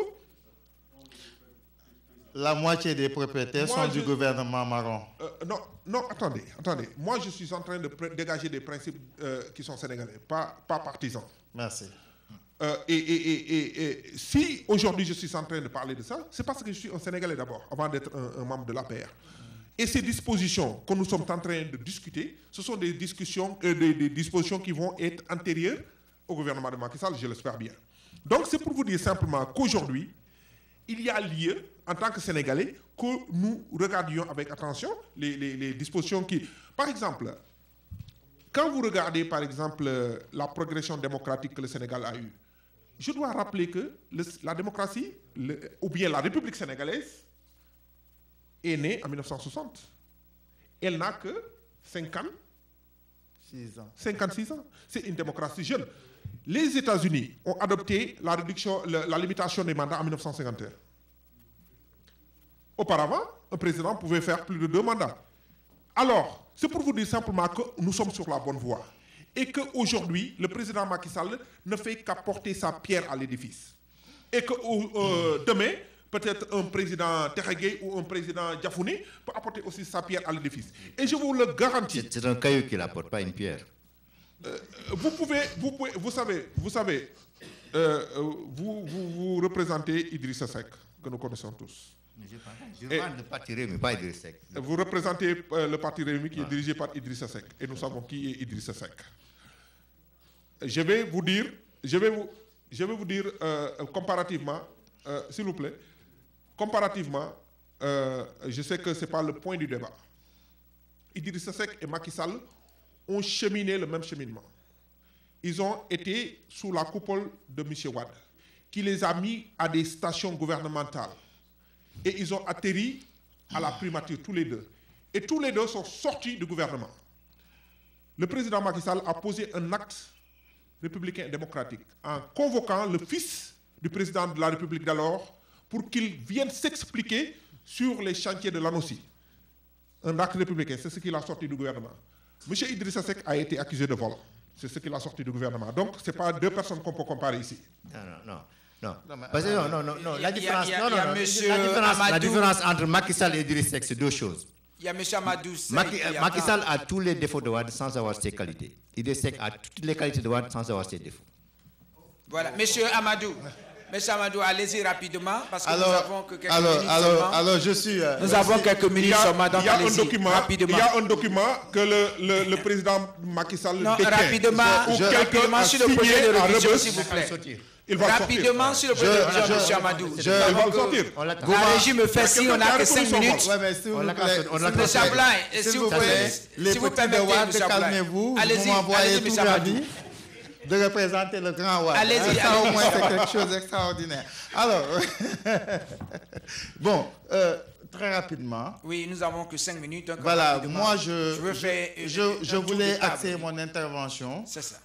la moitié des propriétaires sont du gouvernement marron. Non, attendez. Moi, je suis en train de dégager des principes qui sont sénégalais, pas partisans. Merci. Et si aujourd'hui je suis en train de parler de ça, c'est parce que je suis un Sénégalais d'abord, avant d'être un membre de l'APR. Et ces dispositions que nous sommes en train de discuter, ce sont des dispositions qui vont être antérieures au gouvernement de Macky Sall, je l'espère bien. Donc c'est pour vous dire simplement qu'aujourd'hui, il y a lieu, en tant que Sénégalais, que nous regardions avec attention les dispositions qui... Par exemple, quand vous regardez par exemple la progression démocratique que le Sénégal a eue, je dois rappeler que la démocratie, ou bien la République sénégalaise, est née en 1960. Elle n'a que 56 ans. C'est une démocratie jeune. Les États-Unis ont adopté la limitation des mandats en 1951. Auparavant, un président pouvait faire plus de 2 mandats. Alors, c'est pour vous dire simplement que nous sommes sur la bonne voie. Et qu'aujourd'hui, le président Macky Sall ne fait qu'apporter sa pierre à l'édifice. Et que demain, peut-être un président Teregué ou un président Diafouné peut apporter aussi sa pierre à l'édifice. Et je vous le garantis. C'est un caillou qui n'apporte pas une pierre. Vous savez, vous représentez Idrissa Seck, que nous connaissons tous. Je parle de parti Réumi, pas Idrissa Seck. Vous représentez le parti Réumi qui est dirigé par Idrissa Seck. Et nous savons qui est Idrissa Seck. Je vais vous dire comparativement, s'il vous plaît, comparativement, je sais que ce n'est pas le point du débat. Idrissa Seck et Macky Sall ont cheminé le même cheminement. Ils ont été sous la coupole de M. Wade, qui les a mis à des stations gouvernementales. Et ils ont atterri à la primature, tous les deux. Et tous les deux sont sortis du gouvernement. Le président Macky Sall a posé un acte républicain démocratique en convoquant le fils du président de la République d'alors pour qu'il vienne s'expliquer sur les chantiers de l'ANOCI. Un acte républicain, c'est ce qu'il a sorti du gouvernement. M. Idrissa Seck a été accusé de vol. C'est ce qu'il a sorti du gouvernement. Donc, ce n'est pas 2 personnes qu'on peut comparer ici. Non. Parce que non. La différence entre Macky Sall et Idrissa Seck, c'est 2 choses. Il y a M. Amadou. Macky Sall a tous les défauts de Wade sans avoir ses qualités. Idrissa Seck a toutes les qualités de Wade sans avoir ses défauts. Voilà. Monsieur Amadou, allez-y rapidement parce que nous avons que quelques minutes seulement. Alors, je suis... nous avons quelques minutes seulement, donc allez-y rapidement. Il y a un document que le président Macky Sall détient. Rapidement sur le projet de révision, s'il vous plaît. Il va rapidement sur le projet de révision, M. Amadou. Il va le sortir. La régie me fait signe, on n'a que 5 minutes. M. Ablaye, s'il vous plaît, calmez-vous, allez-y, M. Amadou. de représenter le grand Wade. Allez-y, Ça, au allez-y. moins, c'est quelque chose d'extraordinaire. Alors, bon, très rapidement. Oui, nous n'avons que 5 minutes. Donc Voilà, rapidement, moi, je voulais axer mon intervention. C'est ça.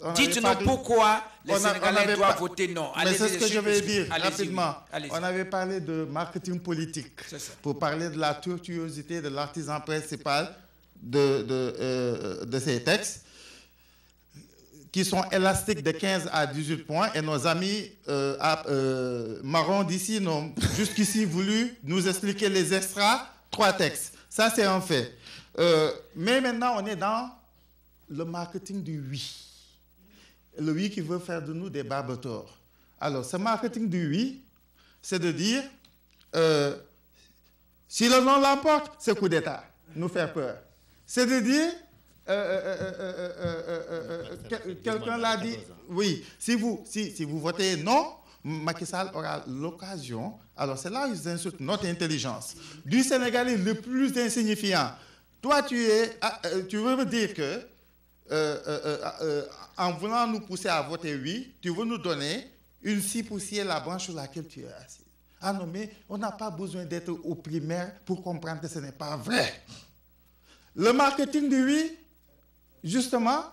On Dites-nous avait parlé- pourquoi les on Sénégalais avait doivent pas- voter non. Mais Allez-y, c'est ce que je vais dire allez-y, rapidement. oui. Allez-y. On avait parlé de marketing politique C'est ça. pour parler de la tortuosité de l'artisan principal de ces textes qui sont élastiques de 15 à 18 points et nos amis marrons d'ici n'ont jusqu'ici voulu nous expliquer les extras 3 textes. Ça, c'est un fait. Mais maintenant, on est dans le marketing du oui. Le oui qui veut faire de nous des barbeteurs. Alors, ce marketing du oui, c'est de dire, si le non l'emporte, c'est coup d'État, nous faire peur. C'est de dire, quelqu'un l'a dit, oui, si vous votez non, Macky Sall aura l'occasion, alors c'est là où ils insultent notre intelligence, du Sénégalais le plus insignifiant. Toi, tu veux me dire que, en voulant nous pousser à voter oui, tu veux nous donner une scie poussière la branche sur laquelle tu es assis. Ah non, mais on n'a pas besoin d'être au primaire pour comprendre que ce n'est pas vrai. Le marketing du oui, justement,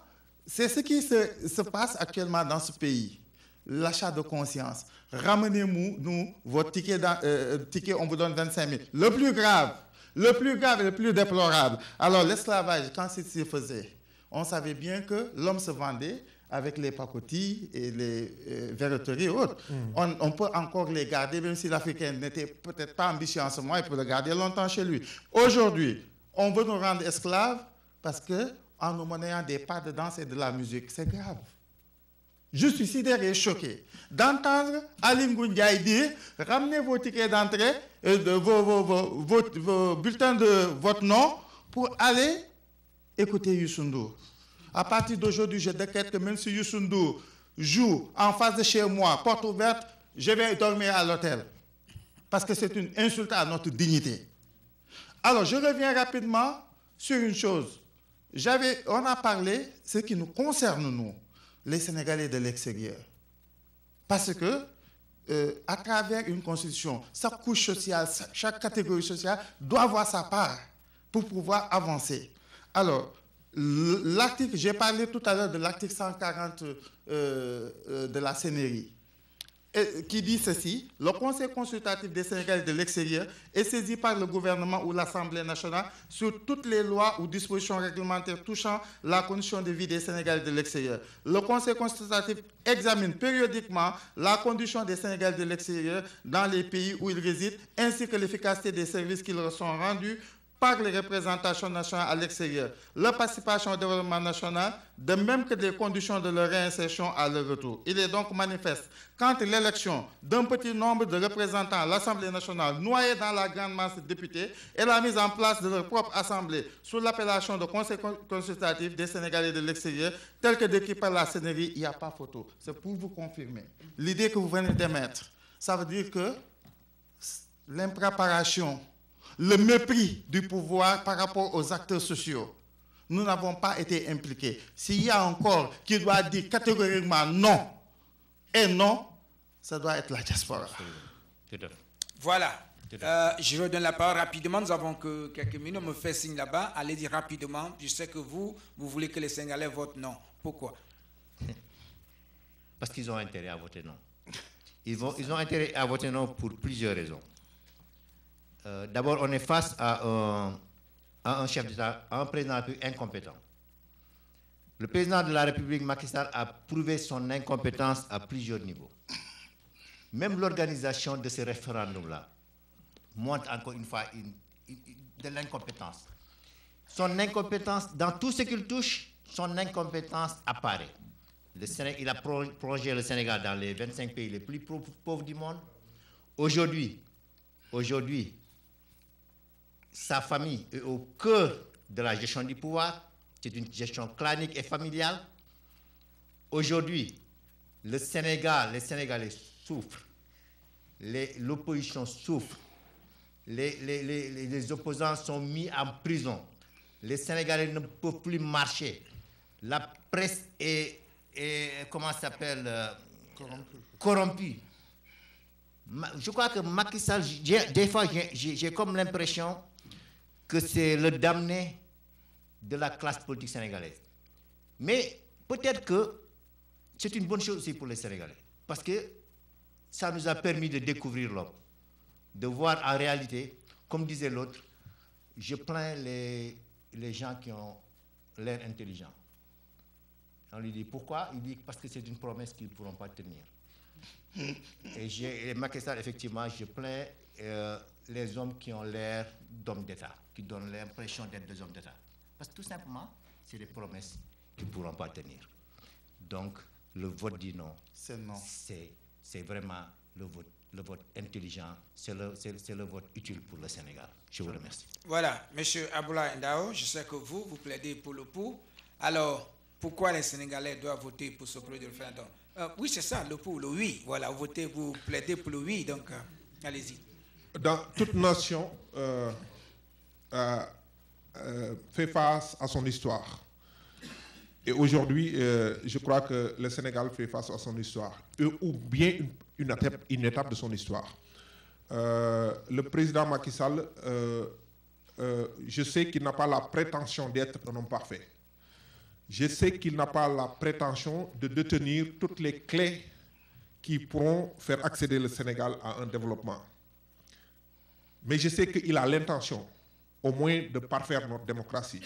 c'est ce qui se passe actuellement dans ce pays. L'achat de conscience. Ramenez-nous votre ticket, on vous donne 25 000. Le plus grave et le plus déplorable. Alors, l'esclavage, quand il se faisait, on savait bien que l'homme se vendait avec les pacotilles et les verroteries et autres. On peut encore les garder, même si l'Africain n'était peut-être pas ambitieux en ce moment, il peut le garder longtemps chez lui. Aujourd'hui, on veut nous rendre esclaves parce qu'en nous monnayant des pas de danse et de la musique, c'est grave. Je suis sidéré et choqué d'entendre Aly Ngouille Ndiaye dire « Ramenez vos tickets d'entrée, vos bulletins de votre nom pour aller écouter Youssou N'Dour. » À partir d'aujourd'hui, je décrète que même si Youssou N'Dour joue en face de chez moi, porte ouverte, je vais dormir à l'hôtel. Parce que c'est une insulte à notre dignité. Alors, je reviens rapidement sur une chose. On a parlé, ce qui nous concerne, nous, les Sénégalais de l'extérieur. Parce que, à travers une constitution, chaque couche sociale, chaque catégorie sociale doit avoir sa part pour pouvoir avancer. Alors, l'article, j'ai parlé tout à l'heure de l'article 140 de la CNRI, qui dit ceci: le Conseil consultatif des Sénégalais de l'extérieur est saisi par le gouvernement ou l'Assemblée nationale sur toutes les lois ou dispositions réglementaires touchant la condition de vie des Sénégalais de l'extérieur. Le Conseil consultatif examine périodiquement la condition des Sénégalais de l'extérieur dans les pays où ils résident, ainsi que l'efficacité des services qui leur sont rendus par les représentations nationales à l'extérieur, leur participation au développement national, de même que des conditions de leur réinsertion à leur retour. Il est donc manifeste qu'entre l'élection d'un petit nombre de représentants à l'Assemblée nationale noyés dans la grande masse de députés et la mise en place de leur propre Assemblée sous l'appellation de Conseil consultatif des Sénégalais de l'extérieur, tel que décrit par la CNRI, il n'y a pas photo. C'est pour vous confirmer. L'idée que vous venez d'émettre, ça veut dire que l'impréparation, le mépris du pouvoir par rapport aux acteurs sociaux. Nous n'avons pas été impliqués. S'il y a un corps qui doit dire catégoriquement non et non, ça doit être la diaspora. Voilà. Je redonne la parole rapidement. Nous avons que quelques minutes. On me fait signe là-bas. Allez-y rapidement. Je sais que vous voulez que les Sénégalais votent non. Pourquoi? Parce qu'ils ont intérêt à voter non. Ils ont intérêt à voter non pour plusieurs raisons. D'abord, on est face à un chef d'État, à un président incompétent. Le président de la République, Macky Sall, a prouvé son incompétence à plusieurs niveaux. Même l'organisation de ce référendum-là montre encore une fois de l'incompétence. Son incompétence, dans tout ce qu'il touche, son incompétence apparaît. Il a plongé le Sénégal dans les 25 pays les plus pauvres du monde. Aujourd'hui, sa famille est au cœur de la gestion du pouvoir. C'est une gestion clanique et familiale. Aujourd'hui, les Sénégalais souffrent. L'opposition souffre. Les opposants sont mis en prison. Les Sénégalais ne peuvent plus marcher. La presse est comment ça s'appelle, corrompu. Je crois que Macky Sall, des fois, j'ai comme l'impression que c'est le damné de la classe politique sénégalaise. Mais peut-être que c'est une bonne chose aussi pour les Sénégalais, parce que ça nous a permis de découvrir l'homme, de voir en réalité, comme disait l'autre, je plains les gens qui ont l'air intelligents. On lui dit pourquoi? Il dit parce que c'est une promesse qu'ils ne pourront pas tenir. Et Macky Sall, effectivement, je plains les hommes qui ont l'air d'hommes d'État, qui donnent l'impression d'être des hommes d'État. Parce que tout simplement, c'est des promesses qu'ils ne pourront pas tenir. Donc, le vote dit non. C'est vraiment le vote intelligent, c'est le vote utile pour le Sénégal. Je vous remercie. Voilà, M. Aboulaye Ndao, je sais que vous plaidez pour le pour. Alors, pourquoi les Sénégalais doivent voter pour ce projet de référendum? Oui, c'est ça, le pour, le oui. Voilà, vous plaidez pour le oui, donc allez-y. Dans toute nation fait face à son histoire. Et aujourd'hui, je crois que le Sénégal fait face à son histoire, ou bien une étape de son histoire. Le président Macky Sall, je sais qu'il n'a pas la prétention d'être un homme parfait. Je sais qu'il n'a pas la prétention de détenir toutes les clés qui pourront faire accéder le Sénégal à un développement. Mais je sais qu'il a l'intention, au moins, de parfaire notre démocratie,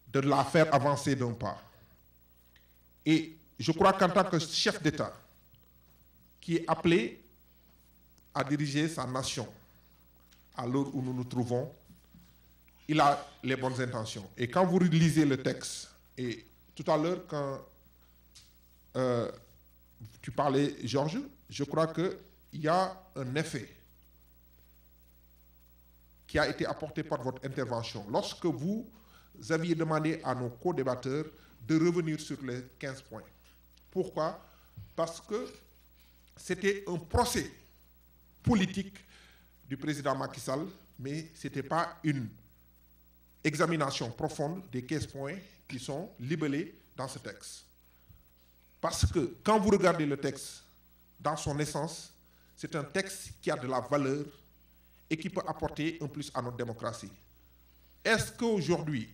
de la faire avancer d'un pas. Et je crois qu'en tant que chef d'État, qui est appelé à diriger sa nation à l'heure où nous nous trouvons, il a les bonnes intentions. Et quand vous lisez le texte, et tout à l'heure, quand tu parlais, Georges, je crois qu'il y a un effet qui a été apporté par votre intervention. Lorsque vous aviez demandé à nos co-débatteurs de revenir sur les 15 points. Pourquoi? Parce que c'était un procès politique du président Macky Sall, mais ce n'était pas une examination profonde des 15 points qui sont libellés dans ce texte. Parce que quand vous regardez le texte dans son essence, c'est un texte qui a de la valeur et qui peut apporter un plus à notre démocratie. Est-ce qu'aujourd'hui,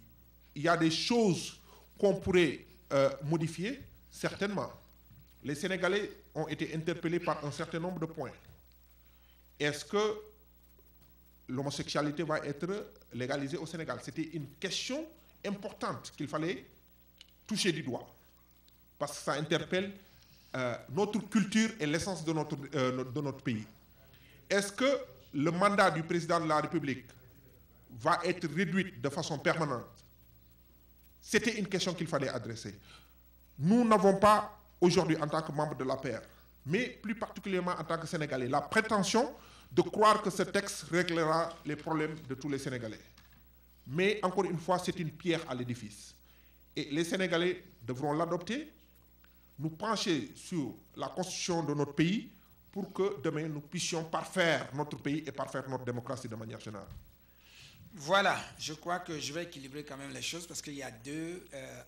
il y a des choses qu'on pourrait modifier? Certainement. Les Sénégalais ont été interpellés par un certain nombre de points. Est-ce que l'homosexualité va être légalisée au Sénégal? C'était une question importante qu'il fallait toucher du doigt. Parce que ça interpelle notre culture et l'essence de notre pays. Est-ce que le mandat du président de la République va être réduit de façon permanente? C'était une question qu'il fallait adresser. Nous n'avons pas, aujourd'hui, en tant que membre de l'APR, mais plus particulièrement en tant que Sénégalais, la prétention de croire que ce texte réglera les problèmes de tous les Sénégalais. Mais, encore une fois, c'est une pierre à l'édifice. Et les Sénégalais devront l'adopter, nous pencher sur la constitution de notre pays pour que demain nous puissions parfaire notre pays et parfaire notre démocratie de manière générale. Voilà, je crois que je vais équilibrer quand même les choses parce qu'il y a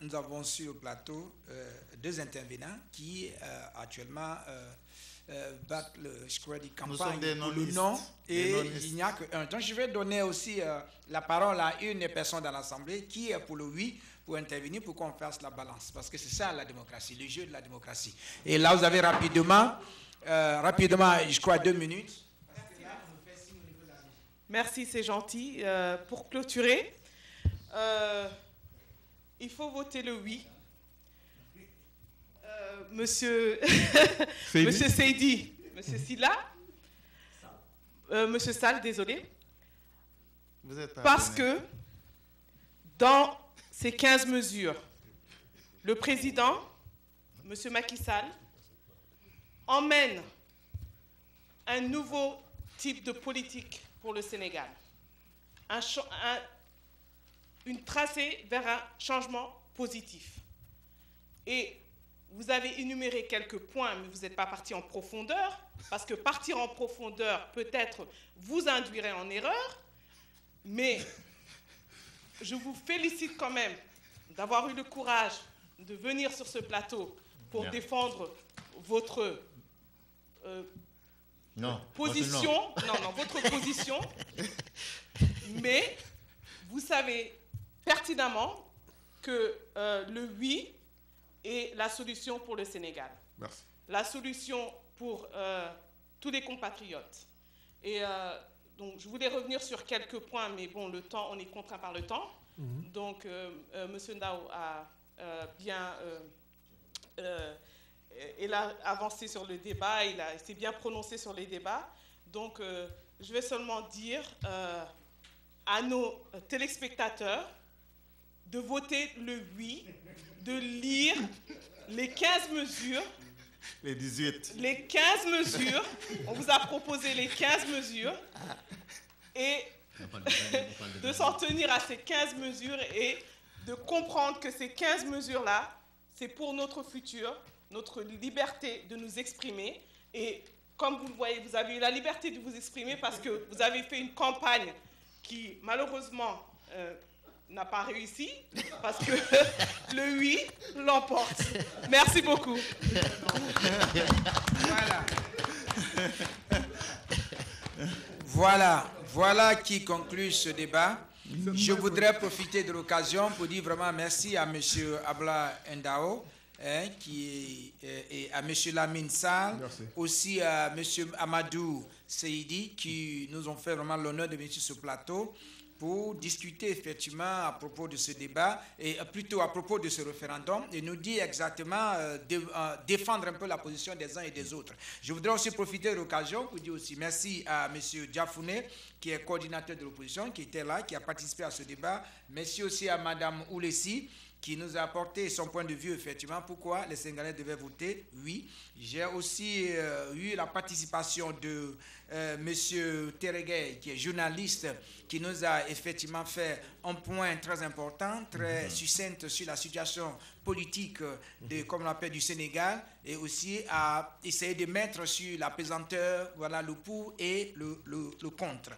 nous avons sur le plateau deux intervenants qui actuellement battent je crois, des campagnes pour le non et il n'y a qu'un. Donc je vais donner aussi la parole à une des personnes dans l'Assemblée qui est pour le oui, pour intervenir, pour qu'on fasse la balance. Parce que c'est ça la démocratie, le jeu de la démocratie. Et là, vous avez rapidement, je crois 2 minutes. Merci, c'est gentil. Pour clôturer, il faut voter le oui. Monsieur Seydi, Monsieur Silla, Monsieur Sall, désolé. Parce que dans ces 15 mesures, le président, Monsieur Macky Sall, emmène un nouveau type de politique pour le Sénégal, une tracée vers un changement positif. Et vous avez énuméré quelques points, mais vous n'êtes pas parti en profondeur, parce que partir en profondeur, peut-être, vous induirait en erreur, mais je vous félicite quand même d'avoir eu le courage de venir sur ce plateau pour Bien. défendre votre Non, position. Non, votre position. Mais vous savez pertinemment que le oui est la solution pour le Sénégal. Merci. La solution pour tous les compatriotes. Et donc, je voulais revenir sur quelques points, mais bon, le temps, on est contraint par le temps. Donc, M. Ndao a bien il a avancé sur le débat, il s'est bien prononcé sur les débats. Donc, je vais seulement dire à nos téléspectateurs de voter le oui, de lire les 15 mesures. Les 18. Les 15 mesures. On vous a proposé les 15 mesures. Et de s'en tenir à ces 15 mesures et de comprendre que ces 15 mesures-là, c'est pour notre futur, notre liberté de nous exprimer. Et comme vous le voyez, vous avez eu la liberté de vous exprimer parce que vous avez fait une campagne qui, malheureusement, n'a pas réussi, parce que le oui l'emporte. Merci beaucoup. Voilà qui conclut ce débat. Je voudrais profiter de l'occasion pour dire vraiment merci à M. Abla Ndao, et à M. Lamine Sall, aussi à M. Amadou Seydi, qui nous ont fait vraiment l'honneur de venir sur ce plateau pour discuter effectivement à propos de ce débat, et plutôt à propos de ce référendum, et nous dire exactement, défendre un peu la position des uns et des autres. Je voudrais aussi profiter de l'occasion pour dire aussi merci à M. Diafouné, qui est coordinateur de l'opposition, qui était là, qui a participé à ce débat. Merci aussi à Mme Oulessi, qui nous a apporté son point de vue, effectivement, pourquoi les Sénégalais devaient voter oui. J'ai aussi eu la participation de M. Teregué, qui est journaliste, qui nous a effectivement fait un point très important, très succinct sur la situation politique comme on l'appelle, du Sénégal, et aussi à essayer de mettre sur la pesanteur, voilà, le pour et le contre.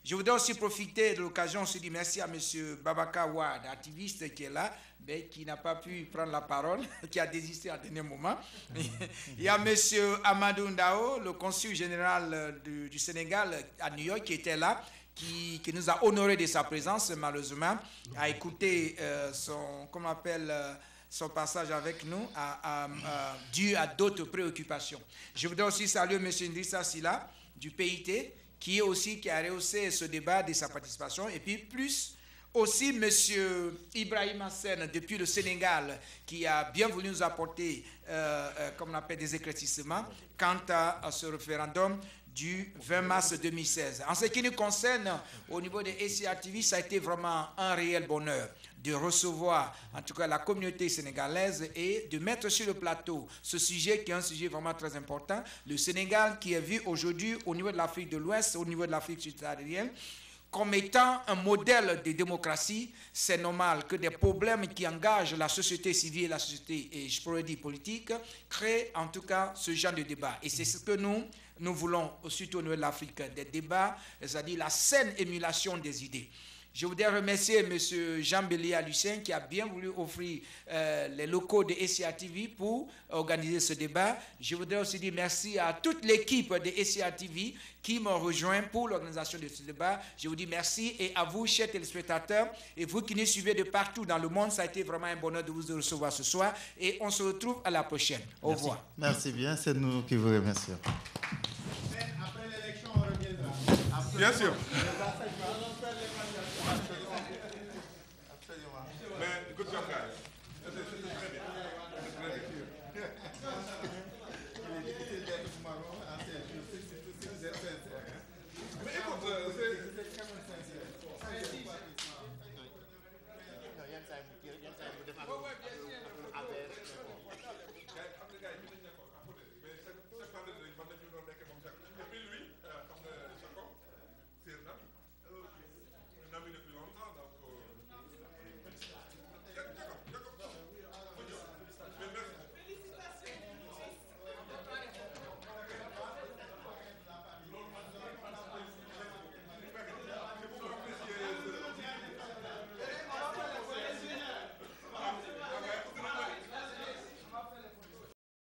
Je voudrais aussi profiter de l'occasion, se dire merci à M. Babaka Wade, activiste qui est là, mais qui n'a pas pu prendre la parole, qui a désisté à dernier moment. Il y a M. Amadou Ndao, le consul général du Sénégal à New York, qui était là, qui nous a honoré de sa présence, malheureusement, a écouté son passage avec nous, dû à d'autres préoccupations. Je voudrais aussi saluer M. Ndrissa Silla, du PIT, qui a rehaussé ce débat de sa participation, et puis plus aussi M. Ibrahim Hassen, depuis le Sénégal, qui a bien voulu nous apporter, comme on appelle, des éclaircissements quant à ce référendum du 20 mars 2016. En ce qui nous concerne, au niveau des SCA TV, ça a été vraiment un réel bonheur de recevoir, en tout cas, la communauté sénégalaise et de mettre sur le plateau ce sujet qui est un sujet vraiment très important. Le Sénégal qui est vu aujourd'hui au niveau de l'Afrique de l'Ouest, au niveau de l'Afrique subsaharienne, comme étant un modèle de démocratie. C'est normal que des problèmes qui engagent la société civile et la société, et je pourrais dire politique, créent en tout cas ce genre de débat. Et c'est ce que nous voulons, surtout au niveau de l'Afrique, des débats, c'est-à-dire la saine émulation des idées. Je voudrais remercier M. Jean-Bélia Lucien qui a bien voulu offrir les locaux de SCA TV pour organiser ce débat. Je voudrais aussi dire merci à toute l'équipe de SCA TV qui m'ont rejoint pour l'organisation de ce débat. Je vous dis merci, et à vous, chers téléspectateurs, et vous qui nous suivez de partout dans le monde, ça a été vraiment un bonheur de vous recevoir ce soir, et on se retrouve à la prochaine. Au revoir. Merci bien, c'est nous qui vous remercions. Après l'élection, on reviendra. Bien sûr. Mais écoute,